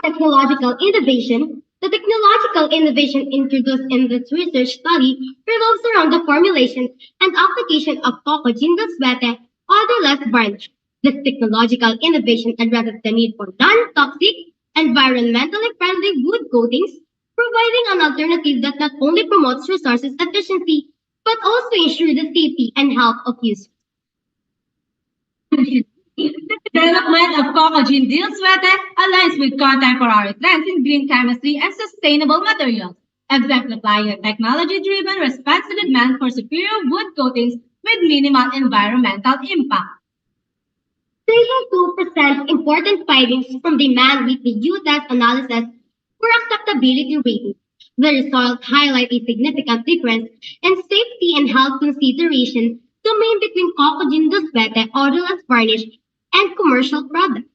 Technological innovation. The technological innovation introduced in this research study revolves around the formulation and application of Cocogene Dill Suete odorless varnish. This technological innovation addresses the need for non-toxic, environmentally friendly wood coatings, providing an alternative that not only promotes resources efficiency, but also ensures the safety and health of users. The development of Cocogene Dill Suete aligns with contemporary trends in green chemistry and sustainable materials, exemplifying a technology-driven response to the demand for superior wood coatings with minimal environmental impact. Table 2 presents important findings from the man-with-new test analysis for acceptability rating. The results highlight a significant difference in safety and health consideration domain between Cocogene Dill Suete odorless varnish and commercial products.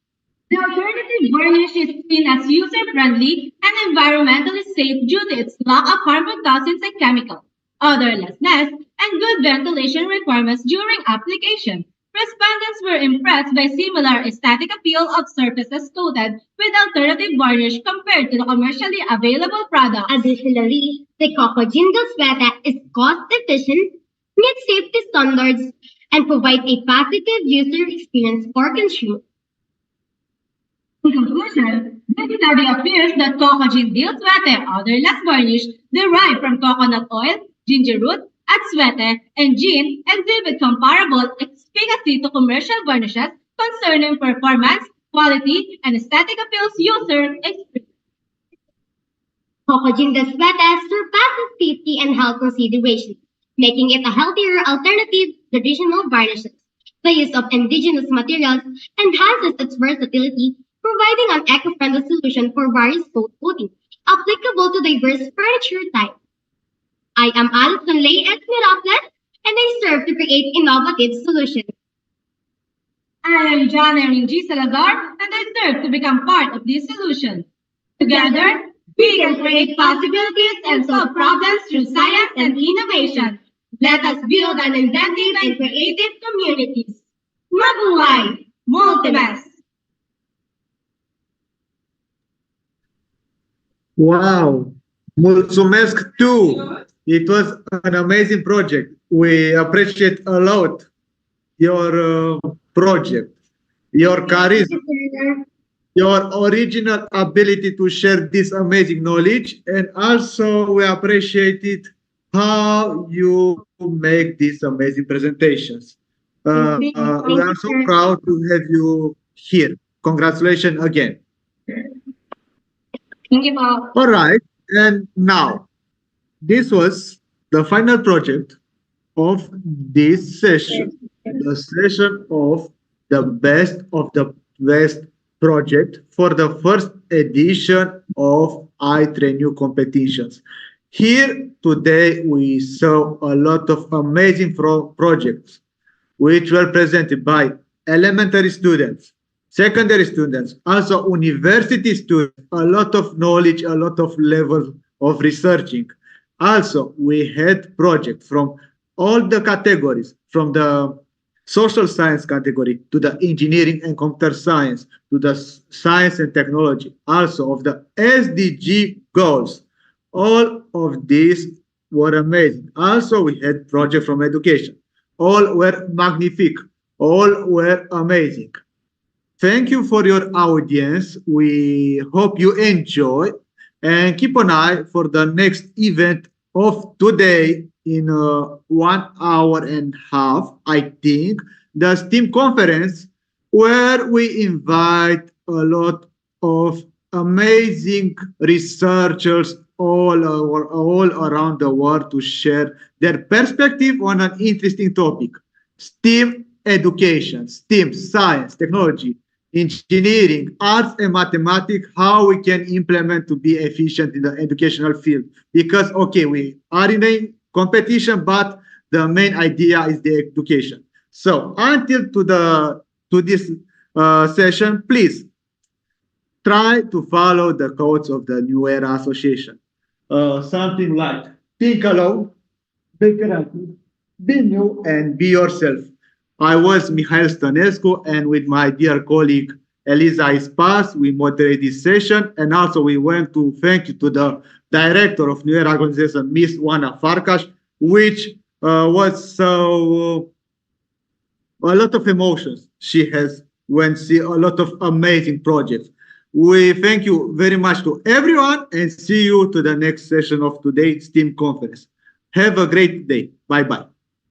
The alternative varnish is seen as user-friendly and environmentally safe due to its lack of harmful toxins and chemicals, odorlessness, and good ventilation requirements during application. Respondents were impressed by similar aesthetic appeal of surfaces coated with alternative varnish compared to the commercially available product. Additionally, the Cocogene Dill Suete is cost-efficient, meets safety standards, and provide a positive user experience for consumers. In conclusion, this study appears that Cocogene Dill Suete odorless varnish derived from coconut oil, ginger root, atsuete, and gin exhibit comparable efficacy to commercial varnishes concerning performance, quality, and aesthetic appeals user experience. Cocogene Dill Suete surpasses safety and health considerations, making it a healthier alternative to traditional varnishes. The use of indigenous materials enhances its versatility, providing an eco-friendly solution for various coat coatings applicable to diverse furniture types. I am Alison Lay S. Mirafles, and I serve to create innovative solutions. I am John Erin G. Salazar, and I serve to become part of this solution. Together, we can create possibilities and solve problems through science and innovation. Let us build an inventive and creative communities. Mabuhay! Multimes! Wow. Mulțumesc too. It was an amazing project. We appreciate a lot your project, your charisma, your original ability to share this amazing knowledge, and also we appreciate it how you make these amazing presentations. We are so proud to have you here. Congratulations again. Thank you, Paul. All right, and now this was the final project of this session, the session of the best project for the first edition of I3NEW competitions. Here today we saw a lot of amazing projects which were presented by elementary students, secondary students, also university students, a lot of knowledge, a lot of level of researching. Also, we had projects from all the categories, from the social science category to the engineering and computer science to the science and technology, also of the SDG goals. All of these were amazing. Also, we had projects from education. All were magnifique. All were amazing. Thank you for your audience. We hope you enjoy and keep an eye for the next event of today in 1 hour and a half, I think, the STEAM conference, where we invite a lot of amazing researchers all around the world to share their perspective on an interesting topic. STEAM education, STEAM, science, technology, engineering, arts, and mathematics, how we can implement to be efficient in the educational field. Because, okay, we are in a competition, but the main idea is the education. So until to this session, please try to follow the codes of the New Era Association. Something like think alone, be creative, be new, and be yourself. I was Mihail Stănescu, and with my dear colleague Eliza Ispas, we moderate this session, and also we want to thank you to the director of New Era Organization, Miss Oana Farkas, which was so a lot of emotions she has when see a lot of amazing projects. We thank you very much to everyone and see you to the next session of today's STEAM conference. Have a great day. Bye-bye.